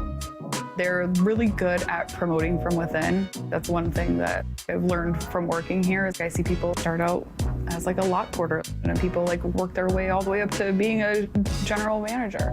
They're really good at promoting from within. That's one thing that I've learned from working here is I see people start out as like a lot porter and then people like work their way all the way up to being a general manager.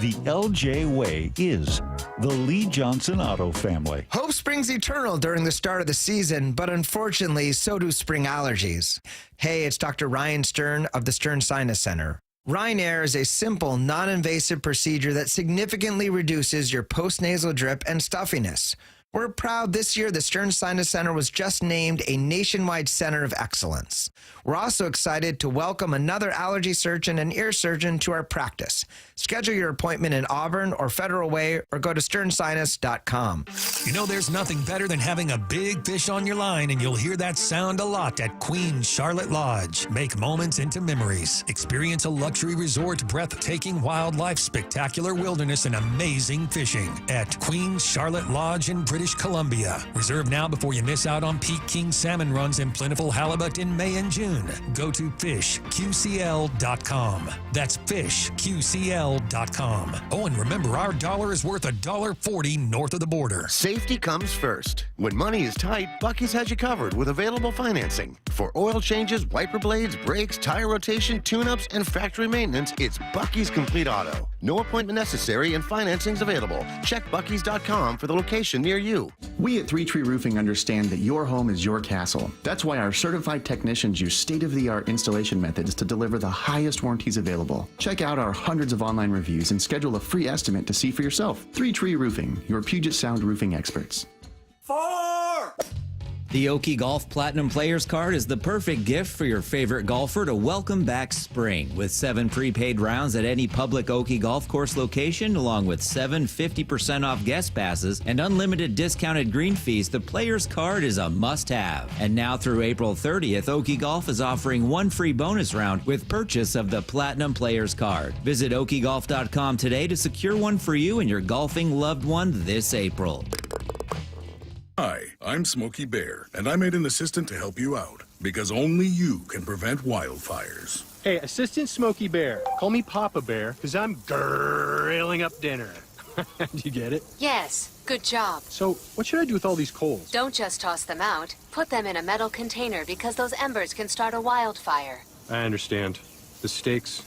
The LJ way is the Lee Johnson Auto family. Hope springs eternal during the start of the season, but unfortunately, so do spring allergies. Hey, it's Dr. Ryan Stern of the Stern Sinus Center. Rhine Air is a simple, non-invasive procedure that significantly reduces your postnasal drip and stuffiness. We're proud this year the Stern Sinus Center was just named a nationwide center of excellence. We're also excited to welcome another allergy surgeon and ear surgeon to our practice. Schedule your appointment in Auburn or Federal Way or go to sternsinus.com. You know, there's nothing better than having a big fish on your line, and you'll hear that sound a lot at Queen Charlotte Lodge. Make moments into memories. Experience a luxury resort, breathtaking wildlife, spectacular wilderness, and amazing fishing at Queen Charlotte Lodge in British Columbia. Reserve now before you miss out on peak king salmon runs and plentiful halibut in May and June. Go to fishqcl.com. That's fishqcl.com. Oh, and remember, our dollar is worth $1.40 north of the border. Safety comes first. When money is tight, Buc-ee's has you covered with available financing. For oil changes, wiper blades, brakes, tire rotation, tune-ups, and factory maintenance, it's Buc-ee's Complete Auto. No appointment necessary and financing's available. Check Buc-ee's.com for the location near you. We at 3 Tree Roofing understand that your home is your castle. That's why our certified technicians use state-of-the-art installation methods to deliver the highest warranties available. Check out our hundreds of online reviews and schedule a free estimate to see for yourself. 3 Tree Roofing, your Puget Sound roofing experts. 4! The Oki Golf Platinum Players Card is the perfect gift for your favorite golfer to welcome back spring. With 7 prepaid rounds at any public Oki golf course location, along with 7 50% off guest passes and unlimited discounted green fees, the Players Card is a must-have. And now through April 30th, Oki Golf is offering 1 free bonus round with purchase of the Platinum Players Card. Visit okigolf.com today to secure one for you and your golfing loved one this April. Hi, I'm Smokey Bear, and I made an assistant to help you out, because only you can prevent wildfires. Hey, Assistant Smokey Bear, call me Papa Bear, because I'm grilling up dinner. Do you get it? Yes, good job. So, what should I do with all these coals? Don't just toss them out. Put them in a metal container because those embers can start a wildfire. I understand. The stakes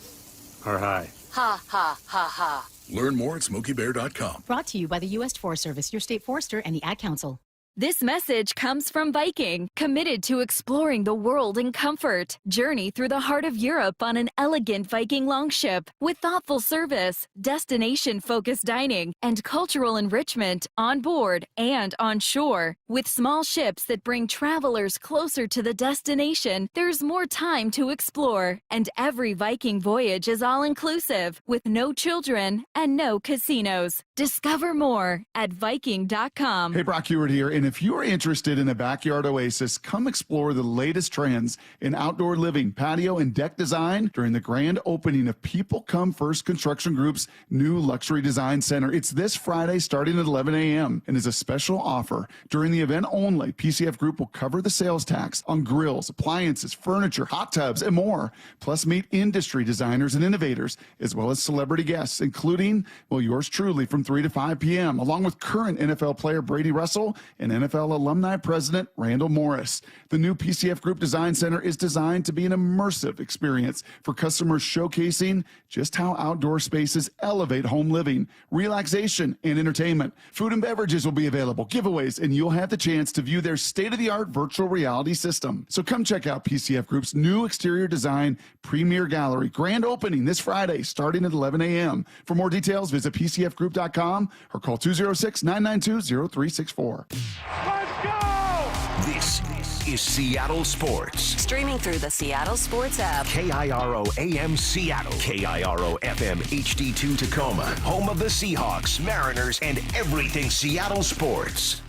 are high. Ha, ha, ha, ha. Learn more at SmokeyBear.com. Brought to you by the U.S. Forest Service, your state forester, and the Ad Council. This message comes from Viking, committed to exploring the world in comfort. Journey through the heart of Europe on an elegant Viking longship with thoughtful service, destination-focused dining, and cultural enrichment on board and on shore. With small ships that bring travelers closer to the destination, there's more time to explore. And every Viking voyage is all-inclusive, with no children and no casinos. Discover more at Viking.com. Hey, Brock Ewart here. And if you're interested in a backyard oasis, come explore the latest trends in outdoor living, patio, and deck design during the grand opening of People Come First Construction Group's new Luxury Design Center. It's this Friday starting at 11 a.m. and is a special offer. During the event only, PCF Group will cover the sales tax on grills, appliances, furniture, hot tubs, and more. Plus, meet industry designers and innovators, as well as celebrity guests, including, well, yours truly from 3 to 5 p.m., along with current NFL player Brady Russell and NFL alumni president Randall Morris. The new PCF Group Design Center is designed to be an immersive experience for customers, showcasing just how outdoor spaces elevate home living, relaxation, and entertainment. Food and beverages will be available, giveaways, and you'll have the chance to view their state-of-the-art virtual reality system. So come check out PCF Group's new exterior design premier gallery. Grand opening this Friday starting at 11 a.m. For more details, visit PCFgroup.com or call 206-992-0364. Let's go! This is Seattle Sports. Streaming through the Seattle Sports app. KIRO AM Seattle. KIRO FM HD2 Tacoma. Home of the Seahawks, Mariners, and everything Seattle sports.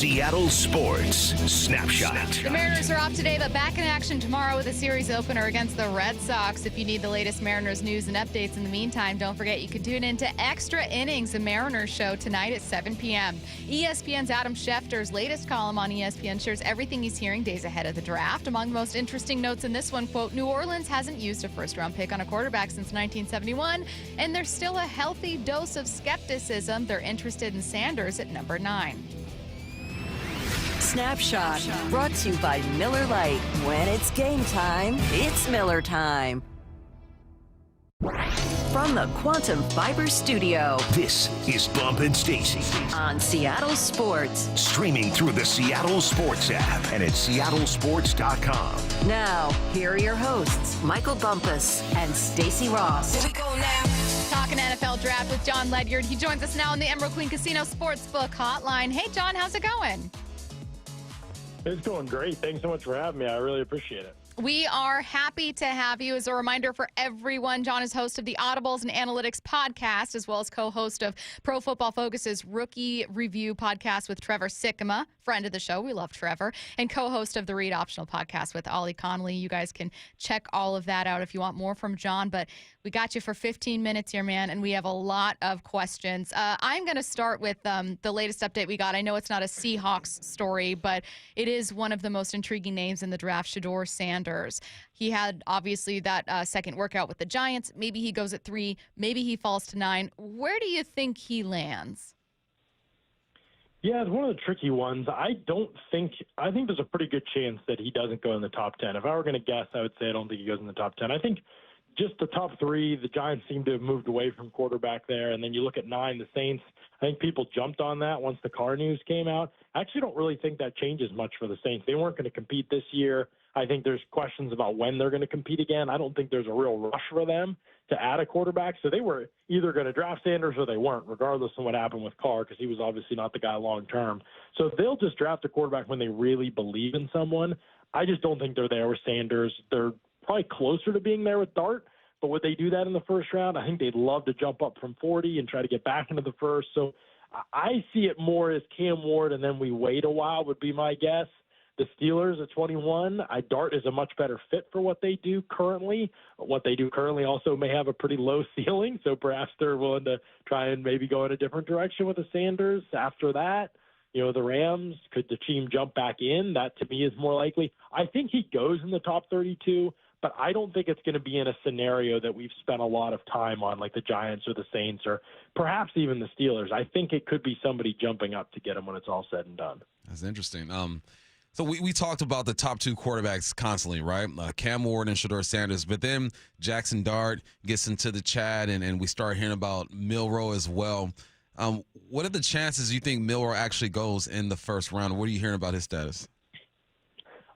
Seattle Sports Snapshot. The Mariners are off today, but back in action tomorrow with a series opener against the Red Sox. If you need the latest Mariners news and updates in the meantime, don't forget you can tune in to Extra Innings, a Mariners show tonight at 7 p.m. ESPN's Adam Schefter's latest column on ESPN shares everything he's hearing days ahead of the draft. Among the most interesting notes in this one, quote, New Orleans hasn't used a first-round pick on a quarterback since 1971, and there's still a healthy dose of skepticism. They're interested in Sanders at number 9. Snapshot, brought to you by Miller Lite. When it's game time, it's Miller time. From the Quantum Fiber Studio, this is Bump and Stacy on Seattle Sports. Streaming through the Seattle Sports app and at seattlesports.com. Now, here are your hosts, Michael Bumpus and Stacy Ross. Here we go now. Talking NFL draft with Jon Ledyard. He joins us now on the Emerald Queen Casino Sportsbook Hotline. Hey, John, how's it going? It's going great. Thanks so much for having me. I really appreciate it. We are happy to have you. As a reminder for everyone, John is host of the Audibles and Analytics podcast, as well as co-host of Pro Football Focus's Rookie Review podcast with Trevor Sikkema, friend of the show. We love Trevor. And co-host of the Read Optional podcast with Ollie Connolly. You guys can check all of that out if you want more from John. But we got you for 15 minutes here, man, and we have a lot of questions. I'm going to start with the latest update we got. I know it's not a Seahawks story, but it is one of the most intriguing names in the draft, Shedeur Sanders. He had, obviously, that second workout with the Giants. Maybe he goes at 3. Maybe he falls to 9. Where do you think he lands? Yeah, it's one of the tricky ones. I think there's a pretty good chance that he doesn't go in the top 10. If I were going to guess, I would say I don't think he goes in the top 10. I think just the top 3, the Giants seem to have moved away from quarterback there. And then you look at 9, the Saints. I think people jumped on that once the Carr news came out. I actually don't really think that changes much for the Saints. They weren't going to compete this year. I think there's questions about when they're going to compete again. I don't think there's a real rush for them to add a quarterback. So they were either going to draft Sanders or they weren't, regardless of what happened with Carr, because he was obviously not the guy long term. So they'll just draft a quarterback when they really believe in someone. I just don't think they're there with Sanders. They're probably closer to being there with Dart. But would they do that in the first round? I think they'd love to jump up from 40 and try to get back into the first. So I see it more as Cam Ward, and then we wait a while would be my guess. The Steelers at 21, Dart is a much better fit for what they do currently. What they do currently also may have a pretty low ceiling, so perhaps they're willing to try and maybe go in a different direction with the Sanders. After that, the Rams, could the team jump back in? That, to me, is more likely. I think he goes in the top 32, but I don't think it's going to be in a scenario that we've spent a lot of time on, like the Giants or the Saints or perhaps even the Steelers. I think it could be somebody jumping up to get him when it's all said and done. That's interesting. So we talked about the top 2 quarterbacks constantly, right? Cam Ward and Shedeur Sanders. But then Jackson Dart gets into the chat, and we start hearing about Milroe as well. What are the chances you think Milroe actually goes in the first round? What are you hearing about his status?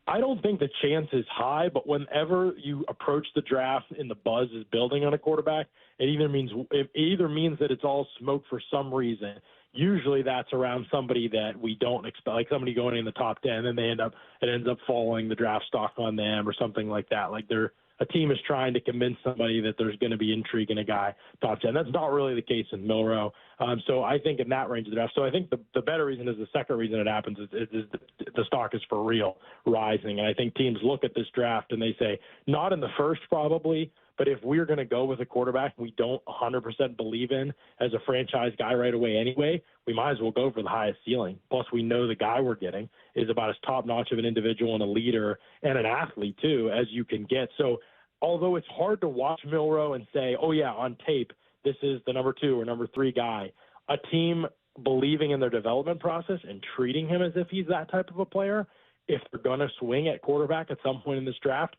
I don't think the chance is high, but whenever you approach the draft and the buzz is building on a quarterback, it either means that it's all smoke for some reason. Usually that's around somebody that we don't expect, like somebody going in the top 10, and it ends up falling the draft stock on them or something like that. Like a team is trying to convince somebody that there's going to be intrigue in a guy top 10. That's not really the case in Milroe. So I think in that range of the draft. So I think the better reason is the second reason it happens is the stock is for real rising. And I think teams look at this draft and they say, not in the first probably, but if we're going to go with a quarterback we don't 100% believe in as a franchise guy right away anyway, we might as well go for the highest ceiling. Plus, we know the guy we're getting is about as top-notch of an individual and a leader and an athlete, too, as you can get. So although it's hard to watch Milroe and say, oh, yeah, on tape, this is the number 2 or number 3 guy, a team believing in their development process and treating him as if he's that type of a player, if they're going to swing at quarterback at some point in this draft,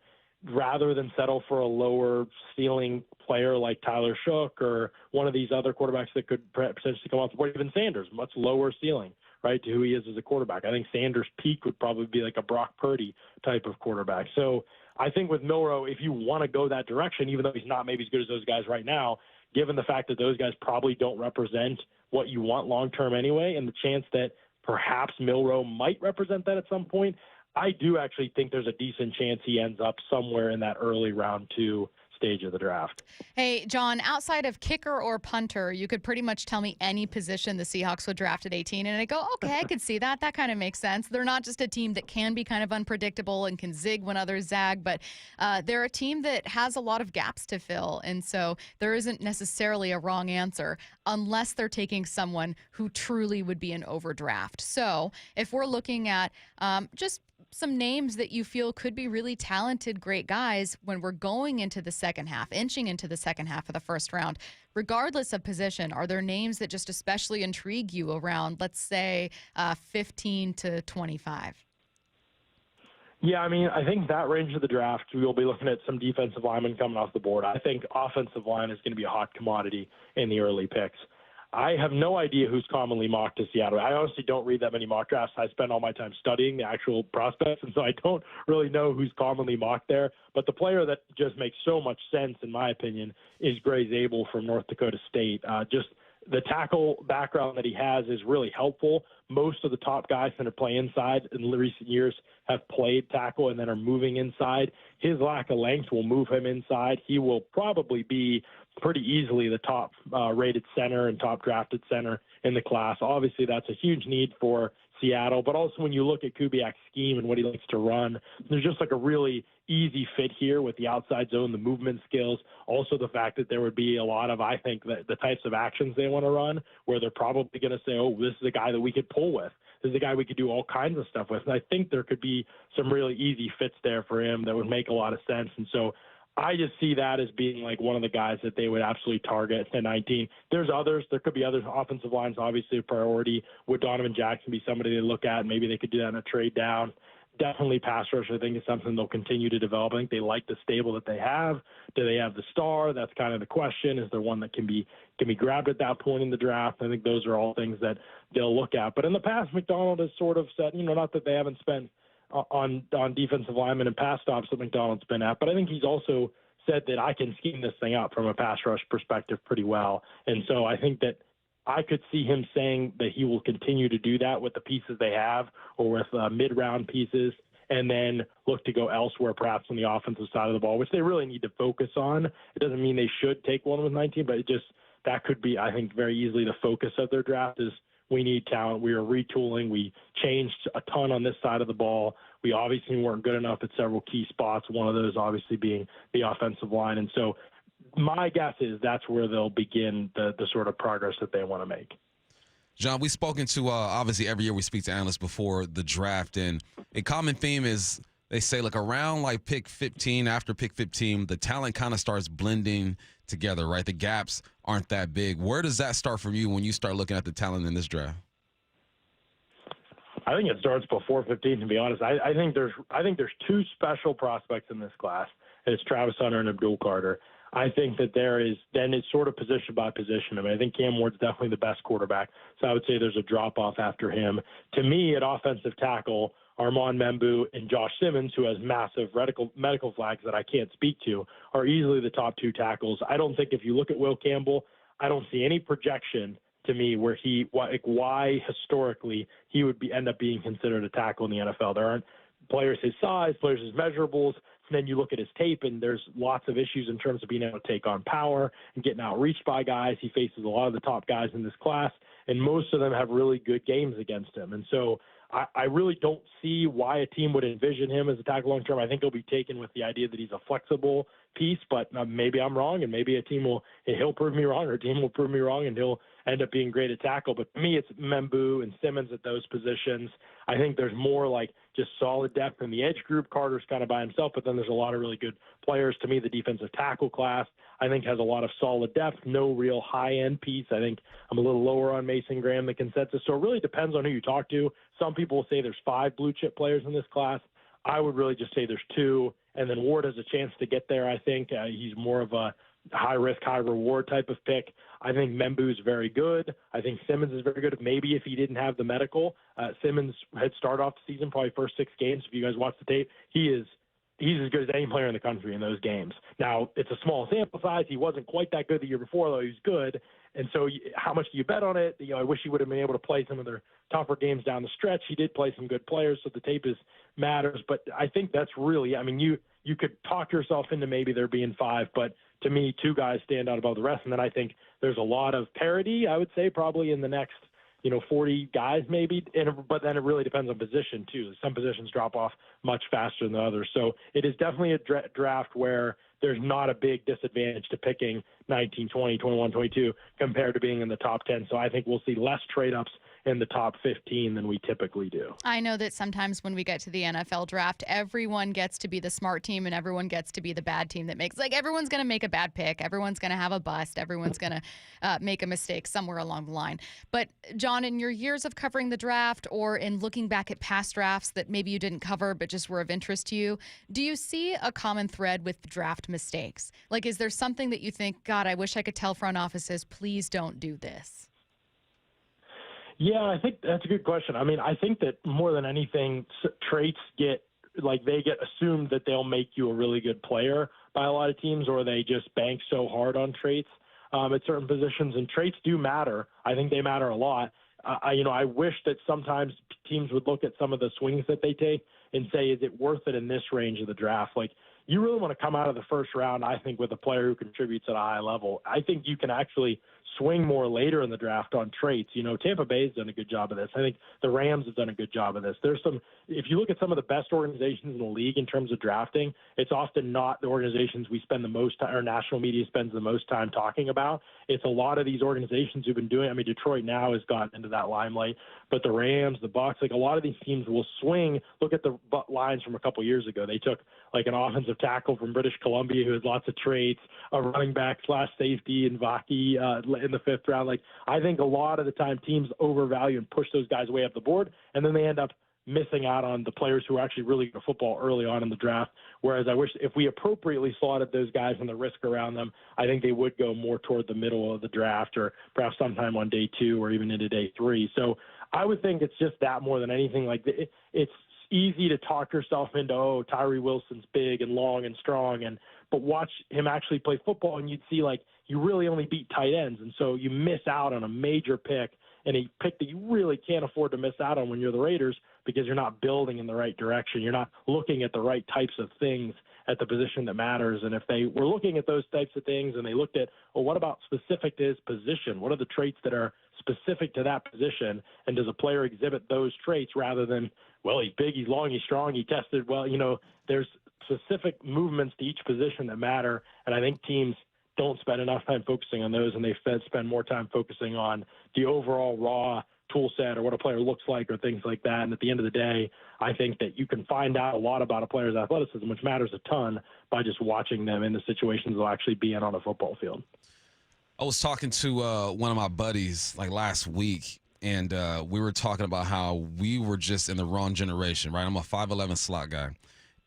rather than settle for a lower ceiling player like Tyler Shook or one of these other quarterbacks that could potentially come off the board, even Sanders, much lower ceiling, right, to who he is as a quarterback. I think Sanders' peak would probably be like a Brock Purdy type of quarterback. So I think with Milroe, if you want to go that direction, even though he's not maybe as good as those guys right now, given the fact that those guys probably don't represent what you want long-term anyway, and the chance that perhaps Milroe might represent that at some point, I do actually think there's a decent chance he ends up somewhere in that early round 2 stage of the draft. Hey, John, outside of kicker or punter, you could pretty much tell me any position the Seahawks would draft at 18, and I go, okay, I could see that. That kind of makes sense. They're not just a team that can be kind of unpredictable and can zig when others zag, but they're a team that has a lot of gaps to fill, and so there isn't necessarily a wrong answer unless they're taking someone who truly would be an overdraft. So if we're looking at just some names that you feel could be really talented, great guys when we're going into the second half, inching into the second half of the first round, regardless of position, are there names that just especially intrigue you around, let's say, 15 to 25? Yeah, I mean, I think that range of the draft, we'll be looking at some defensive linemen coming off the board. I think offensive line is going to be a hot commodity in the early picks. I have no idea who's commonly mocked to Seattle. I honestly don't read that many mock drafts. I spend all my time studying the actual prospects, and so I don't really know who's commonly mocked there. But the player that just makes so much sense, in my opinion, is Gray Zabel from North Dakota State. Just the tackle background that he has is really helpful. Most of the top guys that play inside in recent years have played tackle and then are moving inside. His lack of length will move him inside. He will probably be pretty easily the top rated center and top drafted center in the class. Obviously, that's a huge need for Seattle, but also when you look at Kubiak's scheme and what he likes to run, there's just like a really easy fit here with the outside zone, the movement skills, also the fact that there would be a lot of, I think, the types of actions they want to run where they're probably going to say, oh, this is a guy that we could pull with. This is a guy we could do all kinds of stuff with. And I think there could be some really easy fits there for him that would make a lot of sense. And so I just see that as being like one of the guys that they would absolutely target at 19. There's others. There could be other offensive lines, obviously a priority. Would Donovan Jackson be somebody they look at? Maybe they could do that in a trade down. Definitely pass rush, I think, is something they'll continue to develop. I think they like the stable that they have. Do they have the star? That's kind of the question. Is there one that can be grabbed at that point in the draft? I think those are all things that they'll look at. But in the past, McDonald has sort of said, not that they haven't spent on defensive linemen and pass stops that McDonald's been at, but I think he's also said that I can scheme this thing up from a pass rush perspective pretty well. And so I think that I could see him saying that he will continue to do that with the pieces they have or with mid-round pieces and then look to go elsewhere perhaps on the offensive side of the ball, which they really need to focus on. It doesn't mean they should take one with 19, but that could be, I think, very easily the focus of their draft is we need talent. We are retooling. We changed a ton on this side of the ball. We obviously weren't good enough at several key spots, one of those obviously being the offensive line. And so my guess is that's where they'll begin the sort of progress that they want to make. John, we've spoken to, obviously every year we speak to analysts before the draft, and a common theme is they say like around like pick 15, after pick 15, the talent kind of starts blending together, right? The gaps aren't that big. Where does that start from you when you start looking at the talent in this draft? I think it starts before 15, to be honest. I think there's two special prospects in this class, and it's Travis Hunter and Abdul Carter. I think that then it's sort of position by position. I mean, I think Cam Ward's definitely the best quarterback, so I would say there's a drop-off after him. To me, at offensive tackle, Armand Membu and Josh Simmons, who has massive medical flags that I can't speak to, are easily the top two tackles. I don't think if you look at Will Campbell, I don't see any projection to me where why historically he would end up being considered a tackle in the NFL. There aren't players his size, players his measurables. And then you look at his tape, and there's lots of issues in terms of being able to take on power and getting outreached by guys. He faces a lot of the top guys in this class, and most of them have really good games against him. And so I really don't see why a team would envision him as a tackle long term. I think he'll be taken with the idea that he's a flexible piece, but maybe I'm wrong, and maybe he'll prove me wrong, or a team will prove me wrong, and he'll end up being great at tackle. But to me, it's Membu and Simmons at those positions. I think there's more like just solid depth in the edge group. Carter's kind of by himself, but then there's a lot of really good players. To me, the defensive tackle class, I think, has a lot of solid depth, no real high-end piece. I think I'm a little lower on Mason Graham, the consensus. So it really depends on who you talk to. Some people will say there's 5 blue-chip players in this class. I would really just say there's 2, and then Ward has a chance to get there, I think. He's more of a high-risk, high-reward type of pick. I think Membu is very good. I think Simmons is very good. Maybe if he didn't have the medical, Simmons had started off the season, probably first 6 games. If you guys watch the tape, he is he's as good as any player in the country in those games. Now, it's a small sample size. He wasn't quite that good the year before, though he was good. And so how much do you bet on it? I wish he would have been able to play some of their tougher games down the stretch. He did play some good players, so the tape matters. But I think that's really, you could talk yourself into maybe there being 5, but to me, 2 guys stand out above the rest. And then I think there's a lot of parity, I would say, probably in the next 40 guys maybe, but then it really depends on position too. Some positions drop off much faster than others. So it is definitely a draft where there's not a big disadvantage to picking 19, 20, 21, 22 compared to being in the top 10. So I think we'll see less trade-ups in the top 15 than we typically do. I know that sometimes when we get to the NFL draft, everyone gets to be the smart team and everyone gets to be the bad team that makes, everyone's going to make a bad pick. Everyone's going to have a bust. Everyone's going to make a mistake somewhere along the line. But Jon, in your years of covering the draft or in looking back at past drafts that maybe you didn't cover but just were of interest to you, do you see a common thread with draft mistakes? Is there something that you think, God, I wish I could tell front offices, please don't do this? Yeah, I think that's a good question. I think that more than anything, traits get assumed that they'll make you a really good player by a lot of teams, or they just bank so hard on traits at certain positions. And traits do matter. I think they matter a lot. I wish that sometimes teams would look at some of the swings that they take and say, is it worth it in this range of the draft? You really want to come out of the first round, I think, with a player who contributes at a high level. I think you can actually swing more later in the draft on traits. Tampa Bay's done a good job of this. I think the Rams have done a good job of this. If you look at some of the best organizations in the league in terms of drafting, it's often not the organizations we spend the most time, or national media spends the most time talking about. It's a lot of these organizations who've been doing it. Detroit now has gotten into that limelight, but the Rams, the Bucs, a lot of these teams will swing. Look at the lines from a couple years ago. They took an offensive tackle from British Columbia who has lots of traits, a running back / safety in Vaki in the 5th round. I think a lot of the time teams overvalue and push those guys way up the board, and then they end up missing out on the players who are actually really good at football early on in the draft. Whereas I wish if we appropriately slotted those guys and the risk around them, I think they would go more toward the middle of the draft or perhaps sometime on day 2 or even into day 3. So I would think it's just that more than anything. It's easy to talk yourself into, Tyree Wilson's big and long and strong, but watch him actually play football and you'd see you really only beat tight ends. And so you miss out on a major pick and a pick that you really can't afford to miss out on when you're the Raiders because you're not building in the right direction. You're not looking at the right types of things at the position that matters. And if they were looking at those types of things and they looked at, what about specific to his position? What are the traits that are specific to that position? And does a player exhibit those traits rather than, he's big, he's long, he's strong, he tested well? There's specific movements to each position that matter. And I think teams don't spend enough time focusing on those, and they spend more time focusing on the overall raw tool set or what a player looks like or things like that. And at the end of the day, I think that you can find out a lot about a player's athleticism, which matters a ton, by just watching them in the situations they'll actually be in on a football field. I was talking to one of my buddies last week, and we were talking about how we were just in the wrong generation, right? I'm a 5'11" slot guy.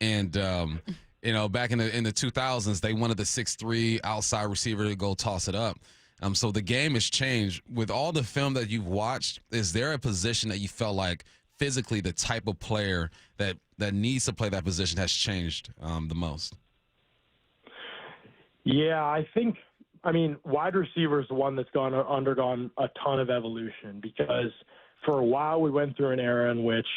And back in the 2000s, they wanted the 6'3" outside receiver to go toss it up. So the game has changed. With all the film that you've watched, is there a position that you felt like physically the type of player that needs to play that position has changed the most? Yeah, I think, wide receiver is the one that's undergone a ton of evolution because for a while we went through an era in which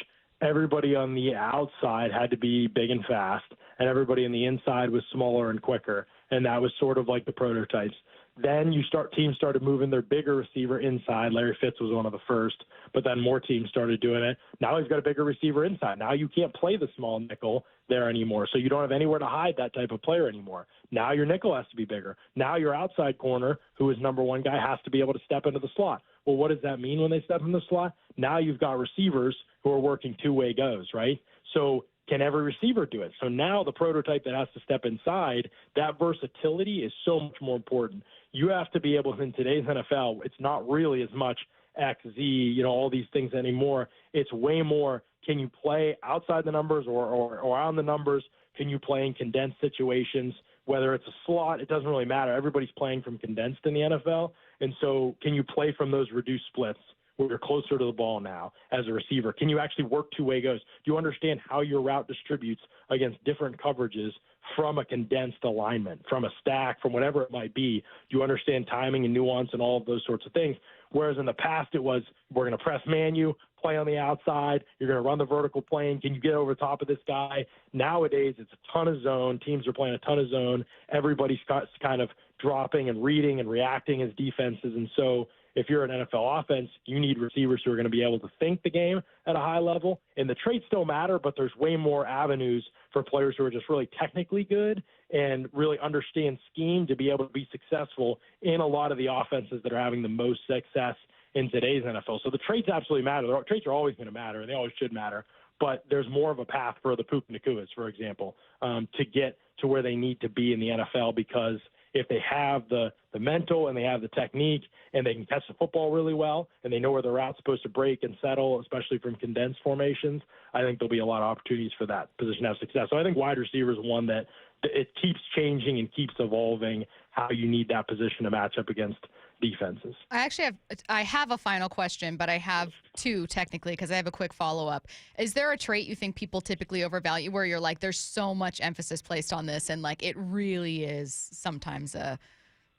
everybody on the outside had to be big and fast, and everybody on the inside was smaller and quicker, and that was sort of like the prototypes. Then teams started moving their bigger receiver inside. Larry Fitz was one of the first, but then more teams started doing it. Now he's got a bigger receiver inside. Now you can't play the small nickel there anymore, so you don't have anywhere to hide that type of player anymore. Now your nickel has to be bigger. Now your outside corner, who is number one guy, has to be able to step into the slot. Well, what does that mean when they step in the slot? Now you've got receivers who are working two-way goes, right? So can every receiver do it? So now the prototype that has to step inside, that versatility is so much more important. You have to be able, in today's NFL, it's not really as much X, Z, all these things anymore. It's way more, can you play outside the numbers or on the numbers? Can you play in condensed situations? Whether it's a slot, it doesn't really matter. Everybody's playing from condensed in the NFL. And so can you play from those reduced splits where you're closer to the ball now as a receiver? Can you actually work two-way goes? Do you understand how your route distributes against different coverages from a condensed alignment, from a stack, from whatever it might be? Do you understand timing and nuance and all of those sorts of things? Whereas in the past it was, we're going to press man you, play on the outside, you're going to run the vertical plane, can you get over the top of this guy? Nowadays it's a ton of zone. Teams are playing a ton of zone. Everybody's kind of dropping and reading and reacting as defenses. And so if you're an NFL offense, you need receivers who are going to be able to think the game at a high level. And the traits still matter, but there's way more avenues for players who are just really technically good and really understand scheme to be able to be successful in a lot of the offenses that are having the most success in today's NFL. So the traits absolutely matter. The traits are always going to matter, and they always should matter. But there's more of a path for the Puka Nakuas, for example, to get to where they need to be in the NFL, because if they have the mental and they have the technique and they can catch the football really well and they know where the route's supposed to break and settle, especially from condensed formations, I think there'll be a lot of opportunities for that position to have success. So I think wide receiver is one that it keeps changing and keeps evolving how you need that position to match up against defenses. I have a final question, but I have two technically because I have a quick follow-up. Is there a trait you think people typically overvalue where you're like, there's so much emphasis placed on this and like it really is sometimes a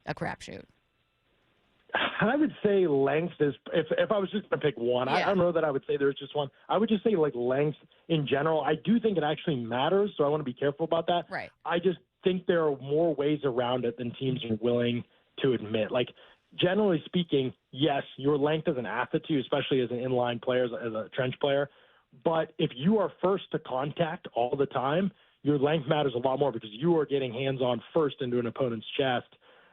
crapshoot? I would say length is, if I was just going to pick one, I don't know that I would say there's just one. I would just say like length in general. I do think it actually matters, so I want to be careful about that. Right. I just think there are more ways around it than teams are willing to admit. Like, generally speaking, yes, your length is an asset to you, especially as an inline player, as a trench player. But if you are first to contact all the time, your length matters a lot more because you are getting hands-on first into an opponent's chest.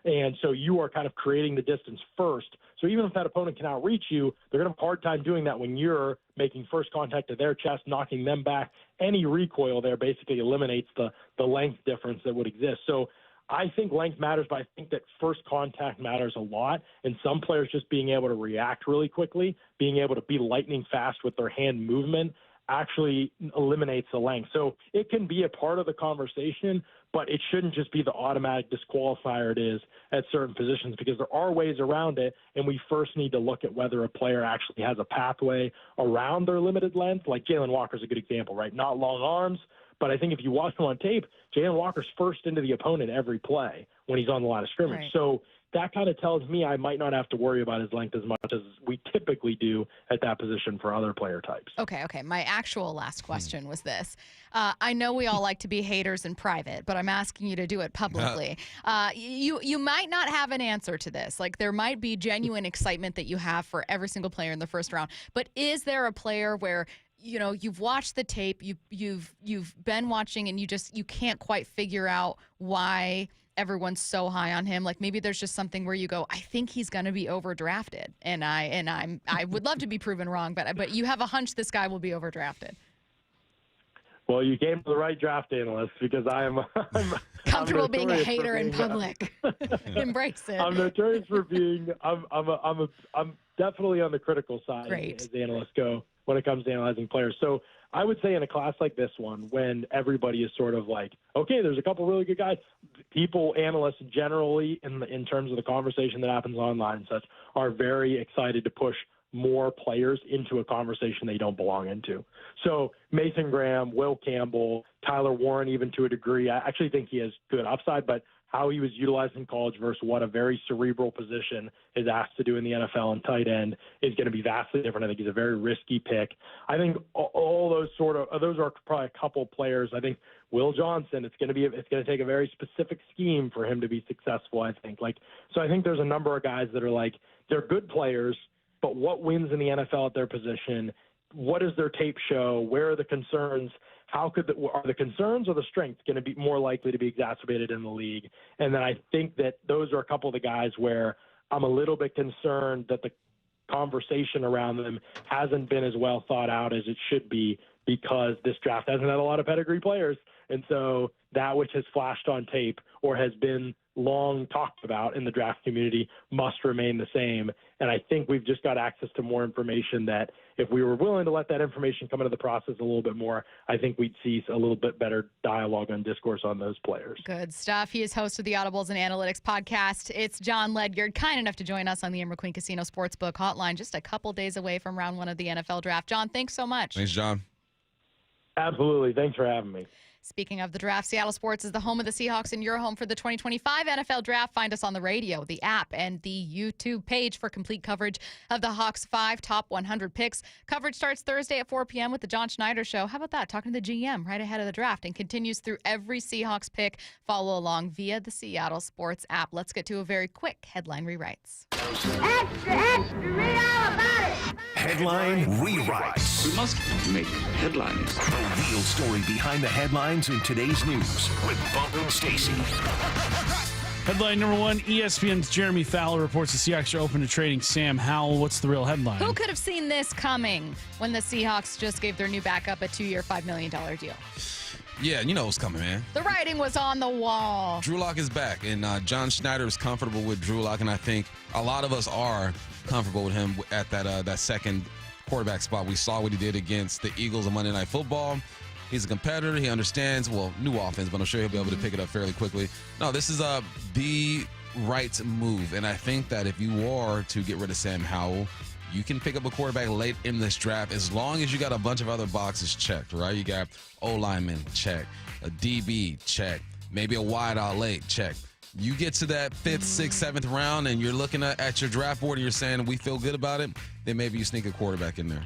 And so you are kind of creating the distance first. So even if that opponent can outreach you, they're going to have a hard time doing that when you're making first contact to their chest, knocking them back. Any recoil there basically eliminates the length difference that would exist. So I think length matters, but I think that first contact matters a lot. And some players just being able to react really quickly, being able to be lightning fast with their hand movement actually eliminates the length. So it can be a part of the conversation, but it shouldn't just be the automatic disqualifier it is at certain positions, because there are ways around it, and we first need to look at whether a player actually has a pathway around their limited length. Like Jalen Walker's a good example, right? Not long arms, but I think if you watch him on tape, Jalen Walker's first into the opponent every play when he's on the line of scrimmage. Right. So that kind of tells me I might not have to worry about his length as much as we typically do at that position for other player types. Okay. My actual last question was this. I know we all like to be haters in private, but I'm asking you to do it publicly. You might not have an answer to this. Like, there might be genuine excitement that you have for every single player in the first round, but is there a player where you've watched the tape, you've been watching, and you can't quite figure out why everyone's so high on him? Like, maybe there's just something where you go, I think he's going to be overdrafted, and I would love to be proven wrong, but you have a hunch this guy will be overdrafted. Well, you came to the right draft analyst, because I'm comfortable being a hater in being, public. Embrace it. I'm notorious for being. I'm definitely on the critical side as analysts go when it comes to analyzing players. So I would say in a class like this one, when everybody is sort of like, okay, there's a couple really good guys, analysts generally in terms of the conversation that happens online and such, are very excited to push more players into a conversation they don't belong into. So Mason Graham, Will Campbell, Tyler Warren, even to a degree, I actually think he has good upside, but how he was utilized in college versus what a very cerebral position is asked to do in the NFL and tight end is going to be vastly different. I think he's a very risky pick. I think all those those are probably a couple players. I think Will Johnson, it's going to take a very specific scheme for him to be successful, I think. So I think there's a number of guys that are like, they're good players, but what wins in the NFL at their position? What does their tape show? Where are the concerns? Are the concerns or the strengths going to be more likely to be exacerbated in the league? And then I think that those are a couple of the guys where I'm a little bit concerned that the conversation around them hasn't been as well thought out as it should be, because this draft hasn't had a lot of pedigree players And so that which has flashed on tape or has been long talked about in the draft community must remain the same. And I think we've just got access to more information that if we were willing to let that information come into the process a little bit more, I think we'd see a little bit better dialogue and discourse on those players. Good stuff. He is host of the Audibles and Analytics podcast. It's Jon Ledyard, kind enough to join us on the McQueen Casino Sportsbook hotline, just a couple days away from round 1 of the NFL draft. Jon, thanks so much. Thanks, John. Absolutely. Thanks for having me. Speaking of the draft, Seattle Sports is the home of the Seahawks and your home for the 2025 NFL Draft. Find us on the radio, the app, and the YouTube page for complete coverage of the Hawks' 5 top 100 picks. Coverage starts Thursday at 4 p.m. with the John Schneider Show. How about that? Talking to the GM right ahead of the draft, and continues through every Seahawks pick. Follow along via the Seattle Sports app. Let's get to a very quick headline rewrites. Extra, extra, read all about it. Headline rewrites. We must make headlines. The real story behind the headlines in today's news with Bump and Stacy. Headline number 1, ESPN's Jeremy Fowler reports the Seahawks are open to trading Sam Howell. What's the real headline? Who could have seen this coming when the Seahawks just gave their new backup a 2-year, $5 million deal? Yeah, you know what's coming, man. The writing was on the wall. Drew Lock is back, and John Schneider is comfortable with Drew Lock, and I think a lot of us are comfortable with him at that second quarterback spot. We saw what he did against the Eagles on Monday Night Football. He's a competitor. He understands, new offense, but I'm sure he'll be able to pick it up fairly quickly. No, this is the right move, and I think that if you are to get rid of Sam Howell, you can pick up a quarterback late in this draft as long as you got a bunch of other boxes checked, right? You got O-lineman, check. A DB, check. Maybe a wideout late, check. You get to that 5th, 6th, 7th round, and you're looking at your draft board and you're saying, we feel good about it, then maybe you sneak a quarterback in there.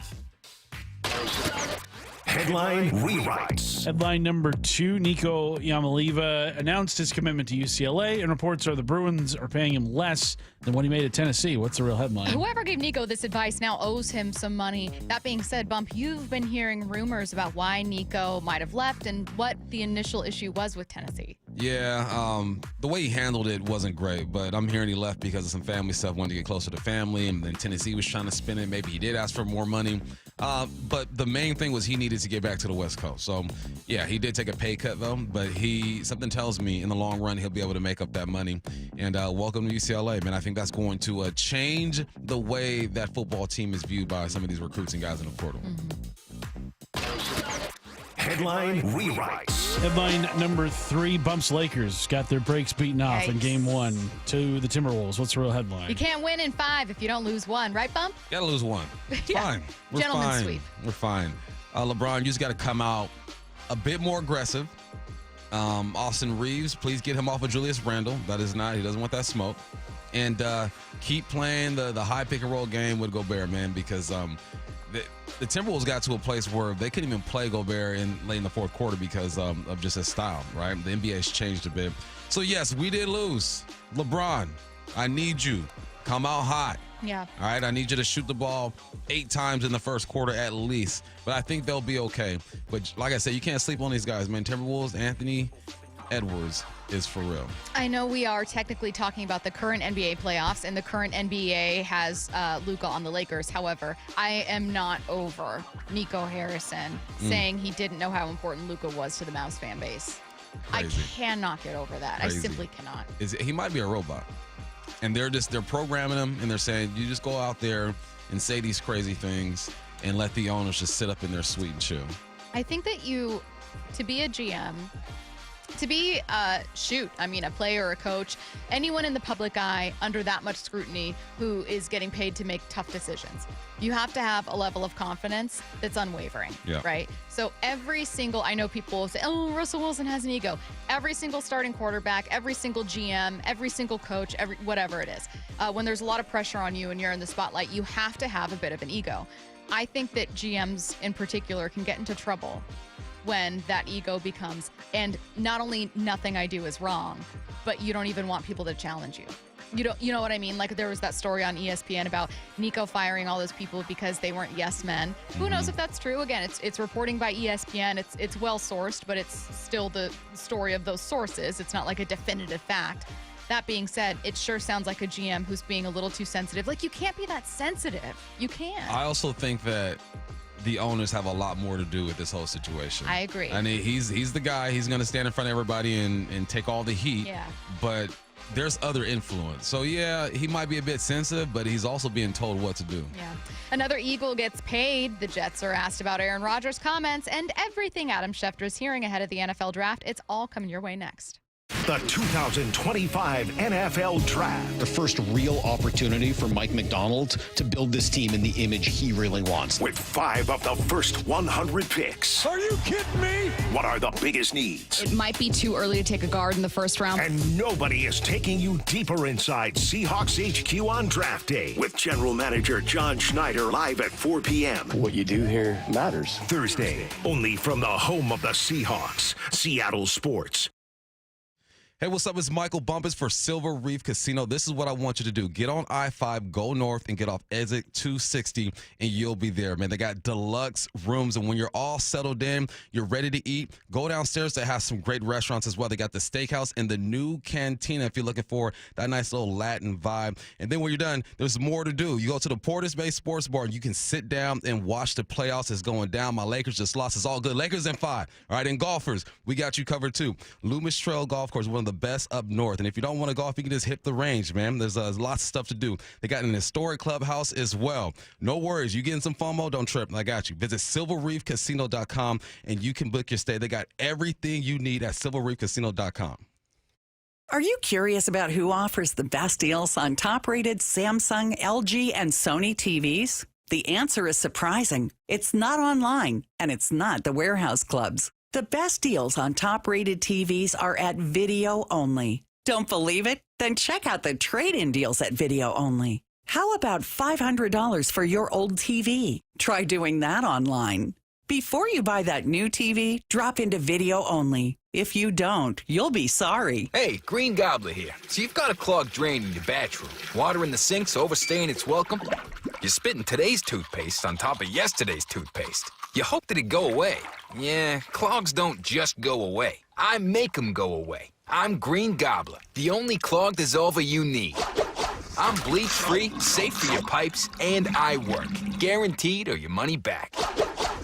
Headline rewrites. Headline number 2, Nico Yamaliva announced his commitment to UCLA, and reports are the Bruins are paying him less than what he made at Tennessee. What's the real headline? Whoever gave Nico this advice now owes him some money. That being said, Bump, you've been hearing rumors about why Nico might have left and what the initial issue was with Tennessee. Yeah, the way he handled it wasn't great, but I'm hearing he left because of some family stuff, wanted to get closer to family, and then Tennessee was trying to spin it. Maybe he did ask for more money. But the main thing was he needed to get back to the West Coast. So, yeah, he did take a pay cut, though, but something tells me in the long run he'll be able to make up that money. And welcome to UCLA, man. I think that's going to change the way that football team is viewed by some of these recruits and guys in the portal. Headline rewrites. Headline number 3, Bump's Lakers got their breaks beaten off in Game 1 to the Timberwolves. What's the real headline? You can't win in 5 if you don't lose 1, right, Bump? Got to lose 1. It's fine. We're Gentleman's fine. sweep. We're fine. LeBron, you just got to come out a bit more aggressive. Austin Reeves, please get him off of Julius Randle. He doesn't want that smoke. And keep playing the high pick and roll game with Gobert, man, because the Timberwolves got to a place where they couldn't even play Gobert late in the fourth quarter because of just his style, right? The NBA's changed a bit. So, yes, we did lose. LeBron, I need you. Come out hot. Yeah. All right, I need you to shoot the ball 8 times in the first quarter at least. But I think they'll be okay. But like I said, you can't sleep on these guys, man. Timberwolves, Anthony Edwards is for real. I know we are technically talking about the current NBA playoffs, and the current NBA has Luka on the Lakers. However, I am not over Nico Harrison saying he didn't know how important Luka was to the Mavs fan base. Crazy. I cannot get over that. Crazy. I simply cannot. He might be a robot. And they're programming him, and they're saying, you just go out there and say these crazy things and let the owners just sit up in their suite and chill. I think that to be a GM, to be a player or a coach, anyone in the public eye under that much scrutiny who is getting paid to make tough decisions, you have to have a level of confidence that's unwavering, right? So I know people will say, oh, Russell Wilson has an ego. Every single starting quarterback, every single GM, every single coach, whatever it is, when there's a lot of pressure on you and you're in the spotlight, you have to have a bit of an ego. I think that GMs in particular can get into trouble when that ego becomes, and not only nothing I do is wrong, but you don't even want people to challenge you. You know what I mean? Like there was that story on ESPN about Nico firing all those people because they weren't yes men. Who knows if that's true? Again, it's reporting by ESPN. It's well sourced, but it's still the story of those sources. It's not like a definitive fact. That being said, it sure sounds like a GM who's being a little too sensitive. Like you can't be that sensitive. You can't. I also think that the owners have a lot more to do with this whole situation. I agree. I mean, he's the guy. He's going to stand in front of everybody and take all the heat. Yeah. But there's other influence. So, yeah, he might be a bit sensitive, but he's also being told what to do. Yeah. Another Eagle gets paid. The Jets are asked about Aaron Rodgers' comments and everything Adam Schefter is hearing ahead of the NFL draft. It's all coming your way next. The 2025 NFL Draft. The first real opportunity for Mike McDonald to build this team in the image he really wants. With 5 of the first 100 picks. Are you kidding me? What are the biggest needs? It might be too early to take a guard in the first round. And nobody is taking you deeper inside Seahawks HQ on draft day with General Manager John Schneider live at 4 p.m. What you do here matters. Thursday, only from the home of the Seahawks, Seattle Sports. Hey, what's up? It's Michael Bumpus for Silver Reef Casino. This is what I want you to do. Get on I-5, go north, and get off exit 260, and you'll be there, man. They got deluxe rooms, and when you're all settled in, you're ready to eat, go downstairs. They have some great restaurants as well. They got the steakhouse and the new cantina if you're looking for that nice little Latin vibe. And then when you're done, there's more to do. You go to the Portis Bay Sports Bar, and you can sit down and watch the playoffs. It's going down. My Lakers just lost. It's all good. Lakers in 5. All right, and golfers, we got you covered too. Loomis Trail Golf Course, one of the best up north. And if you don't want to golf, you can just hit the range, man. There's lots of stuff to do. They got an historic clubhouse as well. No worries. You getting some FOMO? Don't trip. I got you. Visit silverreefcasino.com and you can book your stay. They got everything you need at silverreefcasino.com. Are you curious about who offers the best deals on top-rated Samsung, LG, and Sony TVs? The answer is surprising. It's not online, and it's not the warehouse clubs. The best deals on top-rated TVs are at Video Only. Don't believe it? Then check out the trade-in deals at Video Only. How about $500 for your old TV? Try doing that online. Before you buy that new TV, drop into Video Only. If you don't, you'll be sorry. Hey, Green Gobbler here. So you've got a clogged drain in your bathroom. Water in the sink's overstaying its welcome. You're spitting today's toothpaste on top of yesterday's toothpaste. You hope that it'd go away. Yeah, clogs don't just go away. I make them go away. I'm Green Gobbler, the only clog dissolver you need. I'm bleach-free, safe for your pipes, and I work. Guaranteed or your money back.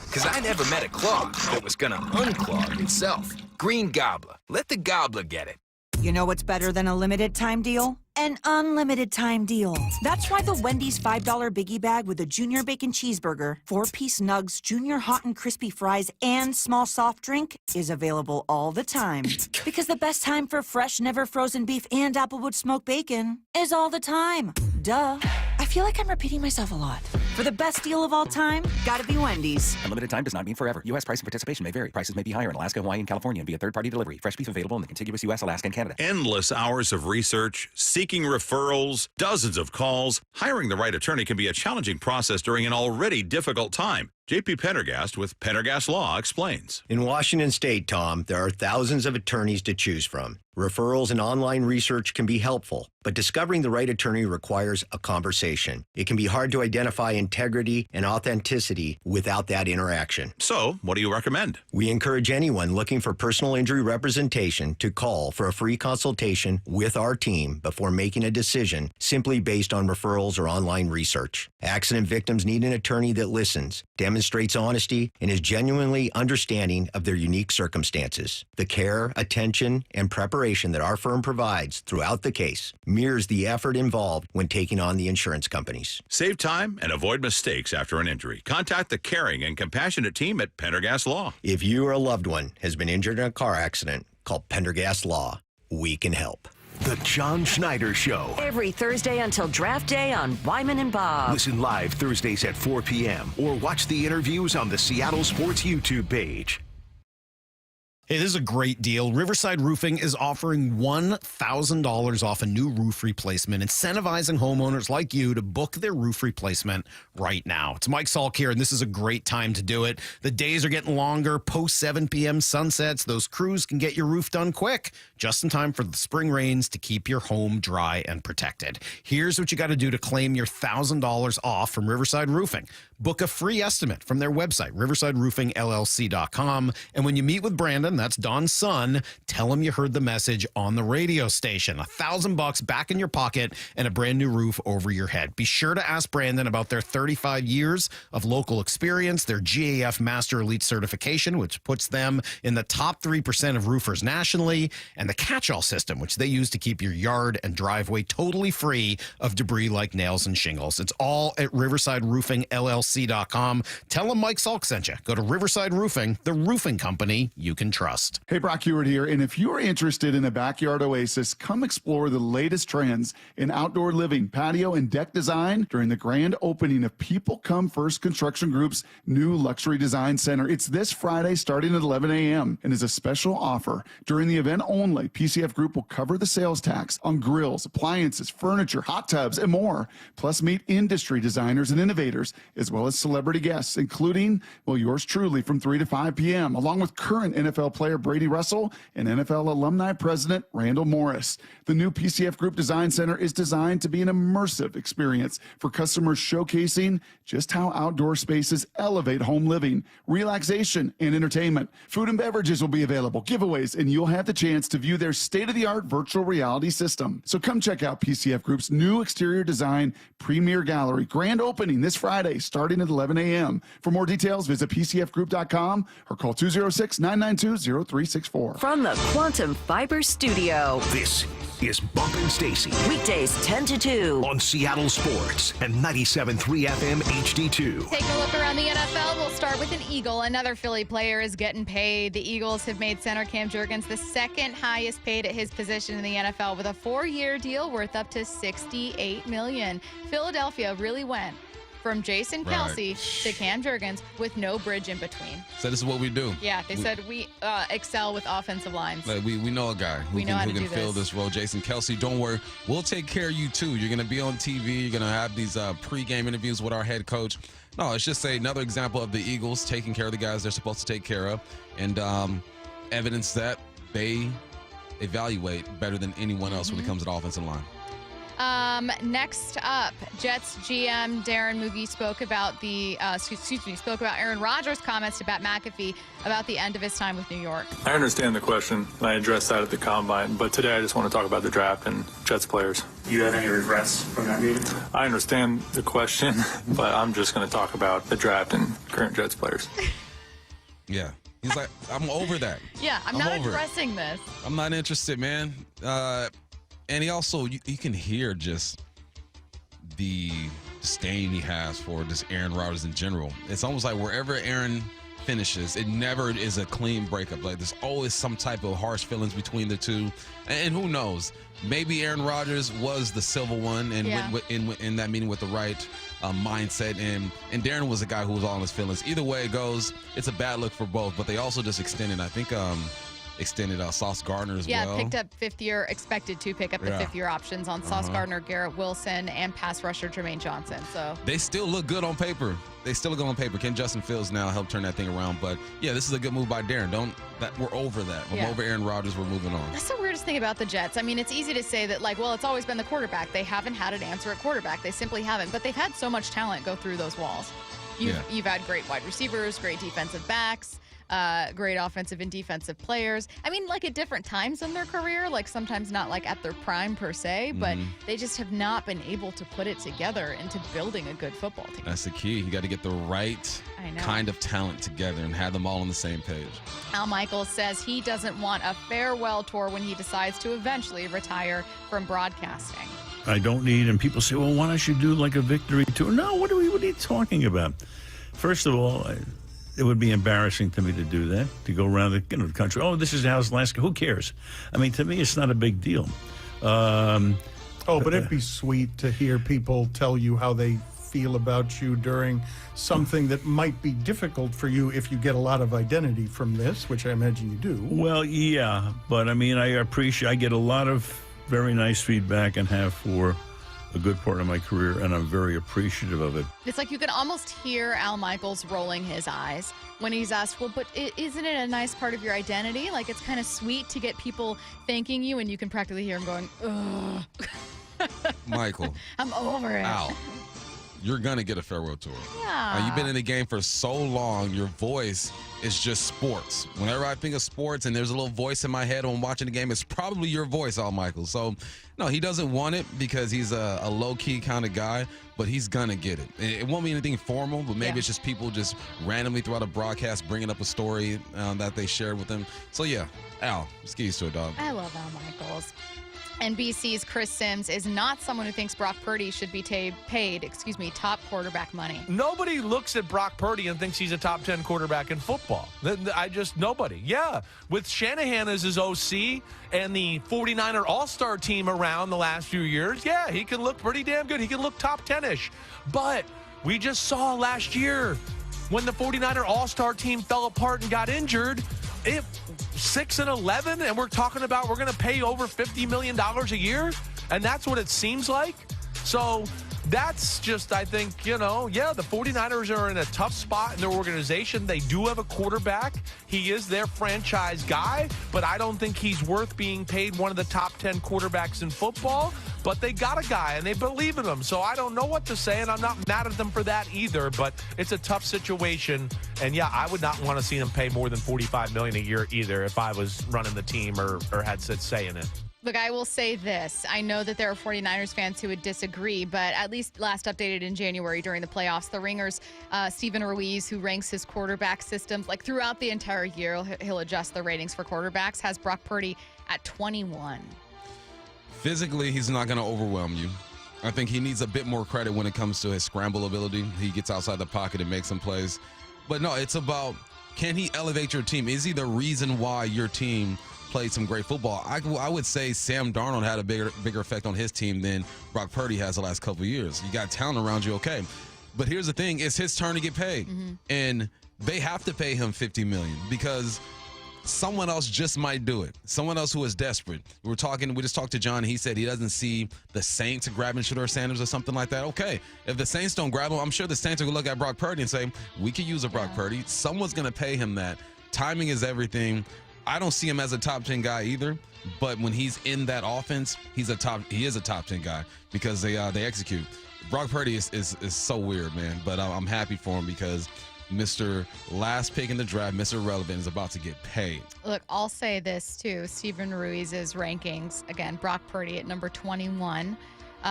Because I never met a clog that was gonna unclog itself. Green Gobbler. Let the gobbler get it. You know what's better than a limited time deal? An unlimited time deal. That's why the Wendy's $5 Biggie Bag with a Junior Bacon Cheeseburger, 4-piece nugs, Junior Hot and Crispy Fries, and small soft drink is available all the time. Because the best time for fresh, never frozen beef and Applewood smoked bacon is all the time. Duh. I feel like I'm repeating myself a lot. For the best deal of all time, gotta be Wendy's. Unlimited time does not mean forever. U.S. price and participation may vary. Prices may be higher in Alaska, Hawaii, and California via third-party delivery. Fresh beef available in the contiguous U.S., Alaska, and Canada. Endless hours of research, seeking referrals, dozens of calls. Hiring the right attorney can be a challenging process during an already difficult time. J.P. Pendergast with Pendergast Law explains. In Washington State, Tom, there are thousands of attorneys to choose from. Referrals and online research can be helpful, but discovering the right attorney requires a conversation. It can be hard to identify integrity and authenticity without that interaction. So, what do you recommend? We encourage anyone looking for personal injury representation to call for a free consultation with our team before making a decision simply based on referrals or online research. Accident victims need an attorney that listens, demonstrates honesty, and is genuinely understanding of their unique circumstances. The care, attention, and preparation that our firm provides throughout the case mirrors the effort involved when taking on the insurance companies. Save time and avoid mistakes after an injury. Contact the caring and compassionate team at Pendergast Law. If you or a loved one has been injured in a car accident, call Pendergast Law. We can help. The John Schneider Show. Every Thursday until draft day on Wyman and Bob. Listen live Thursdays at 4 p.m. or watch the interviews on the Seattle Sports YouTube page. Hey, this is a great deal. Riverside Roofing is offering $1,000 off a new roof replacement, incentivizing homeowners like you to book their roof replacement right now. It's Mike Salk here, and this is a great time to do it. The days are getting longer. Post 7 p.m. sunsets, those crews can get your roof done quick, just in time for the spring rains to keep your home dry and protected. Here's what you got to do to claim your $1,000 off from Riverside Roofing. Book a free estimate from their website, riversideroofingllc.com, and when you meet with Brandon, that's Don's son, tell him you heard the message on the radio station. $1,000 back in your pocket and a brand new roof over your head. Be sure to ask Brandon about their 35 years of local experience, their GAF Master Elite certification, which puts them in the top 3% of roofers nationally, and the catch-all system, which they use to keep your yard and driveway totally free of debris like nails and shingles. It's all at riversideroofingllc.com. Tell them Mike Salk sent you. Go to Riverside Roofing, the roofing company you can trust. Hey, Brock Hewitt here, and if you're interested in a backyard oasis, come explore the latest trends in outdoor living, patio, and deck design during the grand opening of People Come First Construction Group's new Luxury Design Center. It's this Friday starting at 11 a.m. and is a special offer. During the event only, PCF Group will cover the sales tax on grills, appliances, furniture, hot tubs, and more. Plus, meet industry designers and innovators, as well as celebrity guests, including, well, yours truly from 3 to 5 p.m., along with current NFL player Brady Russell and NFL alumni president Randall Morris. The new PCF Group Design Center is designed to be an immersive experience for customers, showcasing just how outdoor spaces elevate home living, relaxation, and entertainment. Food and beverages will be available, giveaways, and you'll have the chance to view their state-of-the-art virtual reality system. So come check out PCF Group's new exterior design premier gallery, grand opening this Friday starting at 11 a.m. For more details, visit PCFgroup.com or call 206-992-0364. From the Quantum Fiber Studio, This is Bumpin' Stacy. weekdays 10 to 2. On Seattle Sports and 97.3 FM HD2. Take a look around the NFL. We'll start with an Eagle. Another Philly player is getting paid. The Eagles have made center Cam Jurgens the second highest paid at his position in the NFL with a 4-year deal worth up to $68 million. Philadelphia really went from Jason Kelsey to Cam Jurgens with no bridge in between. So this is what we do. Yeah, they said we excel with offensive lines. Like we know a guy who can fill this role. Jason Kelsey, don't worry. We'll take care of you, too. You're going to be on TV. You're going to have these pregame interviews with our head coach. No, it's just another example of the Eagles taking care of the guys they're supposed to take care of, and evidence that they evaluate better than anyone else when it comes to the offensive line. Next up, Jets GM Darren Moogie spoke about Aaron Rodgers' comments to Pat McAfee about the end of his time with New York. I understand the question, and I addressed that at the Combine, but today I just want to talk about the draft and Jets players. Do you have any regrets from that meeting? I understand the question, but I'm just going to talk about the draft and current Jets players. Yeah. He's like, I'm over that. Yeah, I'm not addressing this. I'm not interested, man. And he also, you can hear just the disdain he has for just Aaron Rodgers in general. It's almost like wherever Aaron finishes, it never is a clean breakup. Like there's always some type of harsh feelings between the two. And who knows? Maybe Aaron Rodgers was the silver one and in that meeting with the right mindset. And Darren was a guy who was all in his feelings. Either way it goes, it's a bad look for both. But they also just extended, I think, Sauce Gardner as well. Yeah, picked up fifth-year, expected to pick up the fifth-year options on Sauce Gardner, Garrett Wilson, and pass rusher Jermaine Johnson. So they still look good on paper. Can Justin Fields now help turn that thing around? But yeah, this is a good move by Darren. We're over that. We're over Aaron Rodgers. We're moving on. That's the weirdest thing about the Jets. I mean, it's easy to say that, it's always been the quarterback. They haven't had an answer at quarterback. They simply haven't. But they've had so much talent go through those walls. You've had great wide receivers, great defensive backs. Great offensive and defensive players. I mean, at different times in their career, sometimes not at their prime per se, but they just have not been able to put it together into building a good football team. That's the key. You got to get the right kind of talent together and have them all on the same page. Al Michaels says he doesn't want a farewell tour when he decides to eventually retire from broadcasting. I don't need, and people say, well, why don't you do a victory tour? No, what are you talking about? First of all, it would be embarrassing to me to do that, to go around the country. Oh, this is how's Alaska. Who cares? I mean, to me, it's not a big deal. But it'd be sweet to hear people tell you how they feel about you during something that might be difficult for you if you get a lot of identity from this, which I imagine you do. Well, yeah, but I mean, I get a lot of very nice feedback and have for a good part of my career, and I'm very appreciative of it. It's you can almost hear Al Michaels rolling his eyes when he's asked, well, but isn't it a nice part of your identity? It's kind of sweet to get people thanking you, and you can practically hear him going, ugh. Michael. I'm over it. Al. you're going to get a farewell tour. Yeah. You've been in the game for so long, your voice is just sports. Whenever I think of sports and there's a little voice in my head when I'm watching the game, it's probably your voice, Al Michaels. So, no, he doesn't want it because he's a low-key kind of guy, but he's going to get it. It won't be anything formal, but maybe it's just people just randomly throughout a broadcast bringing up a story that they shared with him. So, yeah, Al, just get used to it, dog. I love Al Michaels. NBC's Chris Sims is not someone who thinks Brock Purdy should be paid top quarterback money. Nobody looks at Brock Purdy and thinks he's a top 10 quarterback in football. Nobody. Yeah, with Shanahan as his OC and the 49er All-Star team around the last few years, yeah, he can look pretty damn good. He can look top 10-ish. But we just saw last year when the 49er All-Star team fell apart and got injured, 6-11, and we're talking about we're going to pay over $50 million a year, and that's what it seems like. So that's just, I think, the 49ers are in a tough spot in their organization. They do have a quarterback. He is their franchise guy, but I don't think he's worth being paid one of the top 10 quarterbacks in football. But they got a guy, and they believe in him. So I don't know what to say, and I'm not mad at them for that either. But it's a tough situation. And, yeah, I would not want to see them pay more than $45 million a year either if I was running the team or had say in it. Look, I will say this. I know that there are 49ers fans who would disagree, but at least last updated in January during the playoffs, the Ringers, Steven Ruiz, who ranks his quarterback systems, like throughout the entire year, he'll adjust the ratings for quarterbacks, has Brock Purdy at 21. Physically, he's not going to overwhelm you. I think he needs a bit more credit when it comes to his scramble ability. He gets outside the pocket and makes some plays. But no, it's about, can he elevate your team? Is he the reason why your team played some great football? I would say Sam Darnold had a bigger effect on his team than Brock Purdy has the last couple of years. You got talent around you, okay. But here's the thing, it's his turn to get paid. And they have to pay him $50 million because someone else just might do it. Someone else who is desperate. We just talked to John, and he said he doesn't see the Saints grabbing Shedeur Sanders or something like that. Okay, if the Saints don't grab him, I'm sure the Saints are going to look at Brock Purdy and say, we could use a Brock Purdy. Someone's going to pay him that. Timing is everything. I don't see him as a top 10 guy either, but when he's in that offense, he is a top 10 guy because they execute. Brock Purdy is so weird, man, but I'm happy for him because Mr. Last pick in the draft, Mr. Relevant, is about to get paid. Look, I'll say this too. Steven Ruiz's rankings, again, Brock Purdy at number 21.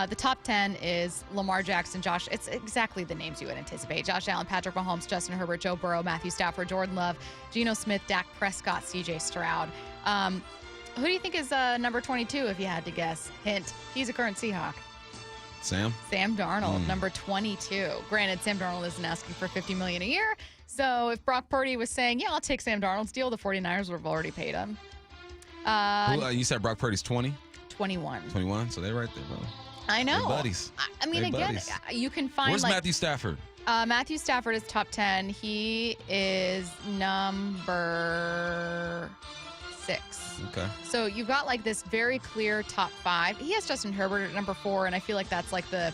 The top 10 is Lamar Jackson, it's exactly the names you would anticipate. Josh Allen, Patrick Mahomes, Justin Herbert, Joe Burrow, Matthew Stafford, Jordan Love, Geno Smith, Dak Prescott, CJ Stroud. Who do you think is number 22 if you had to guess? Hint, he's a current Seahawk. Sam Darnold, number 22. Granted, Sam Darnold isn't asking for $50 million a year. So if Brock Purdy was saying, yeah, I'll take Sam Darnold's deal, the 49ers would have already paid him. You said Brock Purdy's 20? 21. 21? So they're right there, bro. I know. They're buddies. I mean, again, you can find. Where's Matthew Stafford? Matthew Stafford is top 10. He is number 6. Okay. So you've got like this very clear top 5. He has Justin Herbert at number 4, and I feel like that's like the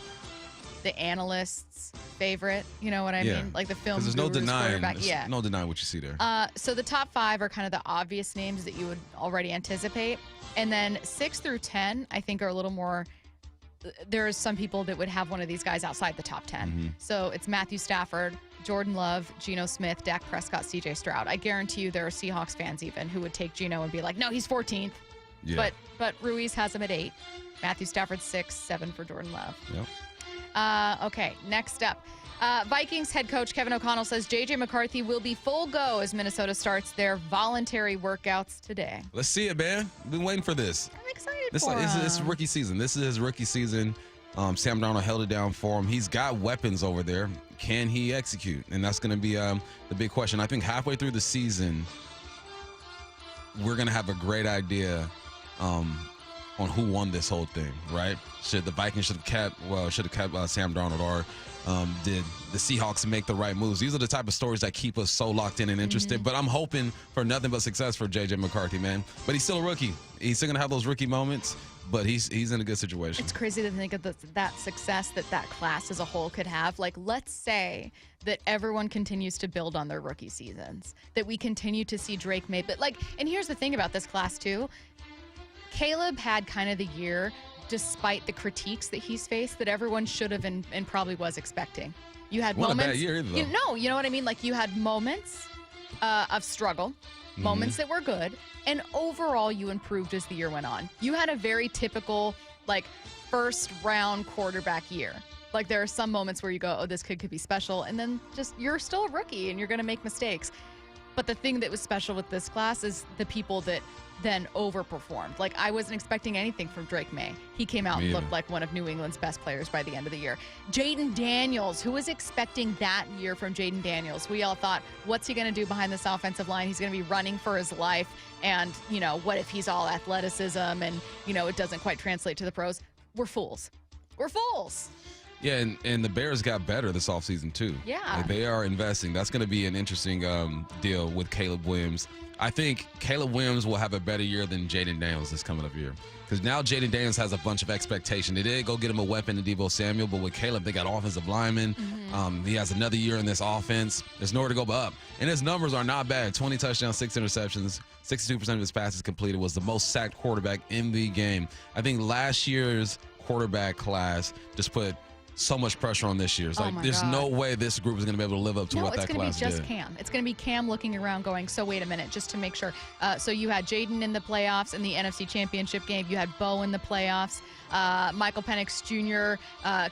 analyst's favorite. You know what I mean? Like the film. There's no denying. No denying what you see there. So the top 5 are kind of the obvious names that you would already anticipate, and then 6 through 10, I think, are a little more. There's some people that would have one of these guys outside the top 10. So it's Matthew Stafford, Jordan Love, Geno Smith, Dak Prescott, CJ Stroud. I guarantee you there are Seahawks fans even who would take Geno and be like, no, he's 14th. Yeah. But Ruiz has him at 8. Matthew Stafford 6, 7 for Jordan Love. Yep. Okay, next up. Vikings head coach Kevin O'Connell says J.J. McCarthy will be full go as Minnesota starts their voluntary workouts today. Let's see it, man. Been waiting for this. I'm excited for him. It's rookie season. This is his rookie season. Sam Darnold held it down for him. He's got weapons over there. Can he execute? And that's going to be the big question. I think halfway through the season, we're going to have a great idea on who won this whole thing, right? The Vikings should have kept Sam Darnold, or did the Seahawks make the right moves? These are the type of stories that keep us so locked in and interested. But I'm hoping for nothing but success for J.J. McCarthy, man. But he's still a rookie. He's still going to have those rookie moments, but he's in a good situation. It's crazy to think of that success that class as a whole could have. Like, let's say that everyone continues to build on their rookie seasons, that we continue to see Drake May. But, and here's the thing about this class, too. Caleb had kind of the year despite the critiques that he's faced, that everyone should have and probably was expecting. You had Wasn't moments. a bad year either, though. You know what I mean? Like, you had moments of struggle, moments that were good, and overall you improved as the year went on. You had a very typical, like, first-round quarterback year. Like, there are some moments where you go, oh, this kid could be special, and then just you're still a rookie and you're going to make mistakes. But the thing that was special with this class is the people that then overperformed. Like, I wasn't expecting anything from Drake May. He came out and looked like one of New England's best players by the end of the year. Jaden Daniels, who was expecting that year from Jaden Daniels? We all thought, what's he going to do behind this offensive line? He's going to be running for his life. And, you know, what if he's all athleticism and, you know, it doesn't quite translate to the pros? We're fools. We're fools. Yeah, and the Bears got better this offseason, too. Yeah. Like, they are investing. That's going to be an interesting deal with Caleb Williams. I think Caleb Williams will have a better year than Jaden Daniels this coming up year. Because now Jaden Daniels has a bunch of expectation. They did go get him a weapon in Deebo Samuel, but with Caleb, they got offensive linemen. He has another year in this offense. There's nowhere to go but up. And his numbers are not bad. 20 touchdowns, 6 interceptions, 62% of his passes completed, was the most sacked quarterback in the game. I think last year's quarterback class just put so much pressure on this year. It's like, there's no way this group is going to be able to live up to what that class did. No, it's going to be just Cam. It's going to be Cam looking around going, so wait a minute, just to make sure. So you had Jaden in the playoffs in the NFC Championship game. You had Bo in the playoffs. Michael Penix Jr.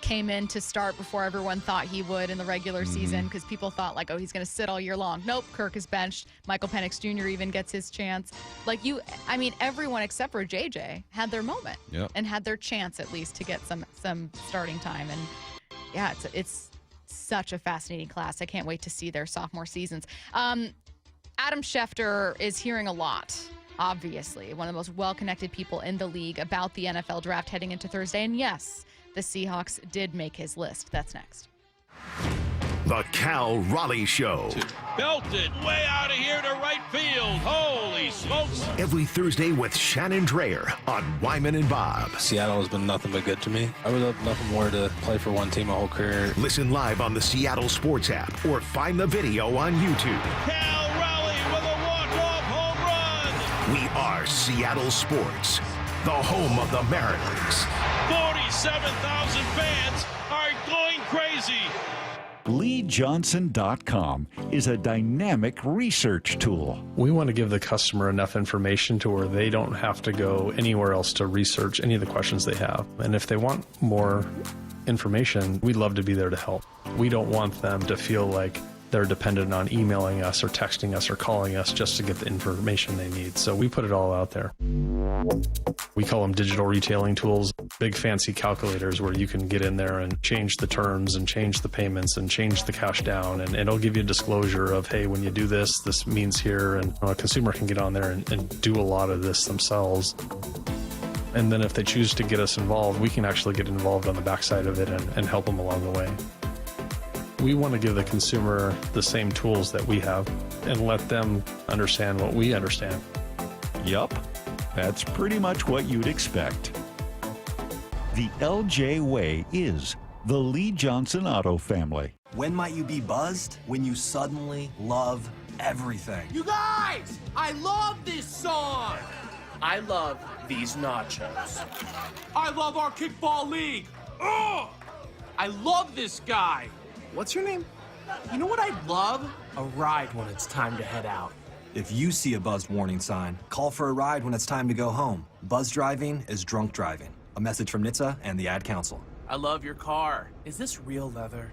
Came in to start before everyone thought he would in the regular season, because people thought, like, oh, he's going to sit all year long. Nope, Kirk is benched. Michael Penix Jr. even gets his chance. Like, everyone except for JJ had their moment and had their chance at least to get some starting time. And yeah, it's such a fascinating class. I can't wait to see their sophomore seasons. Adam Schefter is hearing a lot, obviously, one of the most well-connected people in the league, about the NFL draft heading into Thursday. And yes, the Seahawks did make his list. That's next. The Cal Raleigh Show. Belted way out of here to right field. Holy smokes. Every Thursday with Shannon Dreyer on Wyman and Bob. Seattle has been nothing but good to me. I would love nothing more to play for one team my whole career. Listen live on the Seattle Sports app or find the video on YouTube. Cal Raleigh with a walk-off home run. We are Seattle Sports, the home of the Mariners. 47,000 fans are going crazy. LeeJohnson.com is a dynamic research tool. We want to give the customer enough information to where they don't have to go anywhere else to research any of the questions they have. And if they want more information, we'd love to be there to help. We don't want them to feel like they're dependent on emailing us or texting us or calling us just to get the information they need. So we put it all out there. We call them digital retailing tools, big fancy calculators where you can get in there and change the terms and change the payments and change the cash down. And it'll give you a disclosure of, hey, when you do this, this means here. And a consumer can get on there and do a lot of this themselves. And then if they choose to get us involved, we can actually get involved on the backside of it and help them along the way. We want to give the consumer the same tools that we have and let them understand what we understand. Yup, that's pretty much what you'd expect. The LJ way is the Lee Johnson Auto family. When might you be buzzed? When you suddenly love everything. You guys, I love this song. I love these nachos. I love our kickball league. Ugh! I love this guy. What's your name? You know what I'd love? A ride when it's time to head out. If you see a buzzed warning sign, call for a ride when it's time to go home. Buzz driving is drunk driving. A message from NHTSA and the Ad Council. I love your car. Is this real leather?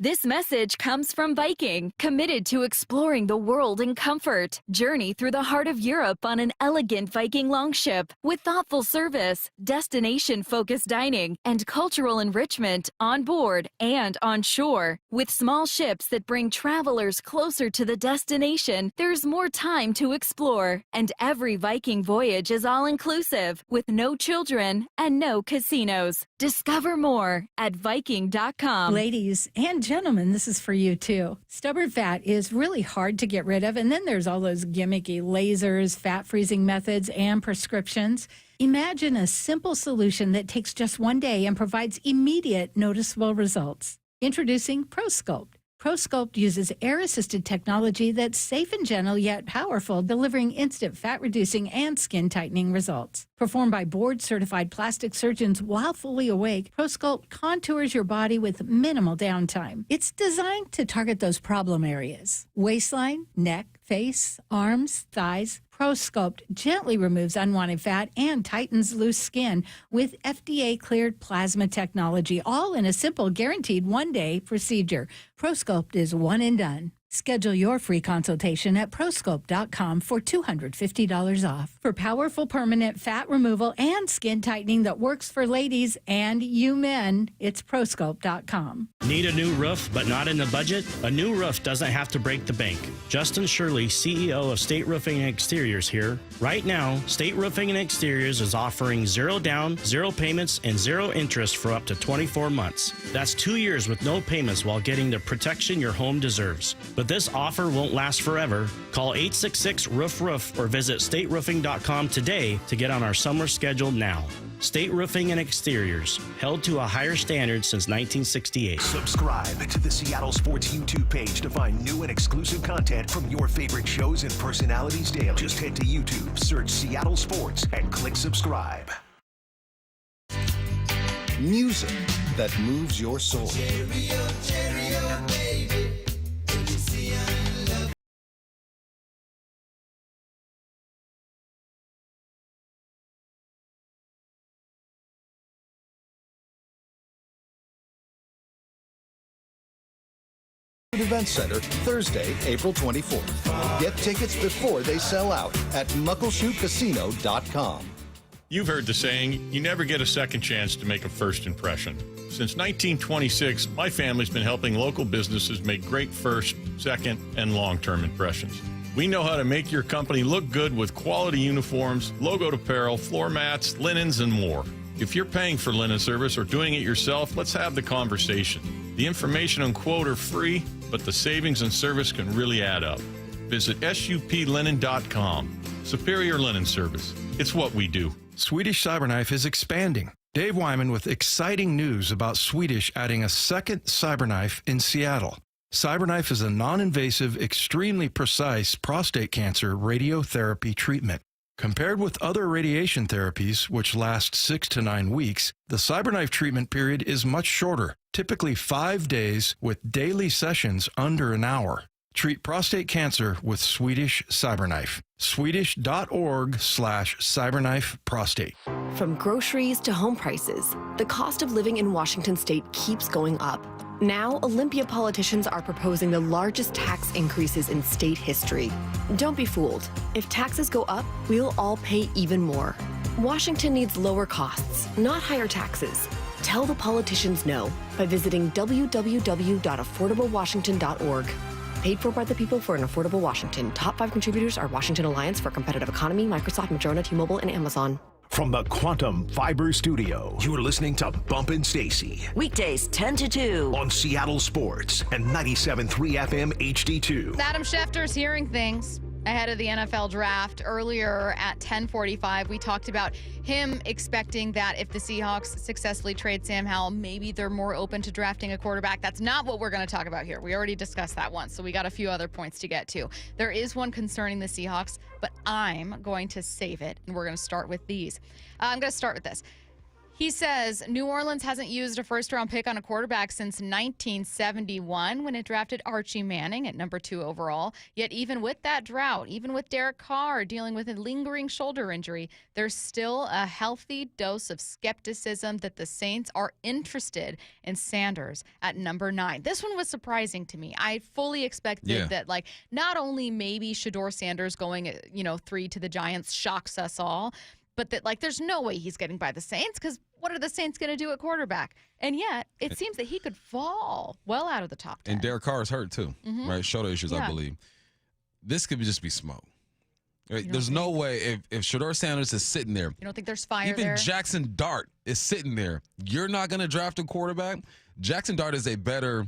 This message comes from Viking, committed to exploring the world in comfort. Journey through the heart of Europe on an elegant Viking longship with thoughtful service, destination-focused dining, and cultural enrichment on board and on shore. With small ships that bring travelers closer to the destination, there's more time to explore. And every Viking voyage is all-inclusive, with no children and no casinos. Discover more at Viking.com. Ladies and gentlemen, this is for you too. Stubborn fat is really hard to get rid of, and then there's all those gimmicky lasers, fat freezing methods, and prescriptions. Imagine a simple solution that takes just one day and provides immediate noticeable results. Introducing ProSculpt. ProSculpt uses air-assisted technology that's safe and gentle yet powerful, delivering instant fat-reducing and skin-tightening results. Performed by board-certified plastic surgeons while fully awake, ProSculpt contours your body with minimal downtime. It's designed to target those problem areas: waistline, neck, face, arms, thighs. ProSculpt gently removes unwanted fat and tightens loose skin with FDA-cleared plasma technology, all in a simple, guaranteed one-day procedure. ProSculpt is one and done. Schedule your free consultation at prosculpt.com for $250 off. For powerful permanent fat removal and skin tightening that works for ladies and you men, it's prosculpt.com. Need a new roof but not in the budget? A new roof doesn't have to break the bank. Justin Shirley, CEO of State Roofing and Exteriors here. Right now, State Roofing and Exteriors is offering 0 down, 0 payments, and 0 interest for up to 24 months. That's 2 years with no payments while getting the protection your home deserves. But this offer won't last forever. Call 866-ROOF-ROOF or visit stateroofing.com today to get on our summer schedule now. State Roofing and Exteriors, held to a higher standard since 1968. Subscribe to the Seattle Sports YouTube page to find new and exclusive content from your favorite shows and personalities daily. Just head to YouTube, search Seattle Sports, and click subscribe. Music that moves your soul. Event Center, Thursday, April 24th. Get tickets before they sell out at muckleshootcasino.com. You've heard the saying, you never get a second chance to make a first impression. Since 1926, my family's been helping local businesses make great first, second, and long-term impressions. We know how to make your company look good with quality uniforms, logoed apparel, floor mats, linens, and more. If you're paying for linen service or doing it yourself, let's have the conversation. The information and quote are free, but the savings and service can really add up. Visit suplinen.com. Superior Linen Service. It's what we do. Swedish Cyberknife is expanding. Dave Wyman with exciting news about Swedish adding a second Cyberknife in Seattle. Cyberknife is a non-invasive, extremely precise prostate cancer radiotherapy treatment. Compared with other radiation therapies, which last 6 to 9 weeks, the Cyberknife treatment period is much shorter, typically 5 days with daily sessions under an hour. Treat prostate cancer with Swedish Cyberknife. Swedish.org/cyberknifeprostate. From groceries to home prices, the cost of living in Washington state keeps going up. Now, Olympia politicians are proposing the largest tax increases in state history. Don't be fooled. If taxes go up, we'll all pay even more. Washington needs lower costs, not higher taxes. Tell the politicians no by visiting www.affordablewashington.org. Paid for by the people for an affordable Washington. Top 5 contributors are Washington Alliance for Competitive Economy, Microsoft, Madrona, T-Mobile, and Amazon. From the Quantum Fiber Studio, you're listening to Bumpin' Stacy. Weekdays 10 to 2. On Seattle Sports and 97.3 FM HD2. Adam Schefter's hearing things ahead of the NFL draft. Earlier at 10:45, we talked about him expecting that if the Seahawks successfully trade Sam Howell, maybe they're more open to drafting a quarterback. That's not what we're going to talk about here. We already discussed that once, so we got a few other points to get to. There is one concerning the Seahawks, but I'm going to save it, and we're going to start with these. I'm going to start with this. He says New Orleans hasn't used a first-round pick on a quarterback since 1971 when it drafted Archie Manning at number 2 overall. Yet even with that drought, even with Derek Carr dealing with a lingering shoulder injury, there's still a healthy dose of skepticism that the Saints are interested in Sanders at number 9. This one was surprising to me. I fully expected that, like, not only maybe Shedeur Sanders going, 3 to the Giants shocks us all, but that, like, there's no way he's getting by the Saints because what are the Saints going to do at quarterback? And yet, it seems that he could fall well out of the top 10. And Derek Carr is hurt, too, right? Shoulder issues, I believe. This could just be smoke. Right? There's no way if Shedeur Sanders is sitting there. You don't think there's fire even there? Jackson Dart is sitting there. You're not going to draft a quarterback? Jackson Dart is a better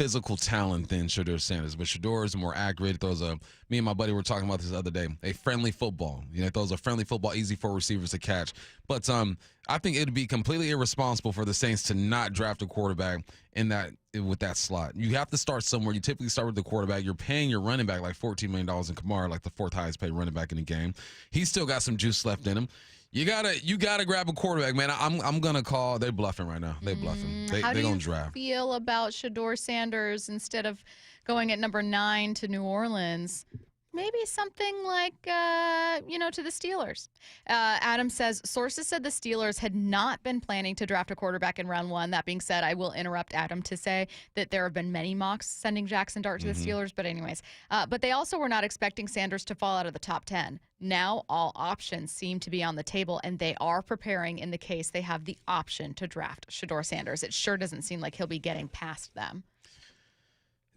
physical talent than Shedeur Sanders, but Shedeur is more accurate. Throws me and my buddy were talking about this the other day. A friendly football, throws a friendly football, easy for receivers to catch. But I think it'd be completely irresponsible for the Saints to not draft a quarterback with that slot. You have to start somewhere. You typically start with the quarterback. You're paying your running back like $14 million in Kamara, like the fourth highest paid running back in the game. He's still got some juice left in him. You gotta grab a quarterback, man. I'm gonna call. They're bluffing right now. They're bluffing. They're gonna draft. How do you feel about Shedeur Sanders instead of going at number 9 to New Orleans? Maybe something like, to the Steelers. Adam says, sources said the Steelers had not been planning to draft a quarterback in round 1. That being said, I will interrupt Adam to say that there have been many mocks sending Jackson Dart to the Steelers. But anyways, but they also were not expecting Sanders to fall out of the top 10. Now all options seem to be on the table, and they are preparing in the case they have the option to draft Shedeur Sanders. It sure doesn't seem like he'll be getting past them.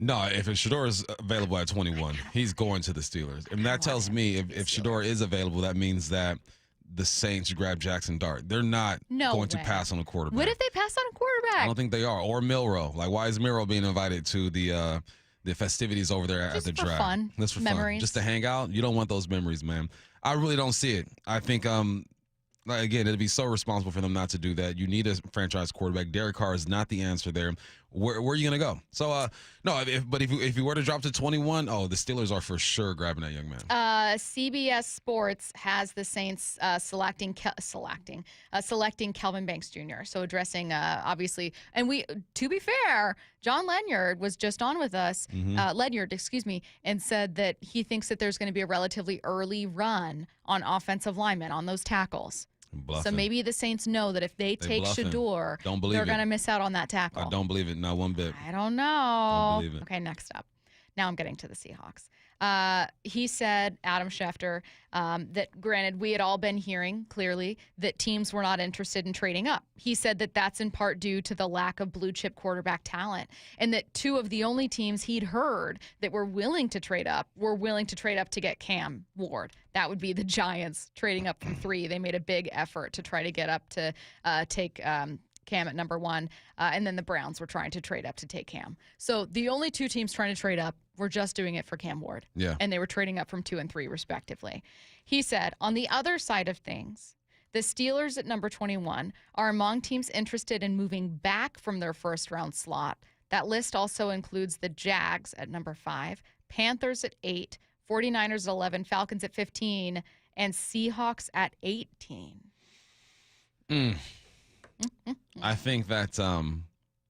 No, if Shedeur is available at 21, he's going to the Steelers. And that tells me if Shedeur is available, that means that the Saints grab Jackson Dart. They're not going to pass on a quarterback. What if they pass on a quarterback? I don't think they are. Or Milroe. Like, why is Milroe being invited to the festivities over there at the draft? Fun. Just for memories. fun. Just to hang out. You don't want those memories, man. I really don't see it. I think again, it'd be so responsible for them not to do that. You need a franchise quarterback. Derek Carr is not the answer there. Where are you going to go? So, no, if you were to drop to 21, the Steelers are for sure grabbing that young man. CBS Sports has the Saints selecting Kelvin Banks Jr. So addressing, obviously, and to be fair, Jon Ledyard was just on with us, Ledyard, and said that he thinks that there's going to be a relatively early run on offensive linemen, on those tackles. Bluffing. So maybe the Saints know that if they take Shedeur, they're going to miss out on that tackle. I don't believe it, not one bit. I don't know. Don't believe it. Okay, next up. Now I'm getting to the Seahawks. He said, Adam Schefter, that granted, we had all been hearing clearly that teams were not interested in trading up. He said that that's in part due to the lack of blue chip quarterback talent, and that 2 of the only teams he'd heard that were willing to trade up to get Cam Ward. That would be the Giants trading up from 3. They made a big effort to try to get up to take Cam at number 1, and then the Browns were trying to trade up to take Cam. So the only 2 teams trying to trade up were just doing it for Cam Ward. Yeah. And they were trading up from 2 and 3 respectively. He said, on the other side of things, the Steelers at number 21 are among teams interested in moving back from their first-round slot. That list also includes the Jags at number 5, Panthers at 8, 49ers at 11, Falcons at 15, and Seahawks at 18. I think that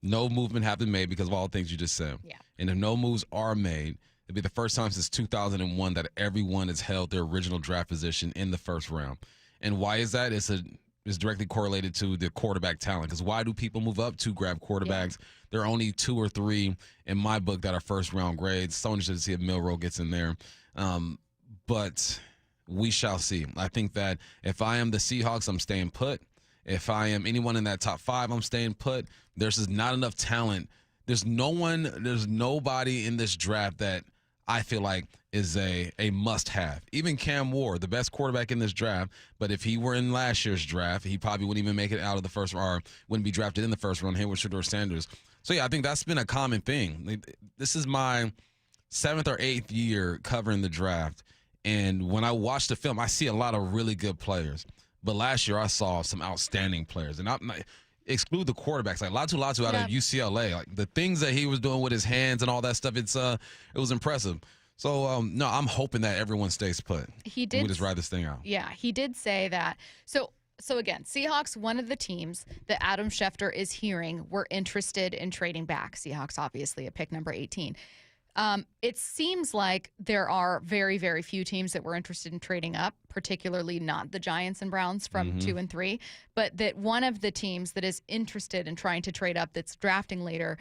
no movement have been made because of all the things you just said. Yeah. And if no moves are made, it'll be the first time since 2001 that everyone has held their original draft position in the first round. And why is that? It's directly correlated to the quarterback talent. Because why do people move up to grab quarterbacks? Yeah. There are only 2 or 3 in my book that are first-round grades. So interested to see if Milroe gets in there. But we shall see. I think that if I am the Seahawks, I'm staying put. If I am anyone in that top 5, I'm staying put. There's just not enough talent. There's nobody in this draft that I feel like is a must-have. Even Cam Ward, the best quarterback in this draft, but if he were in last year's draft, he probably wouldn't even make it out of the first or wouldn't be drafted in the first round. Here with Shedeur Sanders. So, yeah, I think that's been a common thing. This is my 7th or 8th year covering the draft, and when I watch the film, I see a lot of really good players. But last year I saw some outstanding players, and exclude the quarterbacks like Latu out of UCLA. Like the things that he was doing with his hands and all that stuff, it was impressive. So no, I'm hoping that everyone stays put. He did. We just ride this thing out. Yeah, he did say that. So again, Seahawks, one of the teams that Adam Schefter is hearing were interested in trading back. Seahawks, obviously, at pick number 18. It seems like there are very, very few teams that were interested in trading up, particularly not the Giants and Browns from 2 and 3, but that one of the teams that is interested in trying to trade up that's drafting later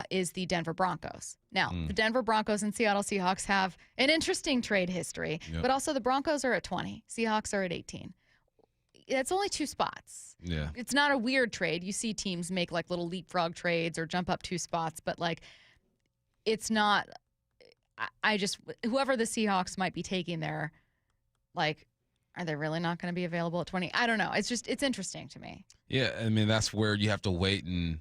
is the Denver Broncos. Now, the Denver Broncos and Seattle Seahawks have an interesting trade history, but also the Broncos are at 20. Seahawks are at 18. It's only 2 spots. Yeah. It's not a weird trade. You see teams make like little leapfrog trades or jump up 2 spots, but like it's not whoever the Seahawks might be taking there, like, are they really not going to be available at 20? I don't know. It's interesting to me. Yeah, I mean, that's where you have to wait and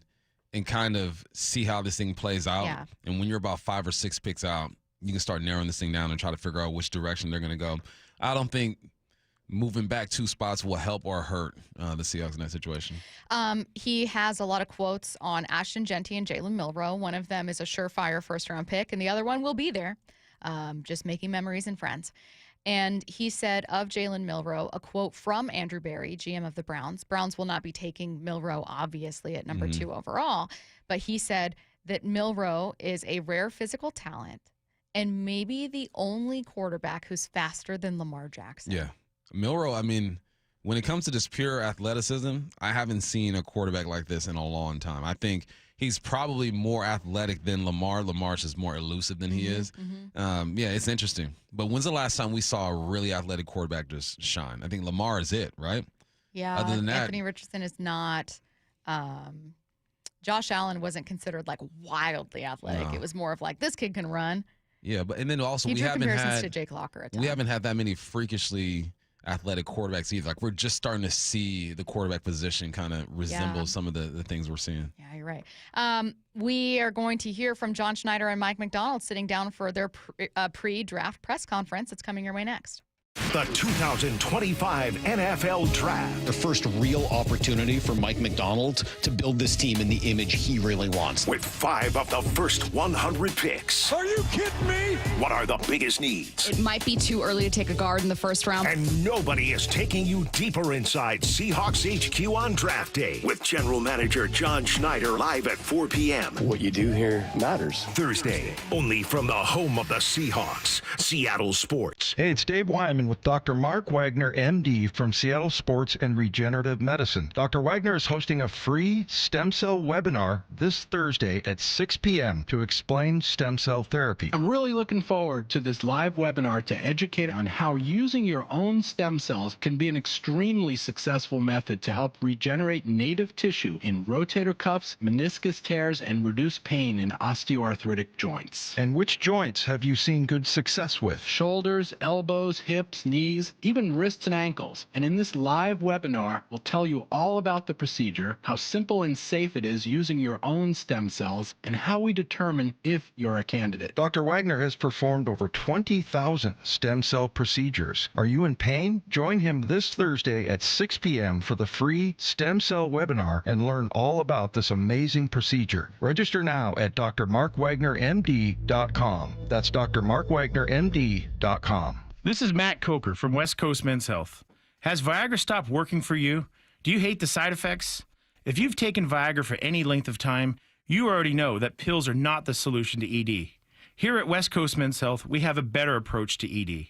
and kind of see how this thing plays out. Yeah. And when you're about 5 or 6 picks out, you can start narrowing this thing down and try to figure out which direction they're going to go. I don't think moving back 2 spots will help or hurt the Seahawks in that situation. He has a lot of quotes on Ashton Genty and Jalen Milroe. One of them is a surefire first-round pick, and the other one will be there, just making memories and friends. And he said of Jalen Milroe, a quote from Andrew Berry, GM of the Browns. Browns will not be taking Milroe, obviously, at number 2 overall. But he said that Milroe is a rare physical talent and maybe the only quarterback who's faster than Lamar Jackson. Yeah. Milroe, I mean, when it comes to just pure athleticism, I haven't seen a quarterback like this in a long time. I think he's probably more athletic than Lamar. Lamar's just more elusive than he is. Yeah, it's interesting. But when's the last time we saw a really athletic quarterback just shine? I think Lamar is it, right? Yeah. Other than that, Anthony Richardson is not. Josh Allen wasn't considered like wildly athletic. No. It was more of like, this kid can run. Yeah, but and then also He we drew haven't comparisons had to Jake Locker at we times. haven't had that many freakishly athletic quarterbacks either. Like we're just starting to see the quarterback position kind of resemble some of the things we're seeing. Yeah, you're right. We are going to hear from John Schneider and Mike McDonald sitting down for their pre-draft press conference. It's coming your way next. The 2025 NFL Draft. The first real opportunity for Mike McDonald to build this team in the image he really wants. With 5 of the first 100 picks. Are you kidding me? What are the biggest needs? It might be too early to take a guard in the first round. And nobody is taking you deeper inside Seahawks HQ on draft day with General Manager Jon Schneider live at 4 p.m. What you do here matters. Thursday, only from the home of the Seahawks, Seattle Sports. Hey, it's Dave Wyman with Dr. Mark Wagner, MD, from Seattle Sports and Regenerative Medicine. Dr. Wagner is hosting a free stem cell webinar this Thursday at 6 p.m. to explain stem cell therapy. I'm really looking forward to this live webinar to educate on how using your own stem cells can be an extremely successful method to help regenerate native tissue in rotator cuffs, meniscus tears, and reduce pain in osteoarthritic joints. And which joints have you seen good success with? Shoulders, elbows, hips, knees, even wrists and ankles. And in this live webinar, we'll tell you all about the procedure, how simple and safe it is using your own stem cells, and how we determine if you're a candidate. Dr. Wagner has performed over 20,000 stem cell procedures. Are you in pain? Join him this Thursday at 6 p.m. for the free stem cell webinar and learn all about this amazing procedure. Register now at drmarkwagnermd.com. That's drmarkwagnermd.com. This is Matt Coker from West Coast Men's Health. Has Viagra stopped working for you? Do you hate the side effects? If you've taken Viagra for any length of time, you already know that pills are not the solution to ED. Here at West Coast Men's Health, we have a better approach to ED.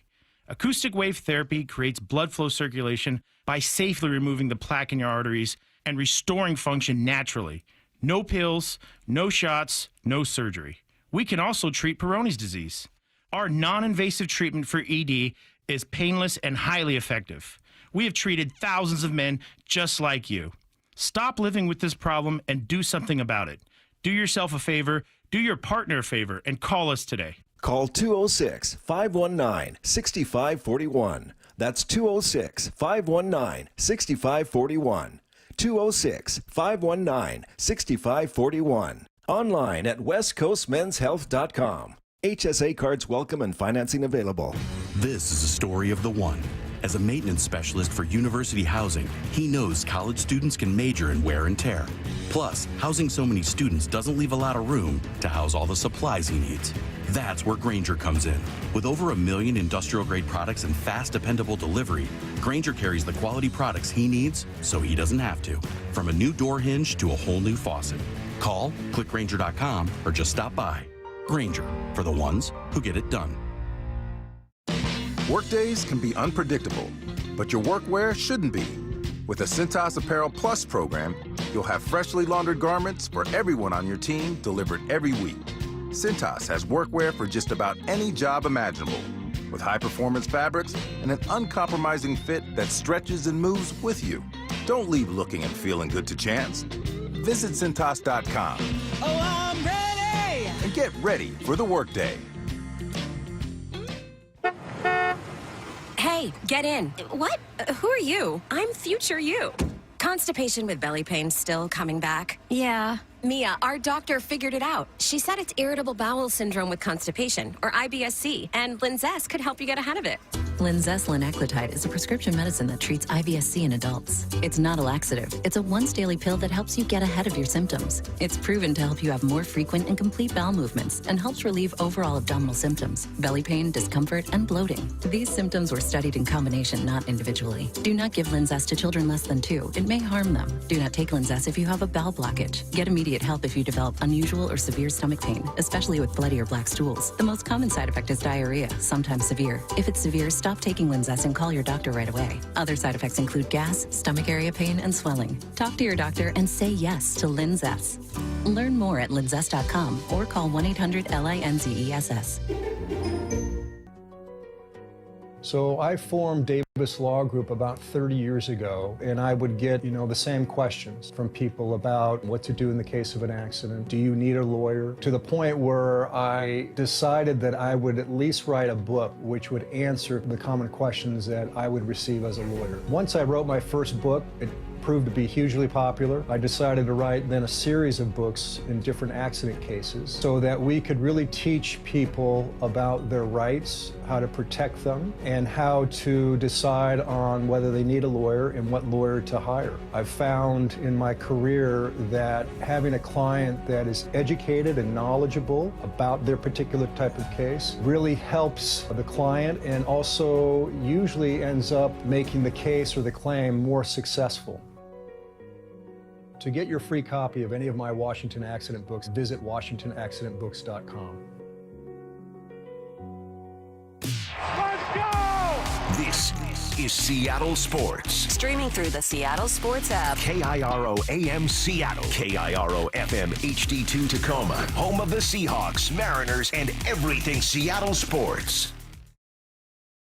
Acoustic wave therapy creates blood flow circulation by safely removing the plaque in your arteries and restoring function naturally. No pills, no shots, no surgery. We can also treat Peyronie's disease. Our non-invasive treatment for ED is painless and highly effective. We have treated thousands of men just like you. Stop living with this problem and do something about it. Do yourself a favor, do your partner a favor, and call us today. Call 206-519-6541. That's 206-519-6541. 206-519-6541. Online at westcoastmenshealth.com. HSA cards welcome and financing available. This is a story of the one. As a maintenance specialist for university housing, he knows college students can major in wear and tear. Plus, housing so many students doesn't leave a lot of room to house all the supplies he needs. That's where Grainger comes in. With over 1 million industrial-grade products and fast, dependable delivery, Grainger carries the quality products he needs so he doesn't have to. From a new door hinge to a whole new faucet. Call, click Grainger.com, or just stop by. Grainger, for the ones who get it done. Workdays can be unpredictable, but your workwear shouldn't be. With the Cintas Apparel Plus program, you'll have freshly laundered garments for everyone on your team delivered every week. Cintas has workwear for just about any job imaginable, with high-performance fabrics and an uncompromising fit that stretches and moves with you. Don't leave looking and feeling good to chance. Visit Cintas.com. Oh, I'm ready! And get ready for the workday. Hey, get in. What? Who are you? I'm future you. Constipation with belly pain still coming back? Yeah. Mia, our doctor figured it out. She said it's irritable bowel syndrome with constipation, or IBS-C, and Linzess could help you get ahead of it. Linzess linaclotide is a prescription medicine that treats IBS-C in adults. It's not a laxative. It's a once-daily pill that helps you get ahead of your symptoms. It's proven to help you have more frequent and complete bowel movements and helps relieve overall abdominal symptoms, belly pain, discomfort, and bloating. These symptoms were studied in combination, not individually. Do not give Linzess to children less than 2. It may harm them. Do not take Linzess if you have a bowel blockage. Get immediate help if you develop unusual or severe stomach pain, especially with bloody or black stools. The most common side effect is diarrhea, sometimes severe. If it's severe, stop taking Linzess and call your doctor right away. Other side effects include gas, stomach area pain, and swelling. Talk to your doctor and say yes to Linzess. Learn more at linzess.com or call 1-800-LINZESS. So I formed Davis Law Group about 30 years ago, and I would get, the same questions from people about what to do in the case of an accident. Do you need a lawyer? To the point where I decided that I would at least write a book which would answer the common questions that I would receive as a lawyer. Once I wrote my first book, it proved to be hugely popular. I decided to write then a series of books in different accident cases so that we could really teach people about their rights, how to protect them, and how to decide on whether they need a lawyer and what lawyer to hire. I've found in my career that having a client that is educated and knowledgeable about their particular type of case really helps the client and also usually ends up making the case or the claim more successful. To get your free copy of any of my Washington accident books, visit WashingtonAccidentBooks.com. Let's go! This is Seattle Sports. Streaming through the Seattle Sports app. KIRO AM Seattle. KIRO FM HD2 Tacoma. Home of the Seahawks, Mariners, and everything Seattle sports.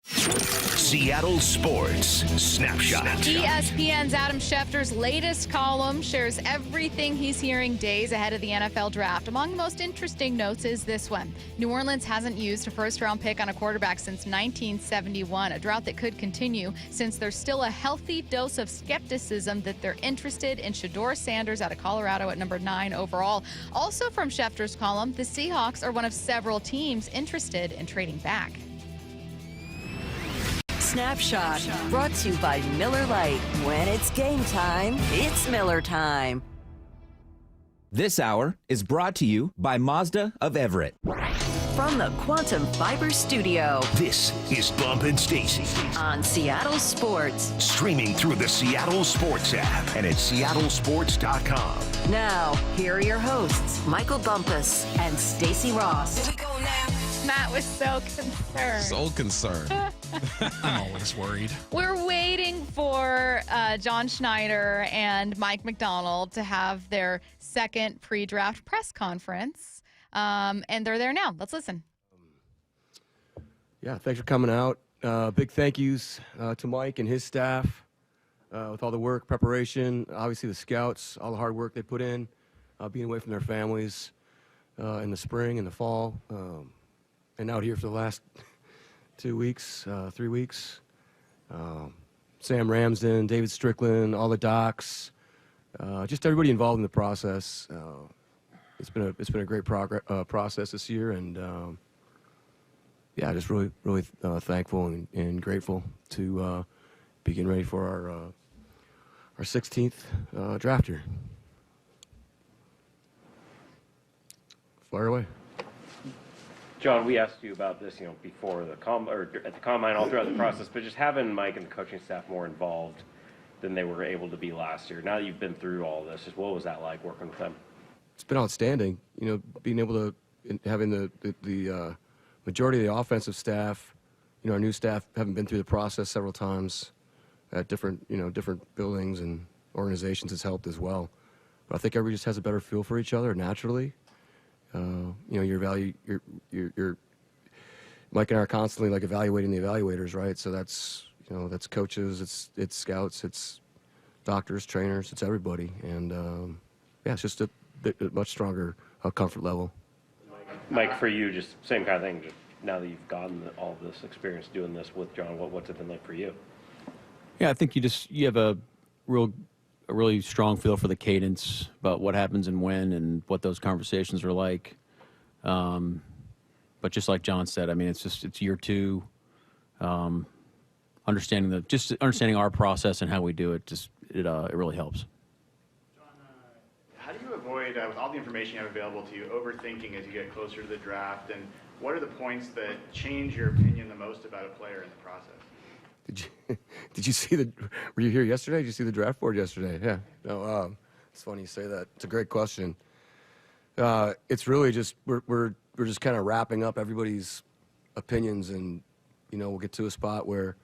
Seattle Sports Snapshot. ESPN's Adam Schefter's latest column shares everything he's hearing days ahead of the NFL draft. Among the most interesting notes is this one. New Orleans hasn't used a first-round pick on a quarterback since 1971, a drought that could continue since there's still a healthy dose of skepticism that they're interested in Shedeur Sanders out of Colorado at number 9 overall. Also from Schefter's column, the Seahawks are one of several teams interested in trading back. Snapshot, brought to you by Miller Lite. When it's game time, it's Miller time. This hour is brought to you by Mazda of Everett. From the Quantum Fiber Studio. This is Bump and Stacy on Seattle Sports. Streaming through the Seattle Sports app and at seattlesports.com. Now, here are your hosts, Michael Bumpus and Stacy Ross. Here we go now. Matt was so concerned. So concerned. I'm always worried. We're waiting for John Schneider and Mike McDonald to have their second pre-draft press conference, and they're there now. Let's listen. Yeah, thanks for coming out. Big thank yous to Mike and his staff with all the work, preparation, obviously the scouts, all the hard work they put in, being away from their families in the spring and the fall, and out here for the last 2 weeks, 3 weeks. Sam Ramsden, David Strickland, all the docs, just everybody involved in the process. It's been a great process this year, and yeah, just really thankful and grateful to be getting ready for our 16th draft year. Fire away. John, we asked you about this, before the at the combine, all throughout the process, but just having Mike and the coaching staff more involved than they were able to be last year. Now that you've been through all this, just what was that like working with them? It's been outstanding. Being able to having the majority of the offensive staff, our new staff haven't been through the process several times at different buildings and organizations has helped as well. But I think everybody just has a better feel for each other naturally. You're Mike and I are constantly evaluating the evaluators, right? So that's coaches, it's scouts, it's doctors, trainers, it's everybody, and it's just a much stronger comfort level. Mike, for you, just same kind of thing. Just now that you've gotten all this experience doing this with John, what's it been like for you? Yeah, I think you have a real a really strong feel for the cadence about what happens and when and what those conversations are like. But just like Jon said, I mean, it's year 2. Understanding our process and how we do it, it really helps. How do you avoid, with all the information you have available to you, overthinking as you get closer to the draft? And what are the points that change your opinion the most about a player in the process? Did you see were you here yesterday? Did you see the draft board yesterday? Yeah. No, it's funny you say that. It's a great question. It's really just, we're just kind of wrapping up everybody's opinions, and, we'll get to a spot where,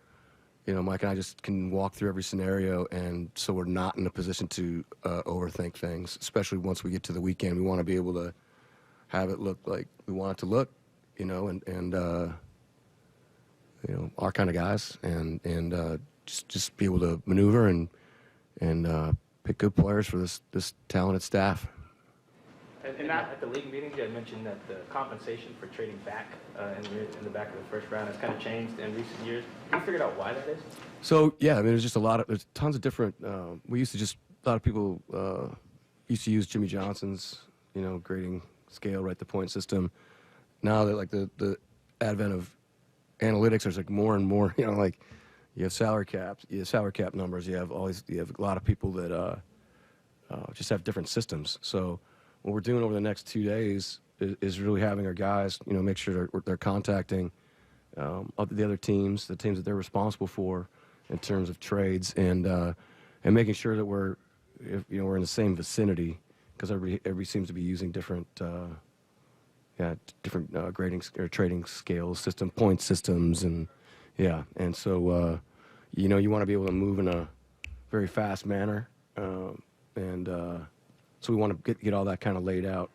Mike and I just can walk through every scenario, and so we're not in a position to overthink things, especially once we get to the weekend. We want to be able to have it look like we want it to look, and our kind of guys, and just be able to maneuver and pick good players for this talented staff. And at the league meetings, you had mentioned that the compensation for trading back in the back of the first round has kind of changed in recent years. Have you figured out why that is? So, yeah, I mean, there's tons of different, a lot of people used to use Jimmy Johnson's, grading scale, right, the point system. Now that, like, the advent of analytics, there's, like, more and more, like, you have salary caps, you have salary cap numbers, you have a lot of people that just have different systems. So what we're doing over the next 2 days is really having our guys, make sure they're contacting the other teams, the teams that they're responsible for in terms of trades, and making sure that we're in the same vicinity, because everybody seems to be using different grading or trading scales, point systems, and so you want to be able to move in a very fast manner, so we want to get all that kind of laid out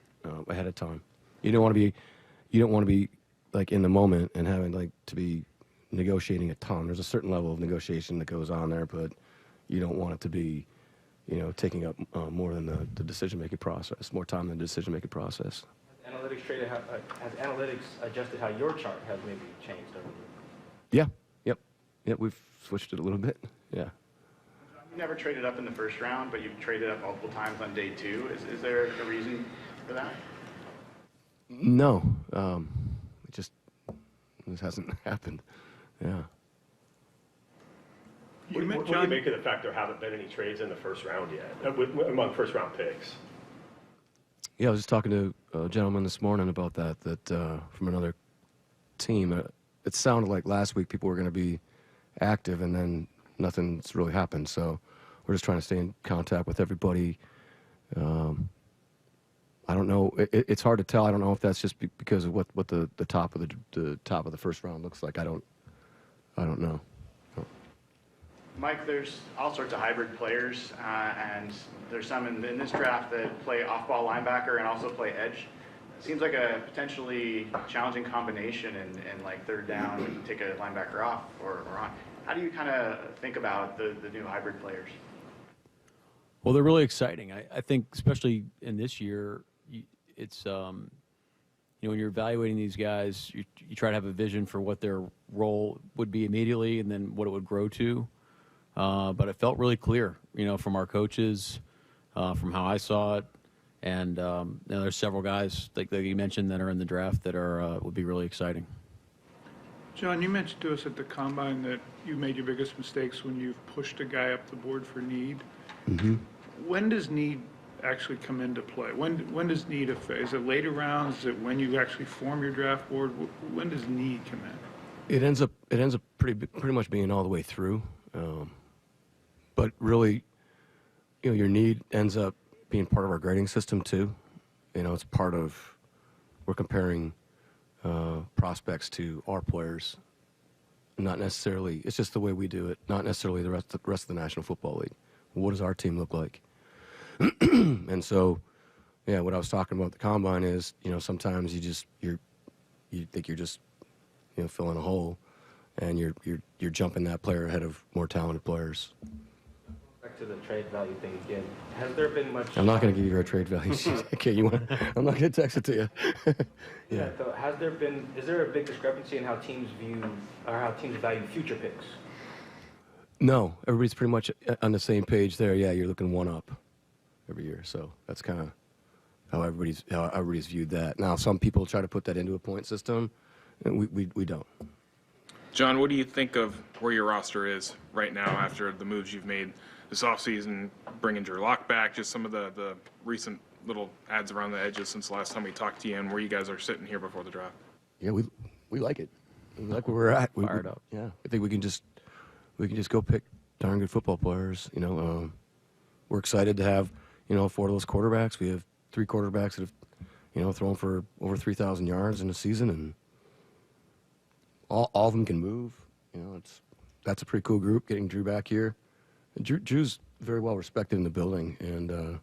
ahead of time. You don't want to be like in the moment and having like to be negotiating a ton. There's a certain level of negotiation that goes on there, but you don't want it to be, taking up more than the decision-making process, more time than the decision-making process. Has analytics adjusted how your chart has maybe changed over the years? Yeah. Yep. We've switched it a little bit. Yeah. You never traded up in the first round, but you've traded up multiple times on day 2. Is there a reason for that? No. It just hasn't happened. Yeah. What do you make of the fact there haven't been any trades in the first round yet, among first-round picks? Yeah, I was just talking to a gentleman this morning about that from another team. It sounded like last week people were going to be active, and then nothing's really happened. So we're just trying to stay in contact with everybody. I don't know. It's hard to tell. I don't know if that's just because of what the top of the top of the first round looks like. I don't know. Mike, there's all sorts of hybrid players, and there's some in this draft that play off-ball linebacker and also play edge. It seems like a potentially challenging combination in like third down when you take a linebacker off or on. How do you kind of think about the new hybrid players? Well, they're really exciting. I think, especially in this year, it's when you're evaluating these guys, you try to have a vision for what their role would be immediately, and then what it would grow to. But it felt really clear, from our coaches, from how I saw it, and there's several guys like you mentioned that are in the draft that would be really exciting. Jon, you mentioned to us at the Combine that you made your biggest mistakes when you've pushed a guy up the board for need. Mm-hmm. When does need actually come into play? When does need affect? Is it later rounds? Is it when you actually form your draft board? When does need come in? It ends up pretty much being all the way through. But really, your need ends up being part of our grading system too. It's part of, we're comparing prospects to our players. Not necessarily, it's just the way we do it, not necessarily the rest of the National Football League. What does our team look like? And so, yeah, what I was talking about at the Combine is, sometimes you think you're just, filling a hole, and you're jumping that player ahead of more talented players. Back to the trade value thing again. Has there been much? I'm not going to give you our trade value. Okay, I'm not going to text it to you. Yeah. So is there a big discrepancy in how teams value future picks? No, everybody's pretty much on the same page there. Yeah, you're looking one up every year, so that's kind of how everybody's viewed that. Now, some people try to put that into a point system, and we don't. Jon, what do you think of where your roster is right now after the moves you've made this offseason, bringing Drew Lock back, just some of the recent little ads around the edges since the last time we talked to you, and where you guys are sitting here before the draft? Yeah, we like it. We like where we're at. Fired up. Yeah, I think we can just go pick darn good football players. We're excited to have 4 of those quarterbacks. We have 3 quarterbacks that have thrown for over 3,000 yards in a season, and all of them can move. That's a pretty cool group. Getting Drew back here, Drew's very well respected in the building, and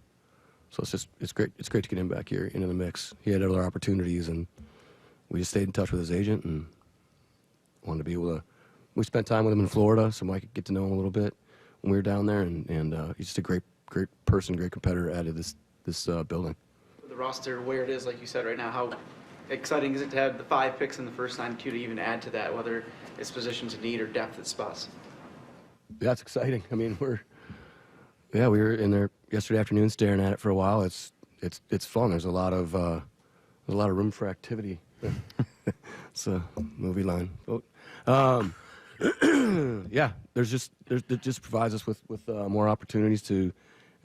so it's great. It's great to get him back here into the mix. He had other opportunities, and we just stayed in touch with his agent and wanted to be able to. We spent time with him in Florida, so Mike could get to know him a little bit when we were down there, and he's just a great person, great competitor added this building. The roster where it is, like you said right now, how exciting is it to have the 5 picks in the first 92 to even add to that, whether it's positions of need or depth at spots? That's exciting. I mean, we were in there yesterday afternoon staring at it for a while. It's fun. There's a lot of room for activity. It's a movie line. Yeah, it just provides us with more opportunities to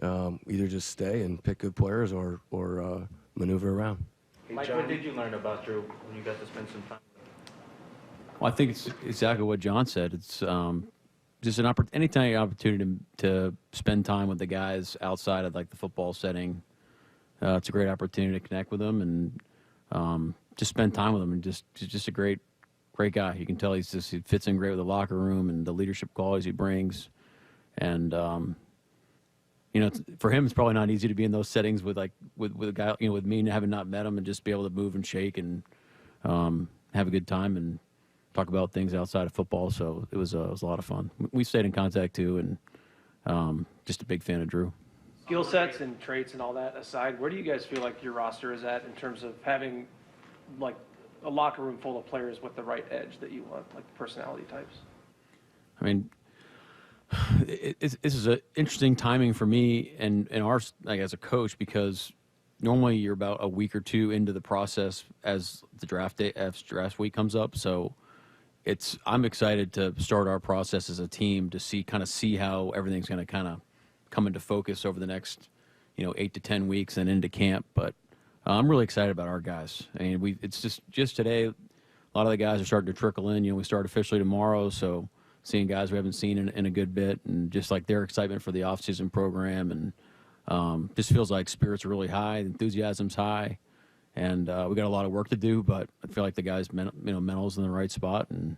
either just stay and pick good players or maneuver around. Mike, what did you learn about Drew when you got to spend some time with him? Well, I think it's exactly what Jon said. It's just anytime you have an opportunity to spend time with the guys outside of like the football setting. It's a great opportunity to connect with them and just spend time with them. And just a great guy. You can tell he fits in great with the locker room and the leadership qualities he brings. And for him, it's probably not easy to be in those settings with a guy, with me having not met him, and just be able to move and shake and have a good time and talk about things outside of football. So it was a lot of fun. We stayed in contact too, and just a big fan of Drew. Skill sets and traits and all that aside, where do you guys feel like your roster is at in terms of having like a locker room full of players with the right edge that you want, like personality types? I mean, this is an interesting timing for me and ours, like, as a coach, because normally you're about a week or two into the process as the draft week comes up. So I'm excited to start our process as a team to see how everything's going to kind of come into focus over the next 8 to 10 weeks and into camp. But I'm really excited about our guys. I mean, it's just today, a lot of the guys are starting to trickle in. We start officially tomorrow, so seeing guys we haven't seen in a good bit, and just like their excitement for the offseason program, and just feels like spirits are really high, enthusiasm's high, and we got a lot of work to do, but I feel like the guys' mental's in the right spot, and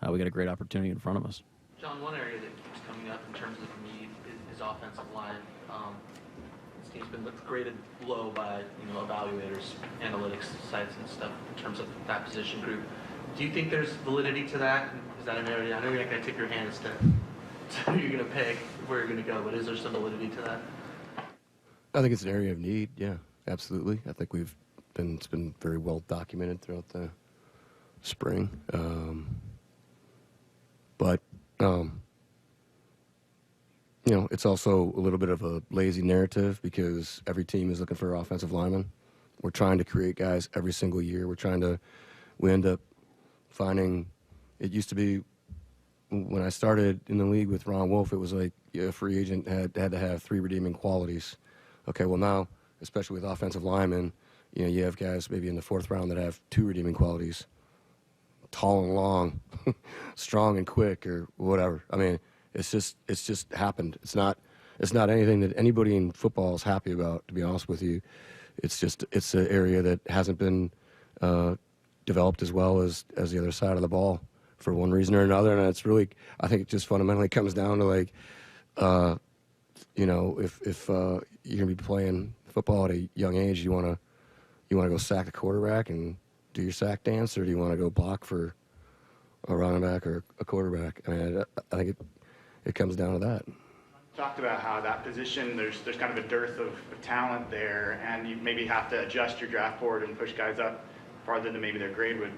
we got a great opportunity in front of us. Jon, one area that keeps coming up in terms of need is offensive line. This team's been graded low by evaluators, analytics sites, and stuff in terms of that position group. Do you think there's validity to that? Is that an area? I know you're not going to tip your hand as to who you're going to pick, where you're going to go, but is there some validity to that? I think it's an area of need. Yeah, absolutely. I think it's been very well documented throughout the spring. But it's also a little bit of a lazy narrative because every team is looking for offensive linemen. We're trying to create guys every single year. We end up finding. It used to be when I started in the league with Ron Wolf, it was like a free agent had to have 3 redeeming qualities. Okay, well now, especially with offensive linemen, you have guys maybe in the 4th round that have 2 redeeming qualities: tall and long, strong and quick, or whatever. I mean, it's just happened. It's not anything that anybody in football is happy about, to be honest with you. It's an area that hasn't been developed as well as the other side of the ball for one reason or another, and it's really, I think it just fundamentally comes down to if you're gonna be playing football at a young age, you wanna go sack the quarterback and do your sack dance, or do you want to go block for a running back or a quarterback? I mean, I think it comes down to that. Talked about how that position, there's kind of a dearth of talent there, and you maybe have to adjust your draft board and push guys up farther than maybe their grade would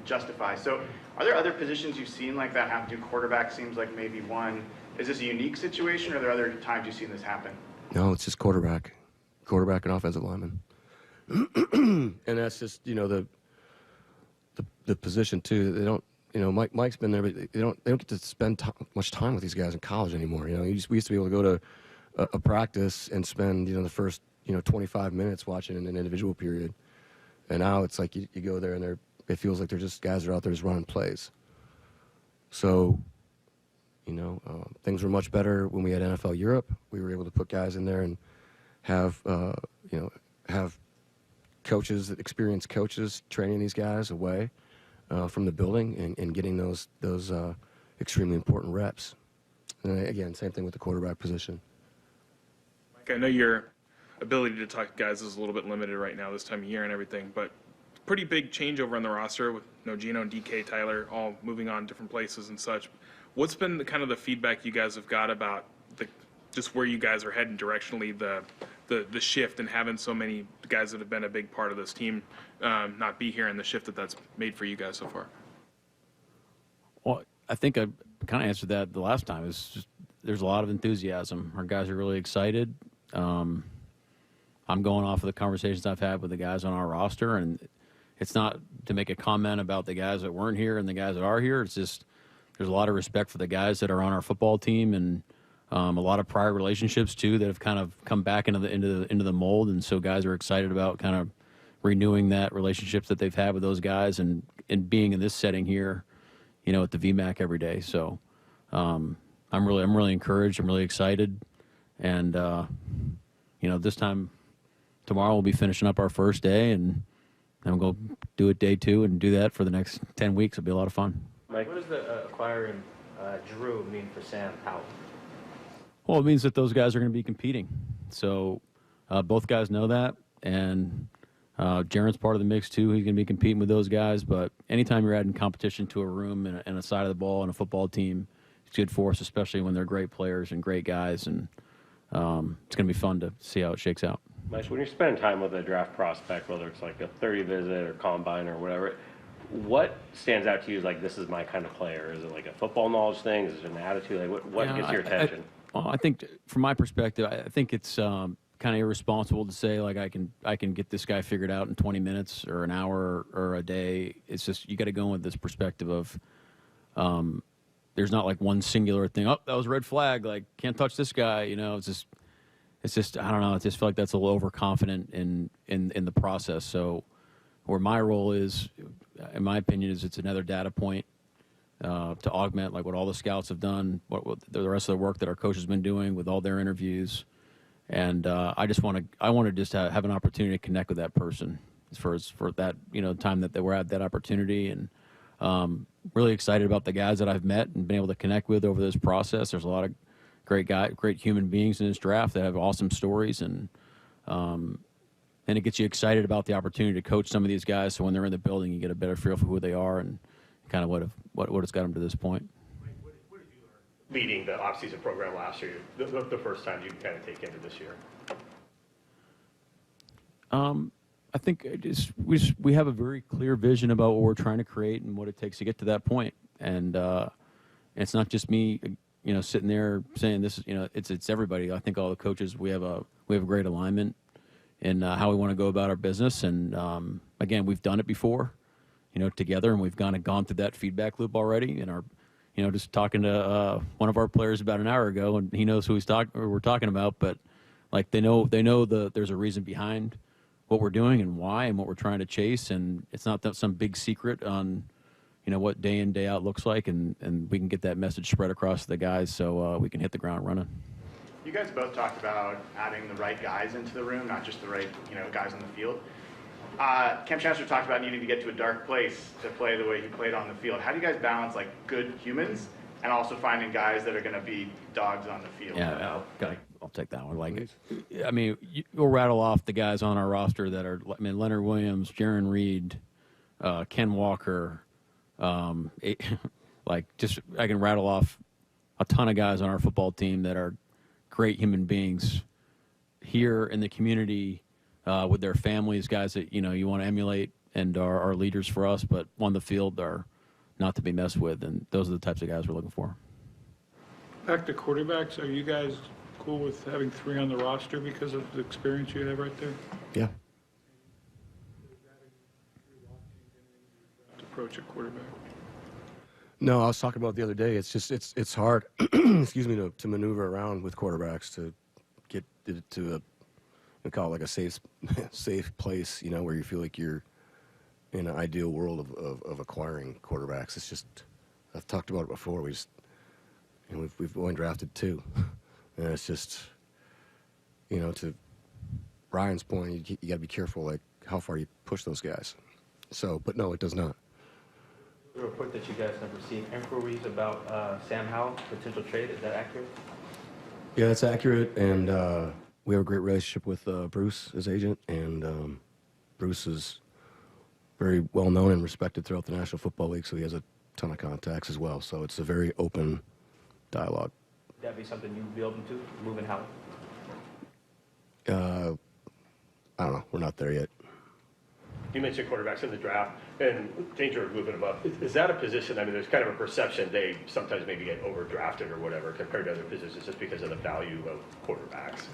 justify. So are there other positions you've seen like that happen to? Quarterback seems like maybe one. Is this a unique situation, or are there other times you've seen this happen? No, it's just quarterback and offensive lineman. And that's just, the position too. They don't, Mike's been there, but they don't get to spend much time with these guys in college anymore. We used to be able to go to a practice and spend, the first, 25 minutes watching in an individual period. And now it's like you go there and it feels like they're just guys that are out there just running plays. So, things were much better when we had NFL Europe. We were able to put guys in there and have coaches, experienced coaches, training these guys away from the building and getting those extremely important reps. And again, same thing with the quarterback position. Mike, I know your ability to talk to guys is a little bit limited right now this time of year and everything, but pretty big changeover on the roster with Gino and DK Tyler all moving on different places and such. What's been the kind of the feedback you guys have got about just where you guys are heading directionally, the shift and having so many guys that have been a big part of this team not be here, and the shift that's made for you guys so far? Well, I think I kind of answered that the last time. It's just there's a lot of enthusiasm. Our guys are really excited. I'm going off of the conversations I've had with the guys on our roster, and it's not to make a comment about the guys that weren't here and the guys that are here. It's just there's a lot of respect for the guys that are on our football team, and a lot of prior relationships too that have kind of come back into the mold, and so guys are excited about kind of renewing that relationships that they've had with those guys and being in this setting here, at the VMAC every day. So I'm really encouraged. I'm really excited, and this time tomorrow we'll be finishing up our first day, and then we'll go do it day 2 and do that for the next 10 weeks. It'll be a lot of fun. Mike, what does the acquiring Drew mean for Sam Howell? Well, it means that those guys are going to be competing. So both guys know that, and Jaren's part of the mix too. He's going to be competing with those guys. But anytime you're adding competition to a room and a side of the ball and a football team, it's good for us, especially when they're great players and great guys. And it's going to be fun to see how it shakes out. Mike, when you're spending time with a draft prospect, whether it's like a 30 visit or combine or whatever, what stands out to you as like, this is my kind of player? Is it like a football knowledge thing? Is it an attitude? Like what gets your attention? I think from my perspective, I think it's kind of irresponsible to say like I can get this guy figured out in 20 minutes or an hour or a day. It's just you got to go with this perspective of there's not like one singular thing. Oh, that was a red flag. Like can't touch this guy. It's just I don't know. I just feel like that's a little overconfident in the process. So where my role is, in my opinion, is it's another data point to augment like what all the scouts have done, what the rest of the work that our coach has been doing with all their interviews, and I want to just have an opportunity to connect with that person for that time that they were at that opportunity, and really excited about the guys that I've met and been able to connect with over this process. There's a lot of great human beings in this draft that have awesome stories, and it gets you excited about the opportunity to coach some of these guys. So when they're in the building, you get a better feel for who they are and kind of what it's got them to this point. What did you learn leading the offseason program last year, the first time you kind of take into this year? I think we have a very clear vision about what we're trying to create and what it takes to get to that point. And it's not just me, sitting there saying this is, it's everybody. I think all the coaches, we have a great alignment in how we want to go about our business. And again, we've done it before, together, and we've gone through that feedback loop already. And our, just talking to one of our players about an hour ago, and he knows who we're talking about. But like they know there's a reason behind what we're doing and why and what we're trying to chase, and it's not that some big secret on what day in day out looks like, and we can get that message spread across to the guys so we can hit the ground running. You guys both talked about adding the right guys into the room, not just the right guys on the field. Kemp Chancellor talked about needing to get to a dark place to play the way he played on the field. How do you guys balance like good humans and also finding guys that are going to be dogs on the field? Yeah, I'll take that one. Like, I mean, we'll rattle off the guys on our roster that are, Leonard Williams, Jaron Reed, Ken Walker, I can rattle off a ton of guys on our football team that are great human beings here in the community with their families, guys that you want to emulate and are leaders for us, but on the field are not to be messed with, and those are the types of guys we're looking for. Back to quarterbacks, are you guys cool with having 3 on the roster because of the experience you have right there? Yeah. Approach at quarterback. No, I was talking about the other day. It's just it's hard, excuse me, to maneuver around with quarterbacks to get it to we call it like a safe place, you know, where you feel like you're in an ideal world of acquiring quarterbacks. It's just, I've talked about it before. We've only drafted 2, and it's just, you know, to Ryan's point, you got to be careful, like how far you push those guys. So, but no, it does not. The report that you guys have received inquiries about Sam Howell, potential trade, is that accurate? Yeah, that's accurate, and we have a great relationship with Bruce, his agent, and Bruce is very well known and respected throughout the National Football League, so he has a ton of contacts as well. So it's a very open dialogue. Would that be something you'd be open to, moving Howell? I don't know. We're not there yet. You mentioned quarterbacks in the draft and danger of moving them up. Is that a position, I mean, there's kind of a perception they sometimes maybe get overdrafted or whatever compared to other positions just because of the value of quarterbacks.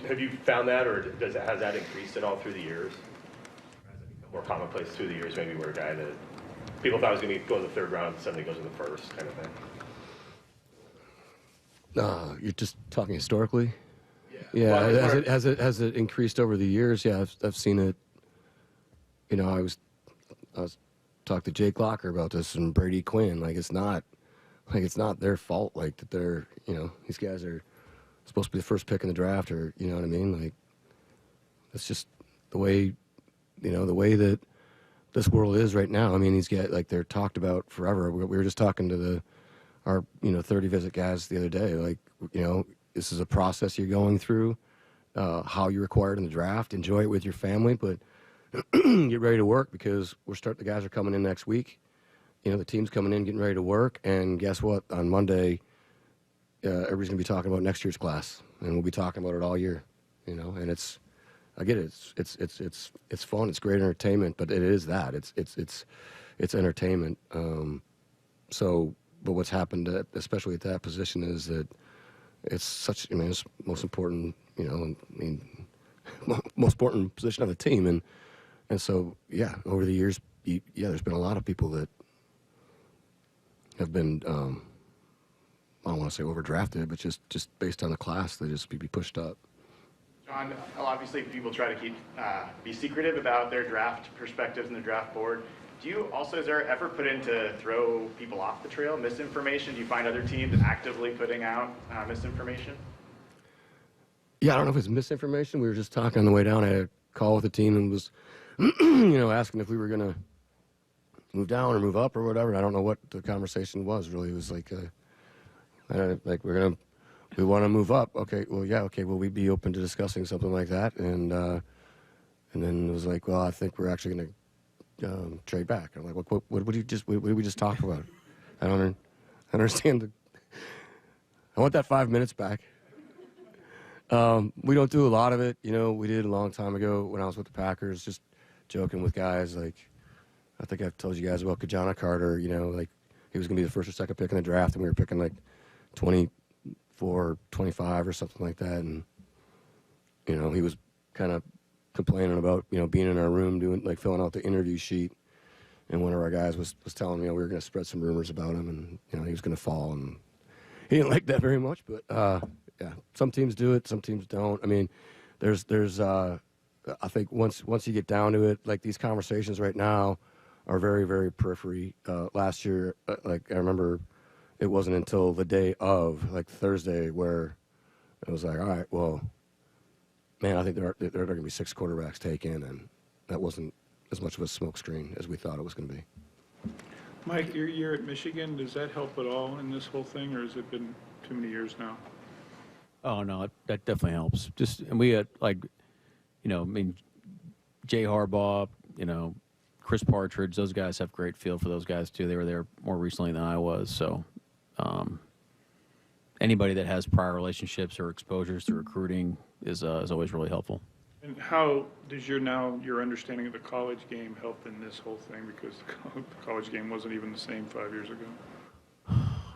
Have you found that, or has that increased at all through the years? Has it become more commonplace through the years, maybe where a guy that people thought was going to go in the 3rd round suddenly goes in the 1st kind of thing? You're just talking historically? Yeah. Well, has it increased over the years? Yeah, I've seen it. You know, I was talking to Jake Locker about this and Brady Quinn. Like it's not their fault. Like that they're, you know, these guys are supposed to be the first pick in the draft, or you know what I mean. Like it's just the way, you know, the way that this world is right now. I mean, these guys, like they're talked about forever. We were just talking to our 30 visit guys the other day. Like, you know, this is a process you're going through. How you're acquired in the draft. Enjoy it with your family, but get ready to work because the guys are coming in next week. You know, the team's coming in, getting ready to work, and guess what? On Monday, everybody's gonna be talking about next year's class, and we'll be talking about it all year. You know, and I get it. It's fun. It's great entertainment, but it is that. It's entertainment. But what's happened, especially at that position, is that it's such. I mean, it's most important. You know, I mean, most important position on the team, and so yeah, over the years, there's been a lot of people that have been. I don't want to say overdrafted, but just based on the class, they just be pushed up. Jon, obviously people try to be secretive about their draft perspectives and their draft board. Is there effort put in to throw people off the trail, misinformation? Do you find other teams actively putting out misinformation? Yeah, I don't know if it's misinformation. We were just talking on the way down. I had a call with the team and was, asking if we were going to move down or move up or whatever. I don't know what the conversation was really. It was like, we want to move up. Okay, well, yeah, okay, well, we'd be open to discussing something like that. And then it was like, well, I think we're actually going to trade back. I'm like, what did we just talk about? I don't understand. I want that 5 minutes back. We don't do a lot of it. You know, we did a long time ago when I was with the Packers, just joking with guys. Like, I think I've told you guys about Kajana Carter, you know, like he was going to be the 1st or 2nd pick in the draft, and we were picking like 24, 25 or something like that. And, you know, he was kind of complaining about, you know, being in our room filling out the interview sheet. And one of our guys was telling me, we were going to spread some rumors about him, and, you know, he was going to fall. And he didn't like that very much, but, yeah, some teams do it, some teams don't. I mean, there's I think once you get down to it, like these conversations right now are very, very periphery. Last year, like I remember it wasn't until the day of, like Thursday, where it was like, all right, well, man, I think there are going to be 6 quarterbacks taken, and that wasn't as much of a smokescreen as we thought it was going to be. Mike, your year at Michigan, does that help at all in this whole thing, or has it been too many years now? Oh no, that definitely helps. And we had Jay Harbaugh, Chris Partridge. Those guys have great feel for those guys too. They were there more recently than I was. So, anybody that has prior relationships or exposures to recruiting is always really helpful. And how does your understanding of the college game help in this whole thing? Because the college game wasn't even the same 5 years ago.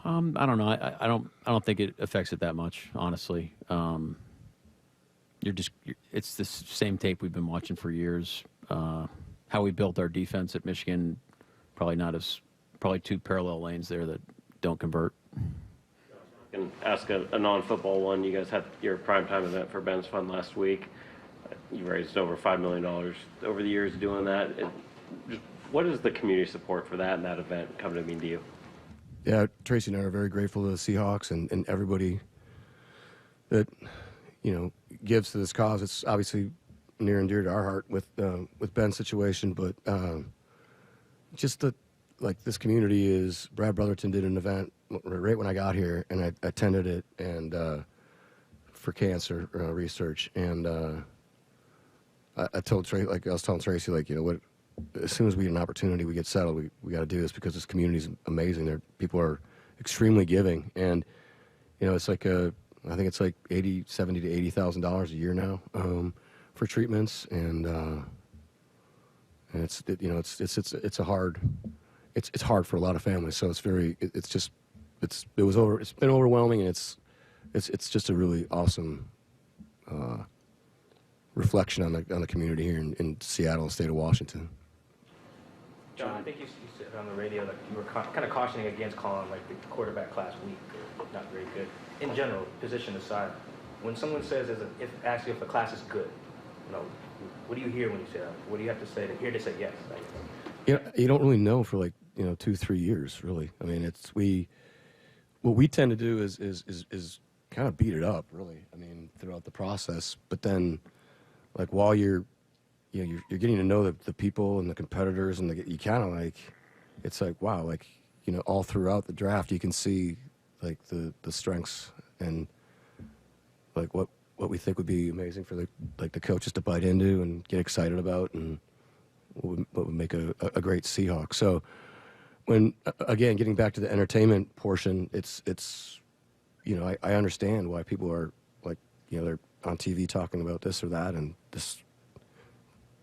I don't know. I don't think it affects it that much, honestly. It's the same tape we've been watching for years. How we built our defense at Michigan, probably two parallel lanes there that don't convert. I can ask a non-football one. You guys had your primetime event for Ben's Fund last week. You raised over $5 million over the years doing that. What is the community support for that and that event come to mean to you? Yeah, Tracy and I are very grateful to the Seahawks and everybody that, gives to this cause. It's obviously near and dear to our heart with Ben's situation, but this community is. Brad Brotherton did an event right when I got here, and I attended it for cancer research, and I told Tracy, I was telling Tracy, what, as soon as we get an opportunity, we get settled, we got to do this because this community is amazing. People are extremely giving, and it's I think it's like $70,000 to $80,000 a year now for treatments, and it's hard for a lot of families. So it's been overwhelming, and it's just a really awesome reflection on the community here in Seattle and state of Washington. John, I think you said on the radio that you were kind of cautioning against calling the quarterback class weak or not very good. In general, position aside, when someone says asks you if the class is good, what do you hear when you say that? What do you have to say to say yes? You don't really know for 2-3 years, really. I mean, what we tend to do is kind of beat it up, really. I mean, throughout the process, but then while you're getting to know the people and the competitors, and you kind of it's wow, all throughout the draft you can see the strengths and what we think would be amazing for the coaches to bite into and get excited about, and what would make a great Seahawk. So when again getting back to the entertainment portion, it's I understand why people are they're on TV talking about this or that, and this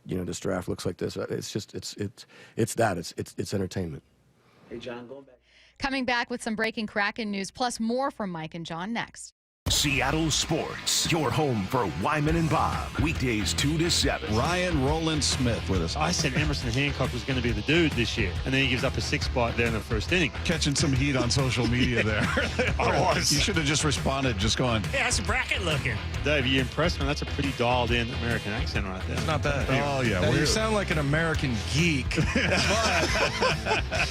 this draft looks like this. It's entertainment. Hey John, going back. Coming back with some breaking Kraken news, plus more from Mike and John next. Seattle Sports, your home for Wyman and Bob. Weekdays 2 to 7. Ryan Roland Smith with us. I said Emerson Hancock was going to be the dude this year, and then he gives up a 6 spot there in the first inning. Catching some heat on social media there. I was. You should have just responded, just going, hey, how's the bracket looking? Dave, you impressed me. That's a pretty dialed-in American accent right there. It's not bad. Oh, yeah. Now, you sound like an American geek, but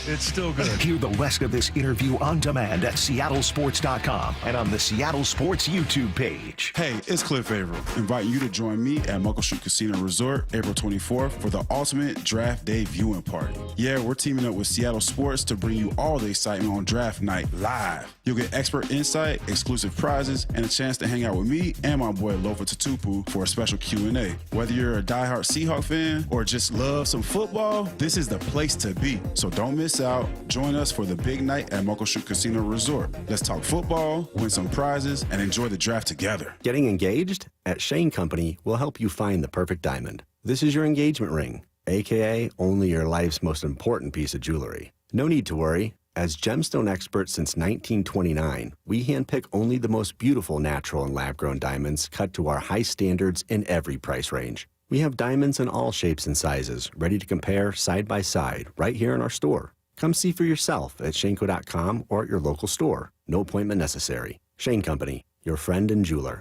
it's still good. Hear the rest of this interview on demand at seattlesports.com and on the Seattle Sports YouTube page. Hey, it's Cliff Averill, inviting you to join me at Muckleshoot Casino Resort April 24th for the ultimate draft day viewing party. Yeah, we're teaming up with Seattle Sports to bring you all the excitement on draft night live. You'll get expert insight, exclusive prizes, and a chance to hang out with me and my boy Lofa Tatupu for a special Q&A. Whether you're a diehard Seahawk fan or just love some football, this is the place to be. So don't miss out. Join us for the big night at Muckleshoot Casino Resort. Let's talk football, win some prizes, and enjoy the draft together. Getting engaged? At Shane Company, we'll help you find the perfect diamond. This is your engagement ring, aka only your life's most important piece of jewelry. No need to worry. As gemstone experts since 1929, we handpick only the most beautiful natural and lab-grown diamonds cut to our high standards in every price range. We have diamonds in all shapes and sizes, ready to compare side by side right here in our store. Come see for yourself at Shanco.com or at your local store. No appointment necessary. Shane Company, your friend and jeweler.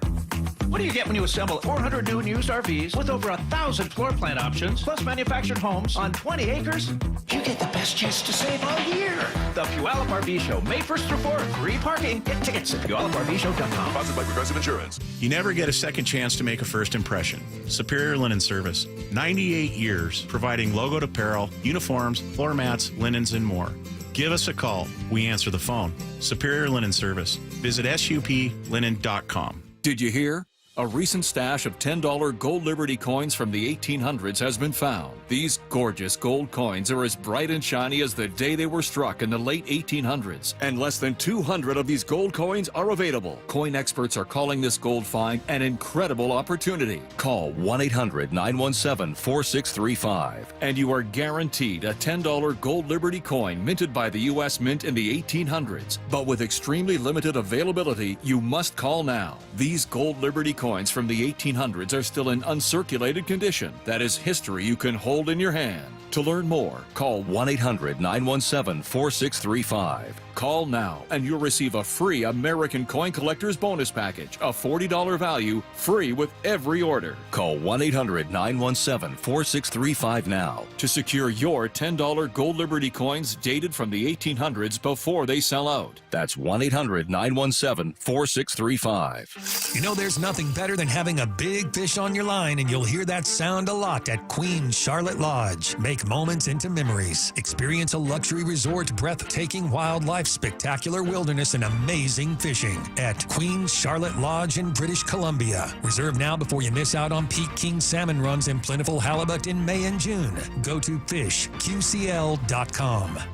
What do you get when you assemble 400 new and used RVs with over 1,000 floor plan options, plus manufactured homes on 20 acres? You get the best chance to save all year. The Puyallup RV Show, May 1st through 4th. Free parking. Get tickets at PuyallupRVShow.com. Sponsored by Progressive Insurance. You never get a second chance to make a first impression. Superior Linen Service. 98 years providing logoed apparel, uniforms, floor mats, linens, and more. Give us a call. We answer the phone. Superior Linen Service. Visit suplinen.com. Did you hear? A recent stash of $10 gold Liberty coins from the 1800s has been found. These gorgeous gold coins are as bright and shiny as the day they were struck in the late 1800s, and less than 200 of these gold coins are available. Coin experts are calling this gold find an incredible opportunity. Call 1-800-917-4635, and you are guaranteed a $10 gold Liberty coin minted by the U.S. Mint in the 1800s. But with extremely limited availability, you must call now. These gold Liberty coins from the 1800s are still in uncirculated condition. That is history you can hold in your hand. To learn more, call 1-800-917-4635. Call now and you'll receive a free American Coin Collector's Bonus Package, a $40 value, free with every order. Call 1-800-917-4635 now to secure your $10 gold Liberty coins dated from the 1800s before they sell out. That's 1-800-917-4635. You know, there's nothing better than having a big fish on your line, and you'll hear that sound a lot at Queen Charlotte Lodge. Make moments into memories. Experience a luxury resort, breathtaking wildlife, spectacular wilderness, and amazing fishing at Queen Charlotte Lodge in British Columbia. Reserve now before you miss out on peak king salmon runs and plentiful halibut in May and June. Go to fishqcl.com.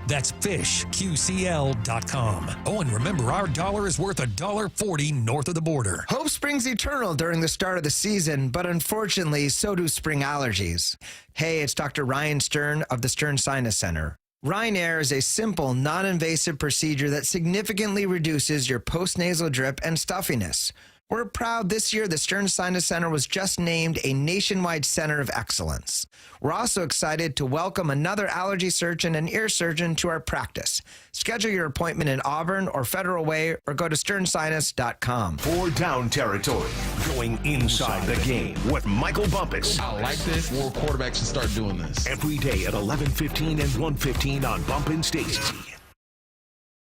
That's fishqcl.com. Oh, and remember, our dollar is worth $1.40 north of the border. Hope springs eternal during the start of the season, but unfortunately, so do spring allergies. Hey, it's Dr. Ryan Stern of the Stern Sinus Center. Rhine Air is a simple, non-invasive procedure that significantly reduces your postnasal drip and stuffiness. We're proud this year the Stern Sinus Center was just named a nationwide center of excellence. We're also excited to welcome another allergy surgeon and ear surgeon to our practice. Schedule your appointment in Auburn or Federal Way or go to sternsinus.com. For Down Territory, going inside the game with Michael Bumpus. I like this. More quarterbacks should start doing this. Every day at 11:15 and 1:15 on Bump and Stacy.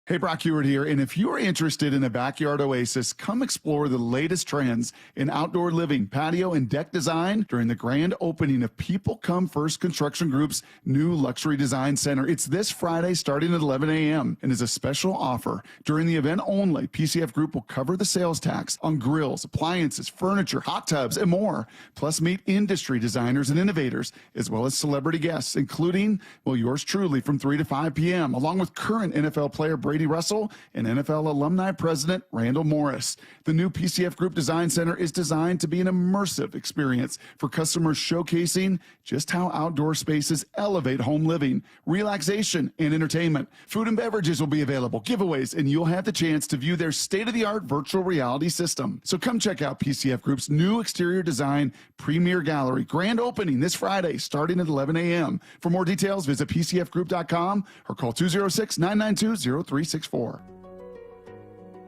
Hey, Brock Heward here, and if you're interested in a backyard oasis, come explore the latest trends in outdoor living, patio, and deck design during the grand opening of People Come First Construction Group's new Luxury Design Center. It's this Friday starting at 11 a.m. and is a special offer. During the event only, PCF Group will cover the sales tax on grills, appliances, furniture, hot tubs, and more. Plus, meet industry designers and innovators, as well as celebrity guests, including, well, yours truly from 3 to 5 p.m., along with current NFL player Brady Russell and NFL alumni president Randall Morris. The new PCF Group Design Center is designed to be an immersive experience for customers, showcasing just how outdoor spaces elevate home living, relaxation, and entertainment. Food and beverages will be available, giveaways, and you'll have the chance to view their state-of-the-art virtual reality system. So come check out PCF Group's new exterior design premier gallery, grand opening this Friday starting at 11 a.m. For more details, visit PCFgroup.com or call 206-992-0364.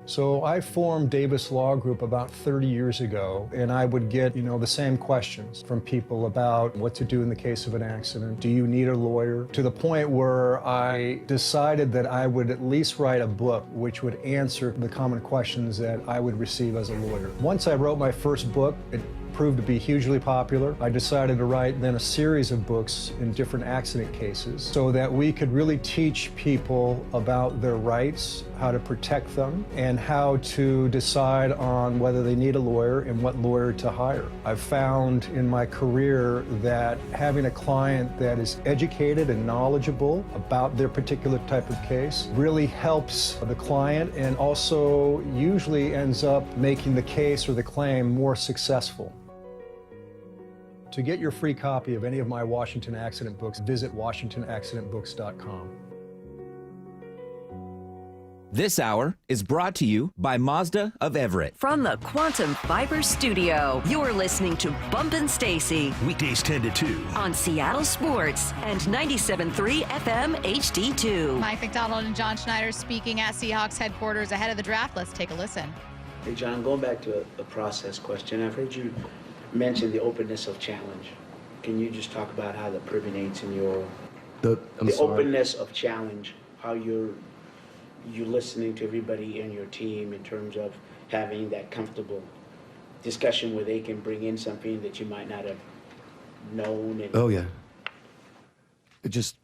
So I formed Davis Law Group about 30 years ago, and I would get, the same questions from people about what to do in the case of an accident. Do you need a lawyer? To the point where I decided that I would at least write a book which would answer the common questions that I would receive as a lawyer. Once I wrote my first book, it proved to be hugely popular. I decided to write then a series of books in different accident cases so that we could really teach people about their rights, how to protect them, and how to decide on whether they need a lawyer and what lawyer to hire. I've found in my career that having a client that is educated and knowledgeable about their particular type of case really helps the client and also usually ends up making the case or the claim more successful. To get your free copy of any of my Washington accident books, visit WashingtonAccidentBooks.com. This hour is brought to you by Mazda of Everett. From the Quantum Fiber Studio, you're listening to Bumpin' Stacy. Weekdays 10 to 2. On Seattle Sports and 97.3 FM HD2. Mike McDonald and John Schneider speaking at Seahawks headquarters ahead of the draft. Let's take a listen. Hey, John, going back to a process question. I've heard you mention the openness of challenge. Can you just talk about how that permeates in your the openness of challenge, how you're listening to everybody in your team in terms of having that comfortable discussion where they can bring in something that you might not have known? And oh yeah, it just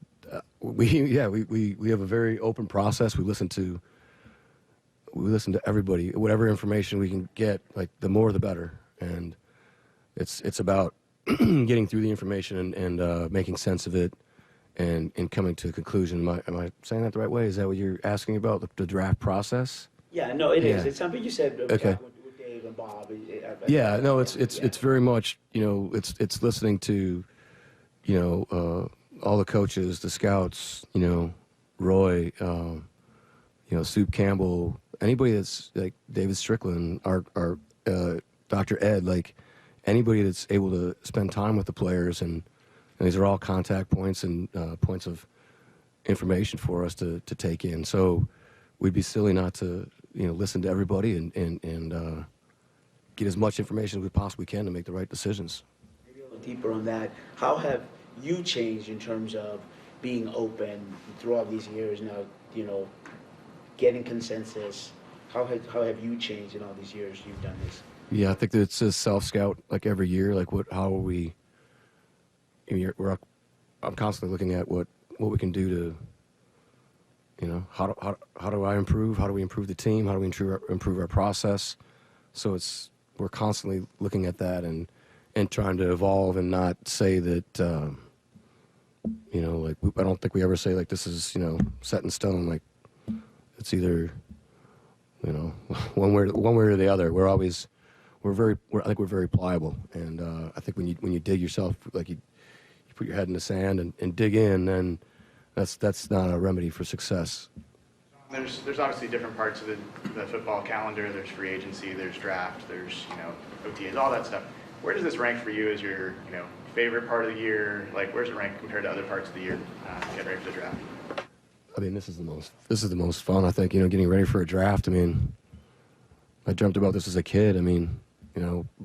we have a very open process. We listen to everybody, whatever information we can get. Like the more the better. and it's about getting through the information and making sense of it and coming to a conclusion. Am I saying that the right way? Is that what you're asking about, the draft process? Yeah, no, it is. It's something you said Okay. with Dave and Bob. Yeah, no, it's very much, it's listening to, all the coaches, the scouts, Roy, Soup Campbell, anybody that's like David Strickland, our Dr. Ed, like anybody that's able to spend time with the players, and these are all contact points and points of information for us to take in. So we'd be silly not to, listen to everybody and get as much information as we possibly can to make the right decisions. Maybe a little deeper on that. How have you changed in terms of being open throughout these years now, getting consensus? How have you changed in all these years you've done this? Yeah, I think that it's a self-scout like every year. Like how are we? I'm constantly looking at what we can do to, how do I improve? How do we improve the team? How do we improve our process? So we're constantly looking at that and trying to evolve and not say that, I don't think we ever say like this is, set in stone. Like it's either, one way or the other. I think we're very pliable, and I think when you dig yourself, like you put your head in the sand and dig in, then that's not a remedy for success. There's obviously different parts of the football calendar. There's free agency, there's draft, there's OTAs, all that stuff. Where does this rank for you as your favorite part of the year? Like where's it rank compared to other parts of the year getting ready for the draft? I mean, this is the most fun, I think, getting ready for a draft. I mean, I dreamt about this as a kid. I mean,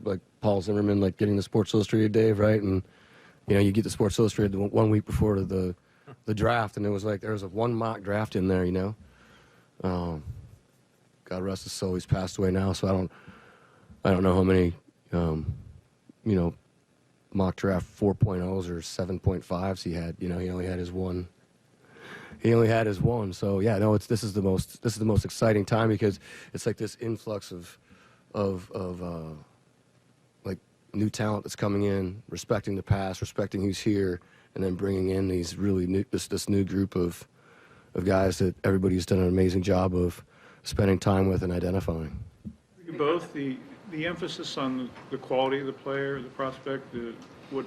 like Paul Zimmerman, like getting the Sports Illustrated Dave, right? And, you get the Sports Illustrated 1 week before the draft, and it was like there was one mock draft in there, God rest his soul, he's passed away now, so I don't know how many, mock draft 4.0s or 7.5s he had. He only had his one. So yeah, no, this is the most exciting time because it's like this influx of like new talent that's coming in, respecting the past, respecting who's here, and then bringing in these really new this new group of guys that everybody's done an amazing job of spending time with and identifying. Both the emphasis on the quality of the player, the prospect, what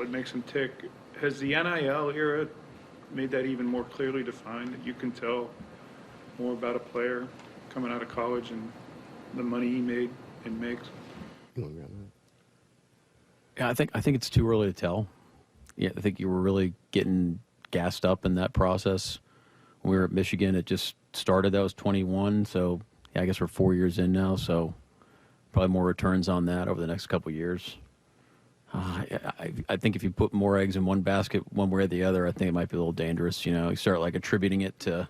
makes him tick. Has the NIL era made that even more clearly defined, that you can tell more about a player coming out of college and the money he made and makes? Yeah, I think it's too early to tell. Yeah, I think you were really getting gassed up in that process. When we were at Michigan, it just started. That was 21, so yeah, I guess we're 4 years in now, so probably more returns on that over the next couple of years. I think if you put more eggs in one basket one way or the other, I think it might be a little dangerous. You start like attributing it to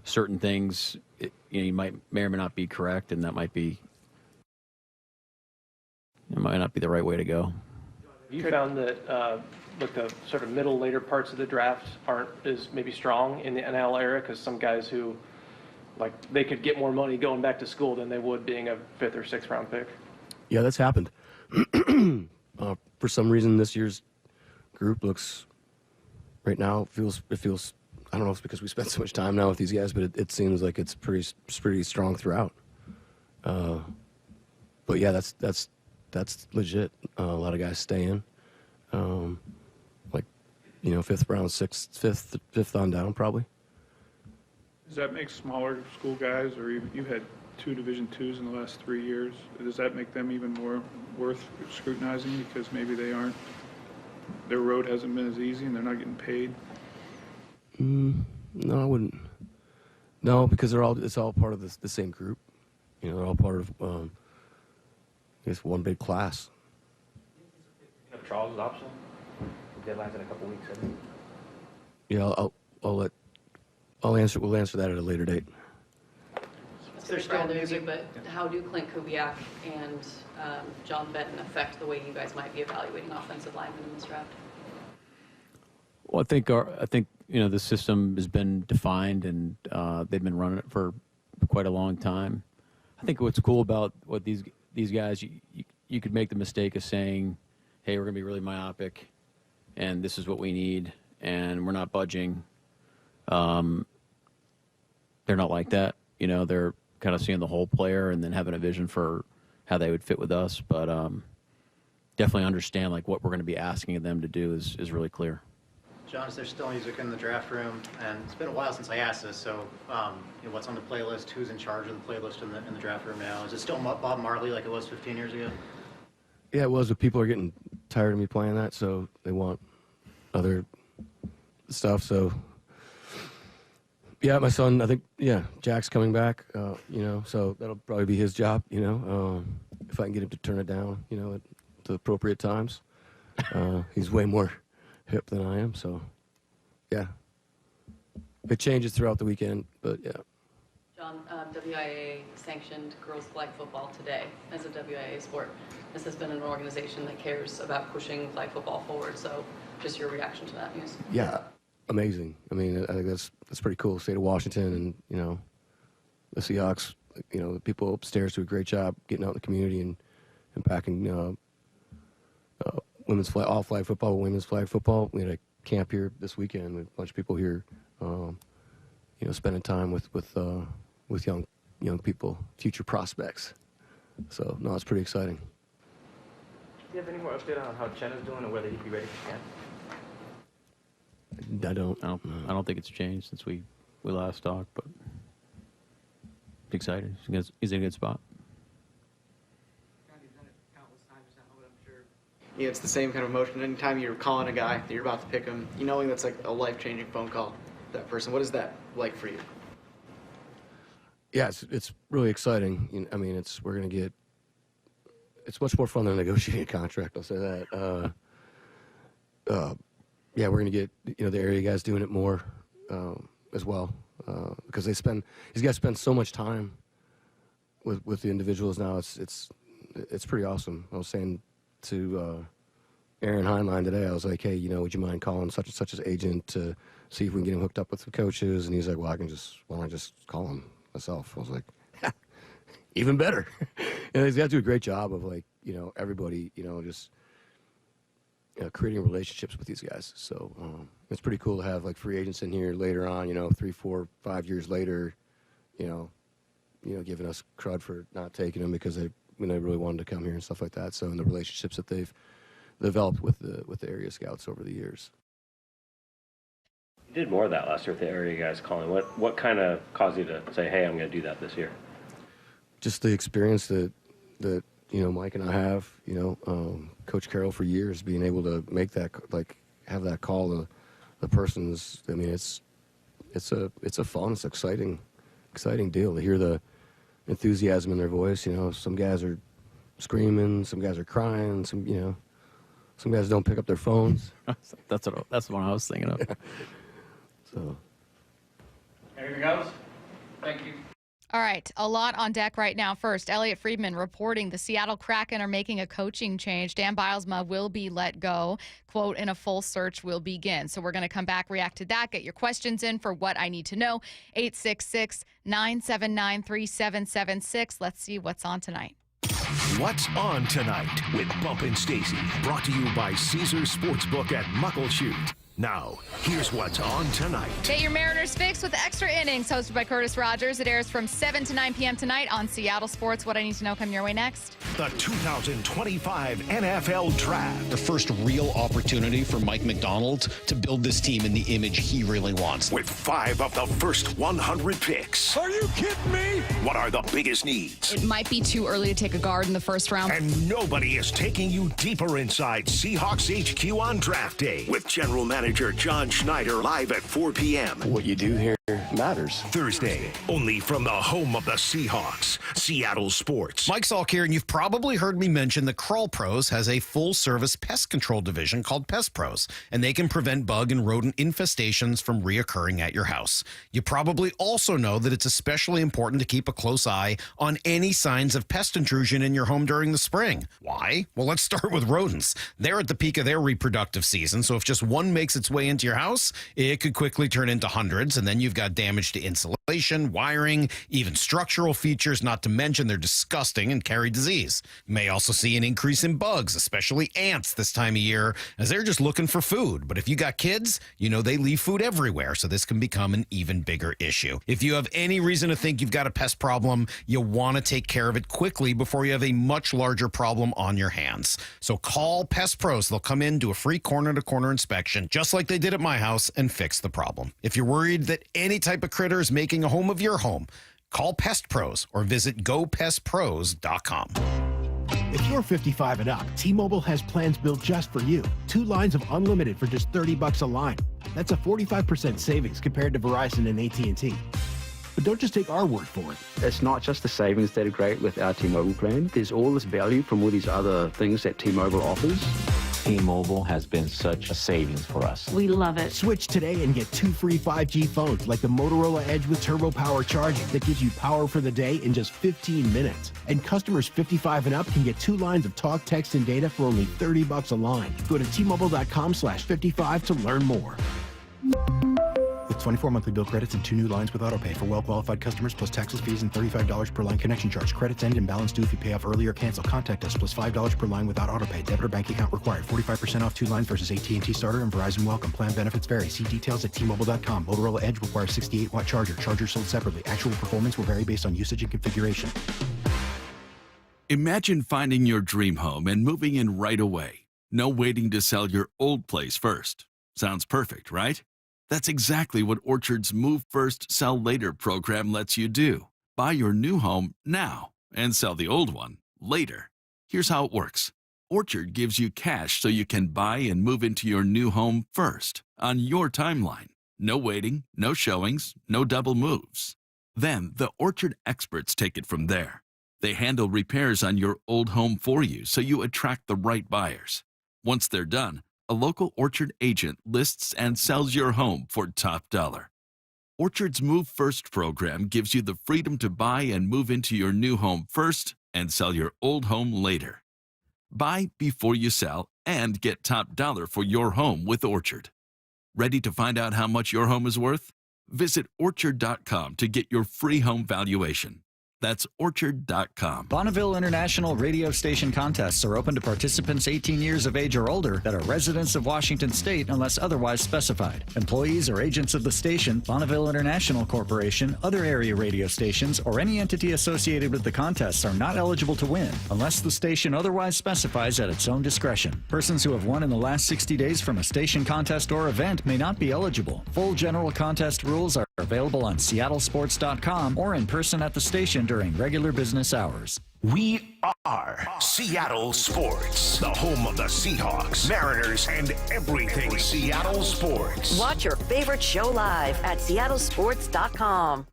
certain things. You may or may not be correct, and that might not be the right way to go. You found that the sort of later parts of the draft aren't as maybe strong in the NL era because some guys who they could get more money going back to school than they would being a 5th or 6th round pick. Yeah, that's happened. For some reason, this year's group looks right now feels. I don't know if it's because we spent so much time now with these guys, but it seems like it's pretty strong throughout. But yeah, that's legit. A lot of guys staying, 5th round, 6th, 5th on down probably. Does that make smaller school guys, or you had 2 Division IIs in the last 3 years, does that make them even more worth scrutinizing because maybe their road hasn't been as easy and they're not getting paid? No, I wouldn't. No, because it's all part of the same group. They're all part of I guess one big class. Charles is optional. Deadline's in a couple weeks, I think. Yeah, we'll answer that at a later date. They're still moving, but how do Clint Kubiak and John Benton affect the way you guys might be evaluating offensive linemen in this draft? Well, I think the system has been defined and they've been running it for quite a long time. I think what's cool about what these guys, you could make the mistake of saying, hey, we're going to be really myopic, and this is what we need, and we're not budging. They're not like that. You know, they're kind of seeing the whole player and then having a vision for how they would fit with us. But definitely understand, like, what we're going to be asking of them to do is really clear. John, is there still music in the draft room? And it's been a while since I asked this, so you know, what's on the playlist? Who's in charge of the playlist in the draft room now? Is it still Bob Marley like it was 15 years ago? Yeah, it was, but people are getting tired of me playing that, so they want other stuff. So, yeah, my son, I think, Jack's coming back, you know, so that'll probably be his job, you know, if I can get him to turn it down, you know, at the appropriate times. He's way more hip than I am, so, yeah. It changes throughout the weekend, but, yeah. John, WIA sanctioned girls flag football today as a WIA sport. This has been an organization that cares about pushing flag football forward, so just your reaction to that news. Yeah, amazing. I mean, I think that's pretty cool. State of Washington and, you know, the Seahawks, you know, the people upstairs do a great job getting out in the community and impacting women's flag, all flag football, women's flag football. We had a camp here this weekend with a bunch of people here, you know, spending time with young people, future prospects. So, no, it's pretty exciting. Do you have any more update on how Chen is doing and whether he'd be ready for camp? I don't think it's changed since we last talked, but excited. He's in a good spot. Yeah, it's the same kind of emotion. Anytime you're calling a guy that you're about to pick him, you knowing that's like a life-changing phone call to that person. What is that like for you? Yeah, it's really exciting. You know, I mean, it's much more fun than negotiating a contract. I'll say that. Yeah, we're gonna get, you know, the area guys doing it more as well, because these guys spend so much time with the individuals now. It's pretty awesome. I was saying to Aaron Heinlein today, I was like, hey, you know, would you mind calling such and such's agent to see if we can get him hooked up with the coaches? And he's like, well, why don't I just call him myself? I was like, even better. And these guys do a great job of, like, you know, everybody, you know, just creating relationships with these guys. So it's pretty cool to have, like, free agents in here later on, you know, 3, 4, 5 years later, you know, giving us crud for not taking them because they really wanted to come here and stuff like that. So, and the relationships that they've developed with the area scouts over the years. You did more of that last year with the area guys calling. What kind of caused you to say, hey, I'm going to do that this year? Just the experience that you know, Mike and I have, you know, Coach Carroll for years being able to make that, like, have that call to the person's. I mean, it's a fun, it's exciting deal to hear the enthusiasm in their voice. You know, some guys are screaming, some guys are crying, some guys don't pick up their phones. That's the one I was thinking of. So. Anything else? Thank you. All right, a lot on deck right now. First, Elliot Friedman reporting the Seattle Kraken are making a coaching change. Dan Bylsma will be let go. Quote, and a full search will begin. So we're going to come back, react to that, get your questions in for what I need to know. 866-979-3776. Let's see what's on tonight. What's on tonight with Bump and Stacy, brought to you by Caesars Sportsbook at Muckleshoot. Now, here's what's on tonight. Get your Mariners fix with Extra Innings, hosted by Curtis Rogers. It airs from 7 to 9 p.m. tonight on Seattle Sports. What I need to know coming your way next. The 2025 NFL Draft. The first real opportunity for Mike McDonald to build this team in the image he really wants. With 5 of the first 100 picks. Are you kidding me? What are the biggest needs? It might be too early to take a guard in the first round. And nobody is taking you deeper inside Seahawks HQ on draft day with General Manager John Schneider live at 4 p.m. What you do here matters. Thursday, only from the home of the Seahawks, Seattle Sports. Mike Salk here, and you've probably heard me mention that Crawl Pros has a full-service pest control division called Pest Pros, and they can prevent bug and rodent infestations from reoccurring at your house. You probably also know that it's especially important to keep a close eye on any signs of pest intrusion in your home during the spring. Why? Well, let's start with rodents. They're at the peak of their reproductive season, so if just one makes its way into your house, it could quickly turn into hundreds, and then you've got damage to insulation, insulation, wiring, even structural features, not to mention they're disgusting and carry disease. You may also see an increase in bugs, especially ants this time of year, as they're just looking for food. But if you got kids, you know they leave food everywhere, so this can become an even bigger issue. If you have any reason to think you've got a pest problem, you want to take care of it quickly before you have a much larger problem on your hands. So call Pest Pros. They'll come in, do a free corner-to-corner inspection, just like they did at my house, and fix the problem. If you're worried that any type of critter is making a home of your home, call Pest Pros or visit gopestpros.com. If you're 55 and up, T-Mobile has plans built just for you. 2 lines of unlimited for just $30 a line. That's a 45% savings compared to Verizon and AT&T. But don't just take our word for it. It's not just the savings that are great with our T-Mobile plan. There's all this value from all these other things that T-Mobile offers. T-Mobile has been such a savings for us. We love it. Switch today and get 2 free 5G phones like the Motorola Edge with Turbo Power charging that gives you power for the day in just 15 minutes. And customers 55 and up can get 2 lines of talk, text, and data for only $30 a line. Go to T-Mobile.com/55 to learn more. With 24 monthly bill credits and 2 new lines with autopay for well-qualified customers plus taxes, fees, and $35 per line connection charge. Credits end and balance due if you pay off early or cancel. Contact us plus $5 per line without autopay. Debit or bank account required. 45% off 2 lines versus AT&T Starter and Verizon Welcome. Plan benefits vary. See details at T-Mobile.com. Motorola Edge requires 68-watt charger. Charger sold separately. Actual performance will vary based on usage and configuration. Imagine finding your dream home and moving in right away. No waiting to sell your old place first. Sounds perfect, right? That's exactly what Orchard's Move First, Sell Later program lets you do. Buy your new home now and sell the old one later. Here's how it works. Orchard gives you cash so you can buy and move into your new home first, on your timeline. No waiting, no showings, no double moves. Then the Orchard experts take it from there. They handle repairs on your old home for you so you attract the right buyers. Once they're done, a local Orchard agent lists and sells your home for top dollar. Orchard's Move First program gives you the freedom to buy and move into your new home first and sell your old home later. Buy before you sell and get top dollar for your home with Orchard. Ready to find out how much your home is worth? Visit Orchard.com to get your free home valuation. That's Orchard.com. Bonneville International radio station contests are open to participants 18 years of age or older that are residents of Washington State unless otherwise specified. Employees or agents of the station, Bonneville International Corporation, other area radio stations, or any entity associated with the contests are not eligible to win unless the station otherwise specifies at its own discretion. Persons who have won in the last 60 days from a station contest or event may not be eligible. Full general contest rules are available on seattlesports.com or in person at the station during regular business hours. We are Seattle Sports, the home of the Seahawks, Mariners, and everything Seattle sports. Watch your favorite show live at seattlesports.com.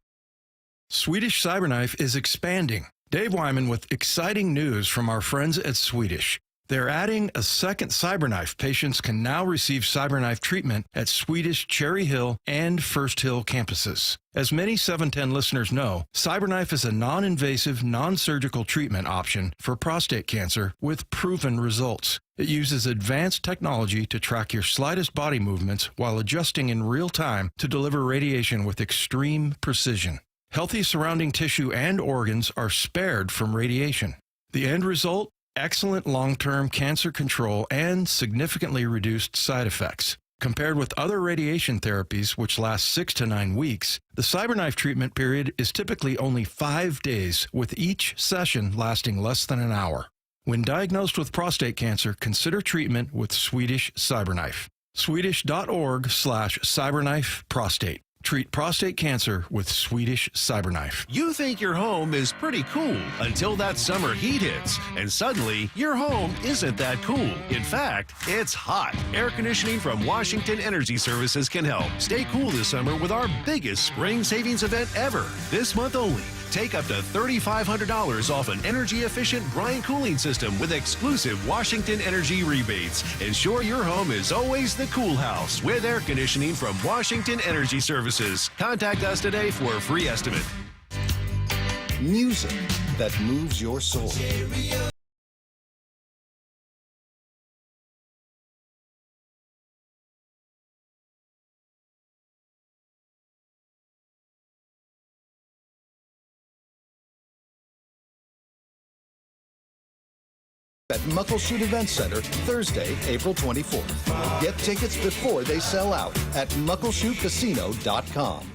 Swedish Cyberknife is expanding. Dave Wyman with exciting news from our friends at Swedish. They're adding a second Cyberknife. Patients can now receive Cyberknife treatment at Swedish Cherry Hill and First Hill campuses. As many 710 listeners know, Cyberknife is a non-invasive, non-surgical treatment option for prostate cancer with proven results. It uses advanced technology to track your slightest body movements while adjusting in real time to deliver radiation with extreme precision. Healthy surrounding tissue and organs are spared from radiation. The end result? Excellent long-term cancer control and significantly reduced side effects. Compared with other radiation therapies, which last 6 to 9 weeks, the Cyberknife treatment period is typically only 5 days, with each session lasting less than an hour. When diagnosed with prostate cancer, consider treatment with Swedish Cyberknife. Swedish.org/Cyberknife Prostate. Treat prostate cancer with Swedish Cyberknife. You think your home is pretty cool until that summer heat hits, and suddenly your home isn't that cool. In fact, it's hot. Air conditioning from Washington Energy Services can help. Stay cool this summer with our biggest spring savings event ever. This month only. Take up to $3,500 off an energy-efficient Bryan cooling system with exclusive Washington Energy rebates. Ensure your home is always the cool house with air conditioning from Washington Energy Services. Contact us today for a free estimate. Music that moves your soul. at Muckleshoot Event Center Thursday, April 24th. Get tickets before they sell out at muckleshootcasino.com.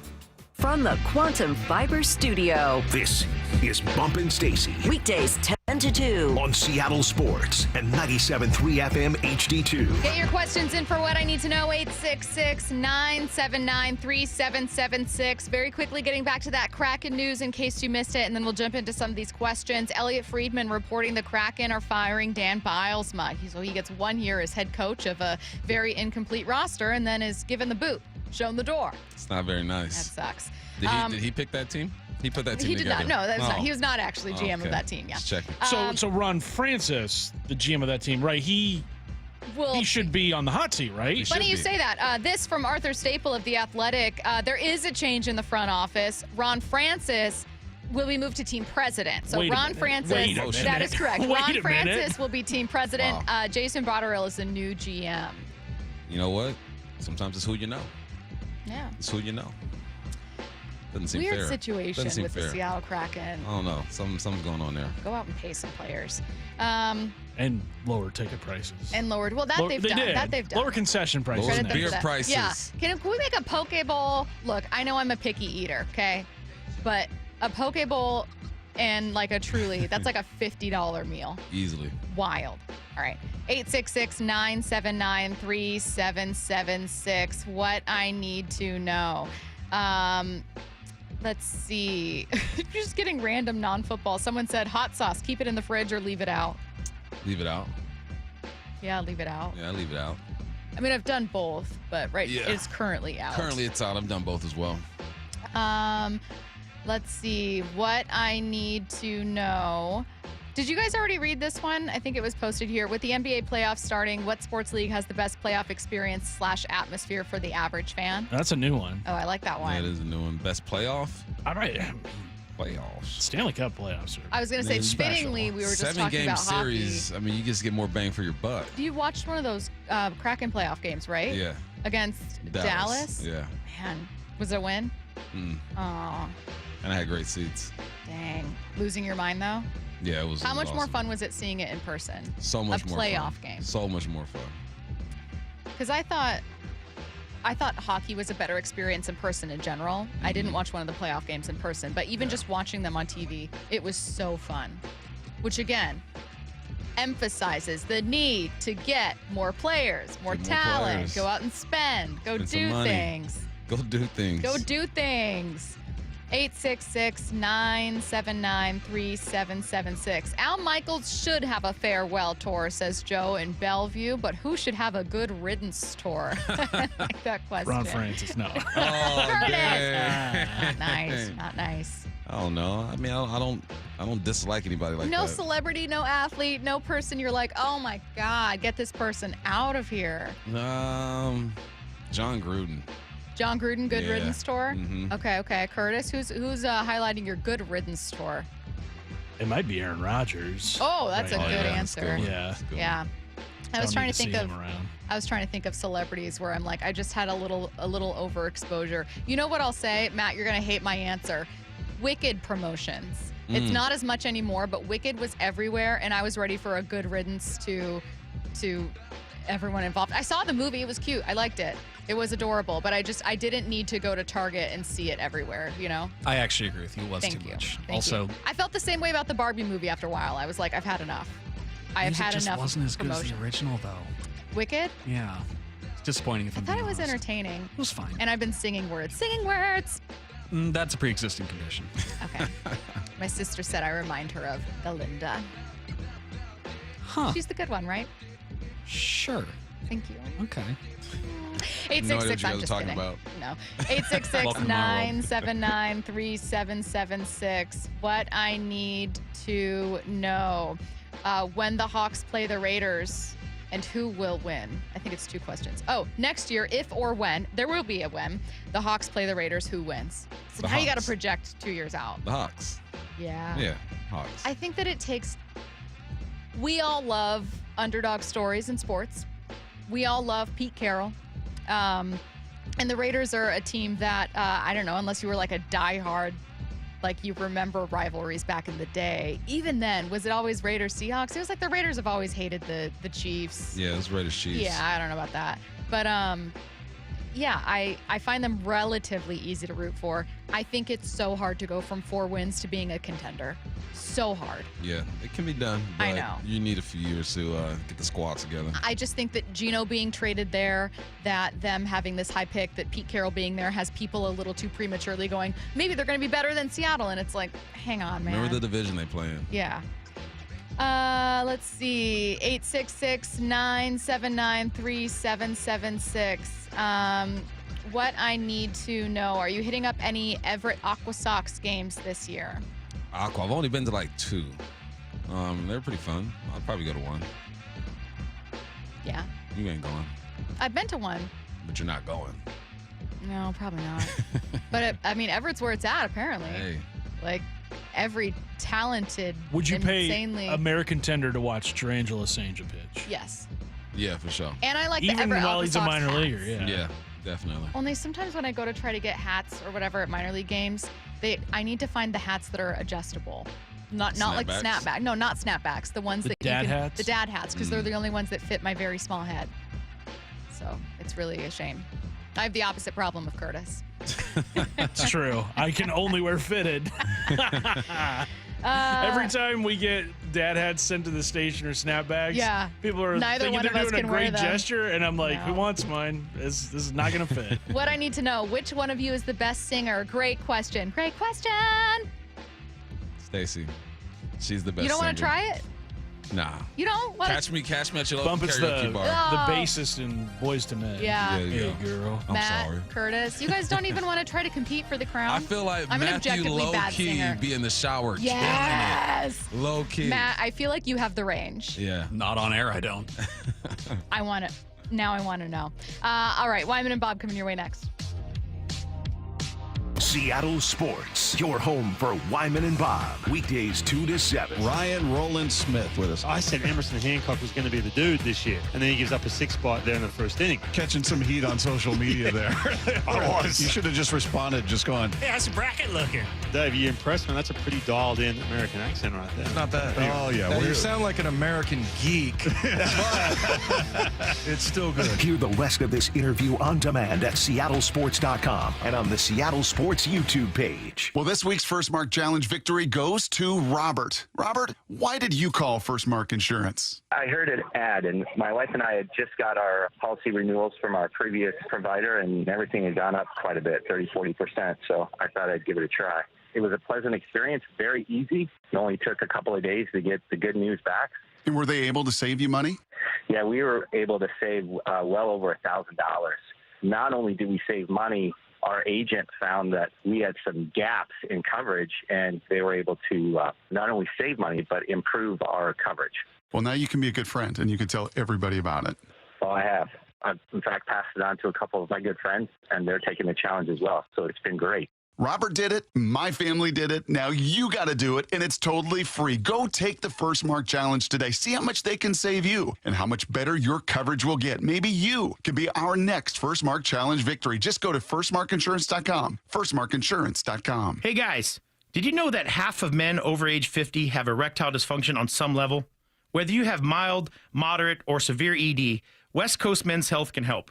From the Quantum Fiber Studio. This is Bumpin' Stacy. Weekdays 10 to 2. On Seattle Sports and 97.3 FM HD2. Get your questions in for What I Need to Know, 866-979-3776. Very quickly getting back to that Kraken news in case you missed it, and then we'll jump into some of these questions. Elliot Friedman reporting the Kraken are firing Dan Bylsma. He gets 1 year as head coach of a very incomplete roster and then is given the boot, shown the door. It's not very nice. That sucks. Did he pick that team? He put that team He did together? not. No, that was not. He was not actually GM of that team. Yeah. Just checking. So Ron Francis, the GM of that team, right? He should be on the hot seat, right? Funny you say that. This from Arthur Staple of The Athletic. There is a change in the front office. Ron Francis will be moved to team president. So Ron Francis, that is correct. Ron Francis will be team president. Wow. Jason Botterill is the new GM. You know what? Sometimes it's who you know. Yeah. It's who you know. Doesn't seem Weird fair. situation Doesn't seem with fair. the Seattle Kraken. I don't know. Something's going on there. Go out and pay some players. And lower ticket prices. And lowered. Well, that they've done. That they've done. Lower concession prices. Lower Credit them beer for that. prices. Yeah. Can we make a poke bowl? Look, I know I'm a picky eater, okay? But a poke bowl and like a Truly, that's like a $50 meal. Easily. Wild. All right. 866-979-3776. What I need to know. Let's see. Just getting random non-football. Someone said hot sauce. Keep it in the fridge or leave it out. Leave it out. Yeah, leave it out. Yeah, leave it out. I mean, I've done both, but it's currently out. Currently, it's out. I've done both as well. Let's see. What I need to know. Did you guys already read this one? I think it was posted here. With the NBA playoffs starting, what sports league has the best playoff experience / atmosphere for the average fan? That's a new one. Oh, I like that one. That is a new one. Best playoff? All right. Playoffs. Stanley Cup playoffs. I was going to say, fittingly, we were just talking about hockey. 7-game series. I mean, you just get more bang for your buck. You watched one of those Kraken playoff games, right? Yeah. Against Dallas? Yeah. Man, was it a win? Aw. And I had great seats. Dang. Losing your mind, though? Yeah, it was. How much more awesome. fun was it seeing it in person? So much more fun. A playoff game. So much more fun. Because I thought hockey was a better experience in person in general. Mm-hmm. I didn't watch one of the playoff games in person, but even just watching them on TV, it was so fun. Which again, emphasizes the need to get more players, more talent, players. go out and spend, go Spend some do money. things. Go do things. Go do things. 866-979-3776. Al Michaels should have a farewell tour, says Joe in Bellevue, but who should have a good riddance tour? I like that question. Ron Francis, no. Not nice. Not nice. I don't know. I mean, I don't dislike anybody like No that. celebrity, no athlete, no person you're like, oh my God, get this person out of here. John Gruden. John Gruden, good Yeah. riddance tour? Mhm. Okay. Curtis, who's highlighting your good riddance tour? It might be Aaron Rodgers. Oh, that's a Right. good Yeah, answer. Yeah. Yeah. I was Don't trying need to to think see of him around. I was trying to think of celebrities where I'm like, I just had a little overexposure. You know what I'll say, Matt, you're going to hate my answer. Wicked promotions. It's not as much anymore, but Wicked was everywhere, and I was ready for a good riddance to everyone involved. I saw the movie. It was cute. I liked it. It was adorable, but I didn't need to go to Target and see it everywhere, you know? I actually agree with you. It was Thank too you. much. Thank Also, you. I felt the same way about the Barbie movie after a while. I was like, I've had enough. I have had just enough wasn't as good promotion. as the original, though. Wicked? Yeah. It's disappointing if I I'm thought being it was honest. entertaining. It was fine. And I've been singing words. Singing words! That's a pre-existing condition. Okay. My sister said I remind her of Belinda. Huh. She's the good one, right? Sure. Thank you. Okay. 866, No idea what you I'm guys are just talking kidding. about. No. Welcome to my world. 866-979-3776. What I need to know. When the Hawks play the Raiders and who will win? I think it's two questions. Oh, next year, if or when, there will be a when, the Hawks play the Raiders, who wins? So The now you got to Hawks. project 2 years out. The Hawks. Yeah. Yeah, Hawks. I think that it takes. We all love underdog stories in sports. We all love Pete Carroll. And the Raiders are a team that, I don't know, unless you were like a diehard like you remember rivalries back in the day. Even then, was it always Raiders-Seahawks? It was like the Raiders have always hated the Chiefs. Yeah, it was Raiders-Chiefs. Yeah, I don't know about that. But, yeah, I find them relatively easy to root for. I think it's so hard to go from 4 wins to being a contender. So hard. Yeah, it can be done. But I know. You need a few years to get the squad together. I just think that Geno being traded there, that them having this high pick, that Pete Carroll being there has people a little too prematurely going, maybe they're going to be better than Seattle. And it's like, hang on, man. Remember the division they play in. Yeah. Let's see. 866-979-3776. What I need to know, are you hitting up any Everett Aqua Sox games this year? Aqua, I've only been to like 2. They're pretty fun. I'll probably go to 1. Yeah. You ain't going. I've been to 1. But you're not going. No, probably not. But, Everett's where it's at, apparently. Hey. Like, every talented, Would you insanely... pay American Tender to watch Tarantula St. pitch? Yes. Yeah, for sure. And I like Even the Everett while Aqua he's a Sox minor hats. leaguer, yeah. Yeah, definitely. Only sometimes when I go to try to get hats or whatever at minor league games, I need to find the hats that are adjustable. Not like snapback. No, not snapbacks. The ones that dad you can, hats? The dad hats, because they're the only ones that fit my very small head. So it's really a shame. I have the opposite problem with Curtis. It's true. I can only wear fitted. Every time we get dad hats sent to the station or snapbacks, yeah, people are neither thinking one of they're us doing can a wear great them. gesture, and I'm like, No. who wants mine? This is not going to fit. What I need to know, which one of you is the best singer? Great question. Great question. Stacy. She's the best You don't want to singer. try it? Nah. You don't want Catch me at your Bump local is karaoke bar. the bassist in Boys to Men. Yeah. Hey, girl. Matt, I'm sorry. Curtis, you guys don't even want to try to compete for the crown? I feel like I'm an Matthew objectively bad low-key singer. be in the shower. Yes. Low-key. Matt, I feel like you have the range. Yeah. Not on air, I don't. I want to know. All right, Wyman and Bob coming your way next. Seattle Sports, your home for Wyman and Bob. Weekdays 2 to 7. Ryan Roland Smith with us. I said Emerson Hancock was going to be the dude this year, and then he gives up a 6 spot there in the first inning. Catching some heat on social media there. I was. You should have just responded, just going, Hey, how's the bracket looking? Dave, you impressed me. That's a pretty dialed-in American accent right there. not bad. Oh, yeah. Well, you sound like an American geek, but it's still good. Hear the rest of this interview on demand at seattlesports.com and on the Seattle Sports YouTube page. Well, this week's First Mark Challenge victory goes to Robert. Robert, why did you call First Mark Insurance? I heard an ad, and my wife and I had just got our policy renewals from our previous provider, and everything had gone up quite a bit, 30-40%, so I thought I'd give it a try. It was a pleasant experience, very easy. It only took a couple of days to get the good news back. And were they able to save you money? Yeah, we were able to save well over $1,000. Not only did we save money, our agent found that we had some gaps in coverage, and they were able to not only save money, but improve our coverage. Well, now you can be a good friend, and you can tell everybody about it. Well, I have. I've, in fact, passed it on to a couple of my good friends, and they're taking the challenge as well. So it's been great. Robert did it. My family did it. Now you got to do it, and it's totally free. Go take the First Mark Challenge today. See how much they can save you and how much better your coverage will get. Maybe you could be our next First Mark Challenge victory. Just go to firstmarkinsurance.com. Firstmarkinsurance.com. Hey, guys. Did you know that half of men over age 50 have erectile dysfunction on some level? Whether you have mild, moderate, or severe ED, West Coast Men's Health can help.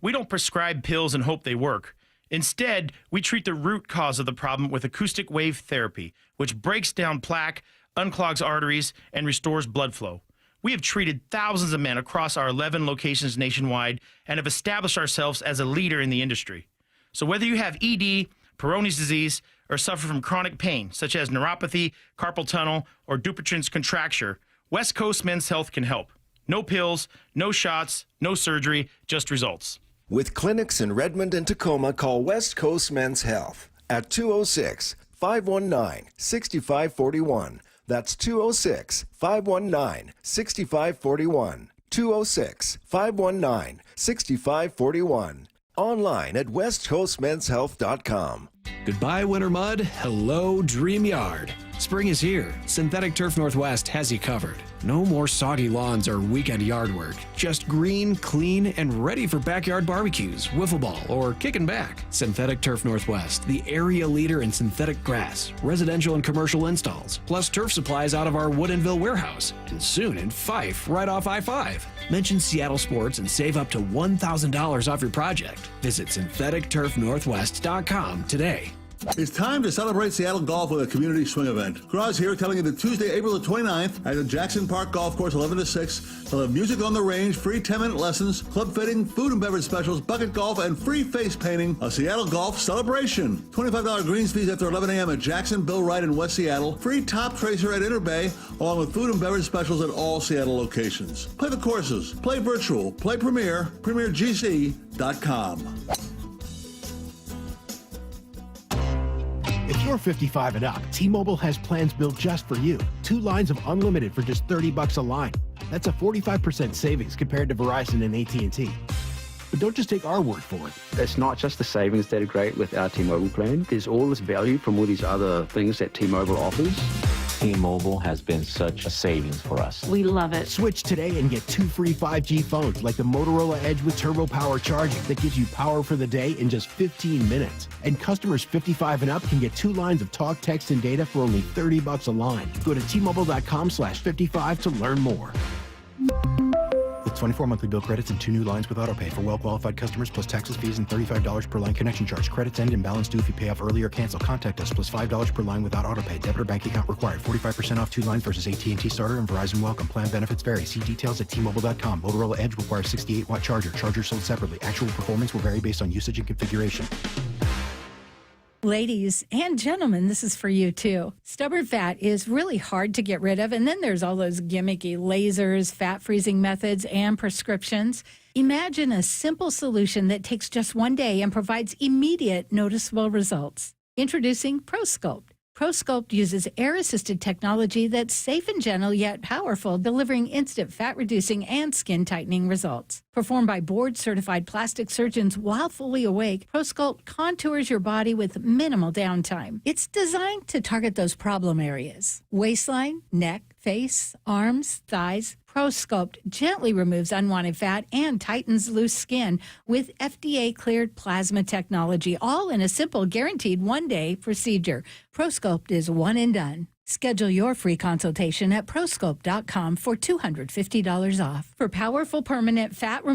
We don't prescribe pills and hope they work. Instead, we treat the root cause of the problem with acoustic wave therapy, which breaks down plaque, unclogs arteries, and restores blood flow. We have treated thousands of men across our 11 locations nationwide and have established ourselves as a leader in the industry. So whether you have ED, Peyronie's disease, or suffer from chronic pain, such as neuropathy, carpal tunnel, or Dupuytren's contracture, West Coast Men's Health can help. No pills, no shots, no surgery, just results. With clinics in Redmond and Tacoma, call West Coast Men's Health at 206-519-6541. That's 206-519-6541. 206-519-6541. Online at westcoastmenshealth.com. Goodbye, winter mud. Hello, Dream Yard. Spring is here. Synthetic Turf Northwest has you covered. No more soggy lawns or weekend yard work. Just green, clean, and ready for backyard barbecues, wiffle ball, or kicking back. Synthetic Turf Northwest, the area leader in synthetic grass, residential and commercial installs, plus turf supplies out of our Woodinville warehouse, and soon in Fife, right off I-5. Mention Seattle Sports and save up to $1,000 off your project. Visit syntheticturfnorthwest.com today. It's time to celebrate Seattle golf with a community swing event. Graz here telling you that Tuesday, April the 29th at the Jackson Park Golf Course, 11 to 6, they'll have music on the range, free 10-minute lessons, club fitting, food and beverage specials, bucket golf, and free face painting. A Seattle golf celebration. $25 greens fees after 11 a.m. at Jackson, Bill Wright in West Seattle. Free top tracer at Inter Bay, along with food and beverage specials at all Seattle locations. Play the courses. Play virtual. Play Premier. PremierGC.com. If you're 55 and up, T-Mobile has plans built just for you. 2 lines of unlimited for just $30 a line. That's a 45% savings compared to Verizon and AT&T. But don't just take our word for it. It's not just the savings that are great with our T-Mobile plan. There's all this value from all these other things that T-Mobile offers. T-Mobile has been such a savings for us. We love it. Switch today and get 2 free 5G phones like the Motorola Edge with turbo power charging that gives you power for the day in just 15 minutes. And customers 55 and up can get 2 lines of talk, text, and data for only $30 a line. Go to T-Mobile.com/55 to learn more. With 24 monthly bill credits and 2 new lines with autopay for well-qualified customers, plus taxes, fees, and $35 per line connection charge. Credits end and balance due if you pay off early or cancel. Contact us, plus $5 per line without autopay. Debit or bank account required. 45% off 2 lines versus AT&T Starter and Verizon Welcome. Plan benefits vary. See details at T-Mobile.com. Motorola Edge requires 68-watt charger. Chargers sold separately. Actual performance will vary based on usage and configuration. Ladies and gentlemen, this is for you too. Stubborn fat is really hard to get rid of, and then there's all those gimmicky lasers, fat freezing methods, and prescriptions. Imagine a simple solution that takes just 1 day and provides immediate noticeable results. Introducing ProSculpt. ProSculpt uses air-assisted technology that's safe and gentle yet powerful, delivering instant fat-reducing and skin-tightening results. Performed by board-certified plastic surgeons while fully awake, ProSculpt contours your body with minimal downtime. It's designed to target those problem areas: waistline, neck, face, arms, thighs. ProSculpt gently removes unwanted fat and tightens loose skin with FDA-cleared plasma technology, all in a simple, guaranteed 1-day procedure. ProSculpt is one and done. Schedule your free consultation at prosculpt.com for $250 off. For powerful permanent fat removal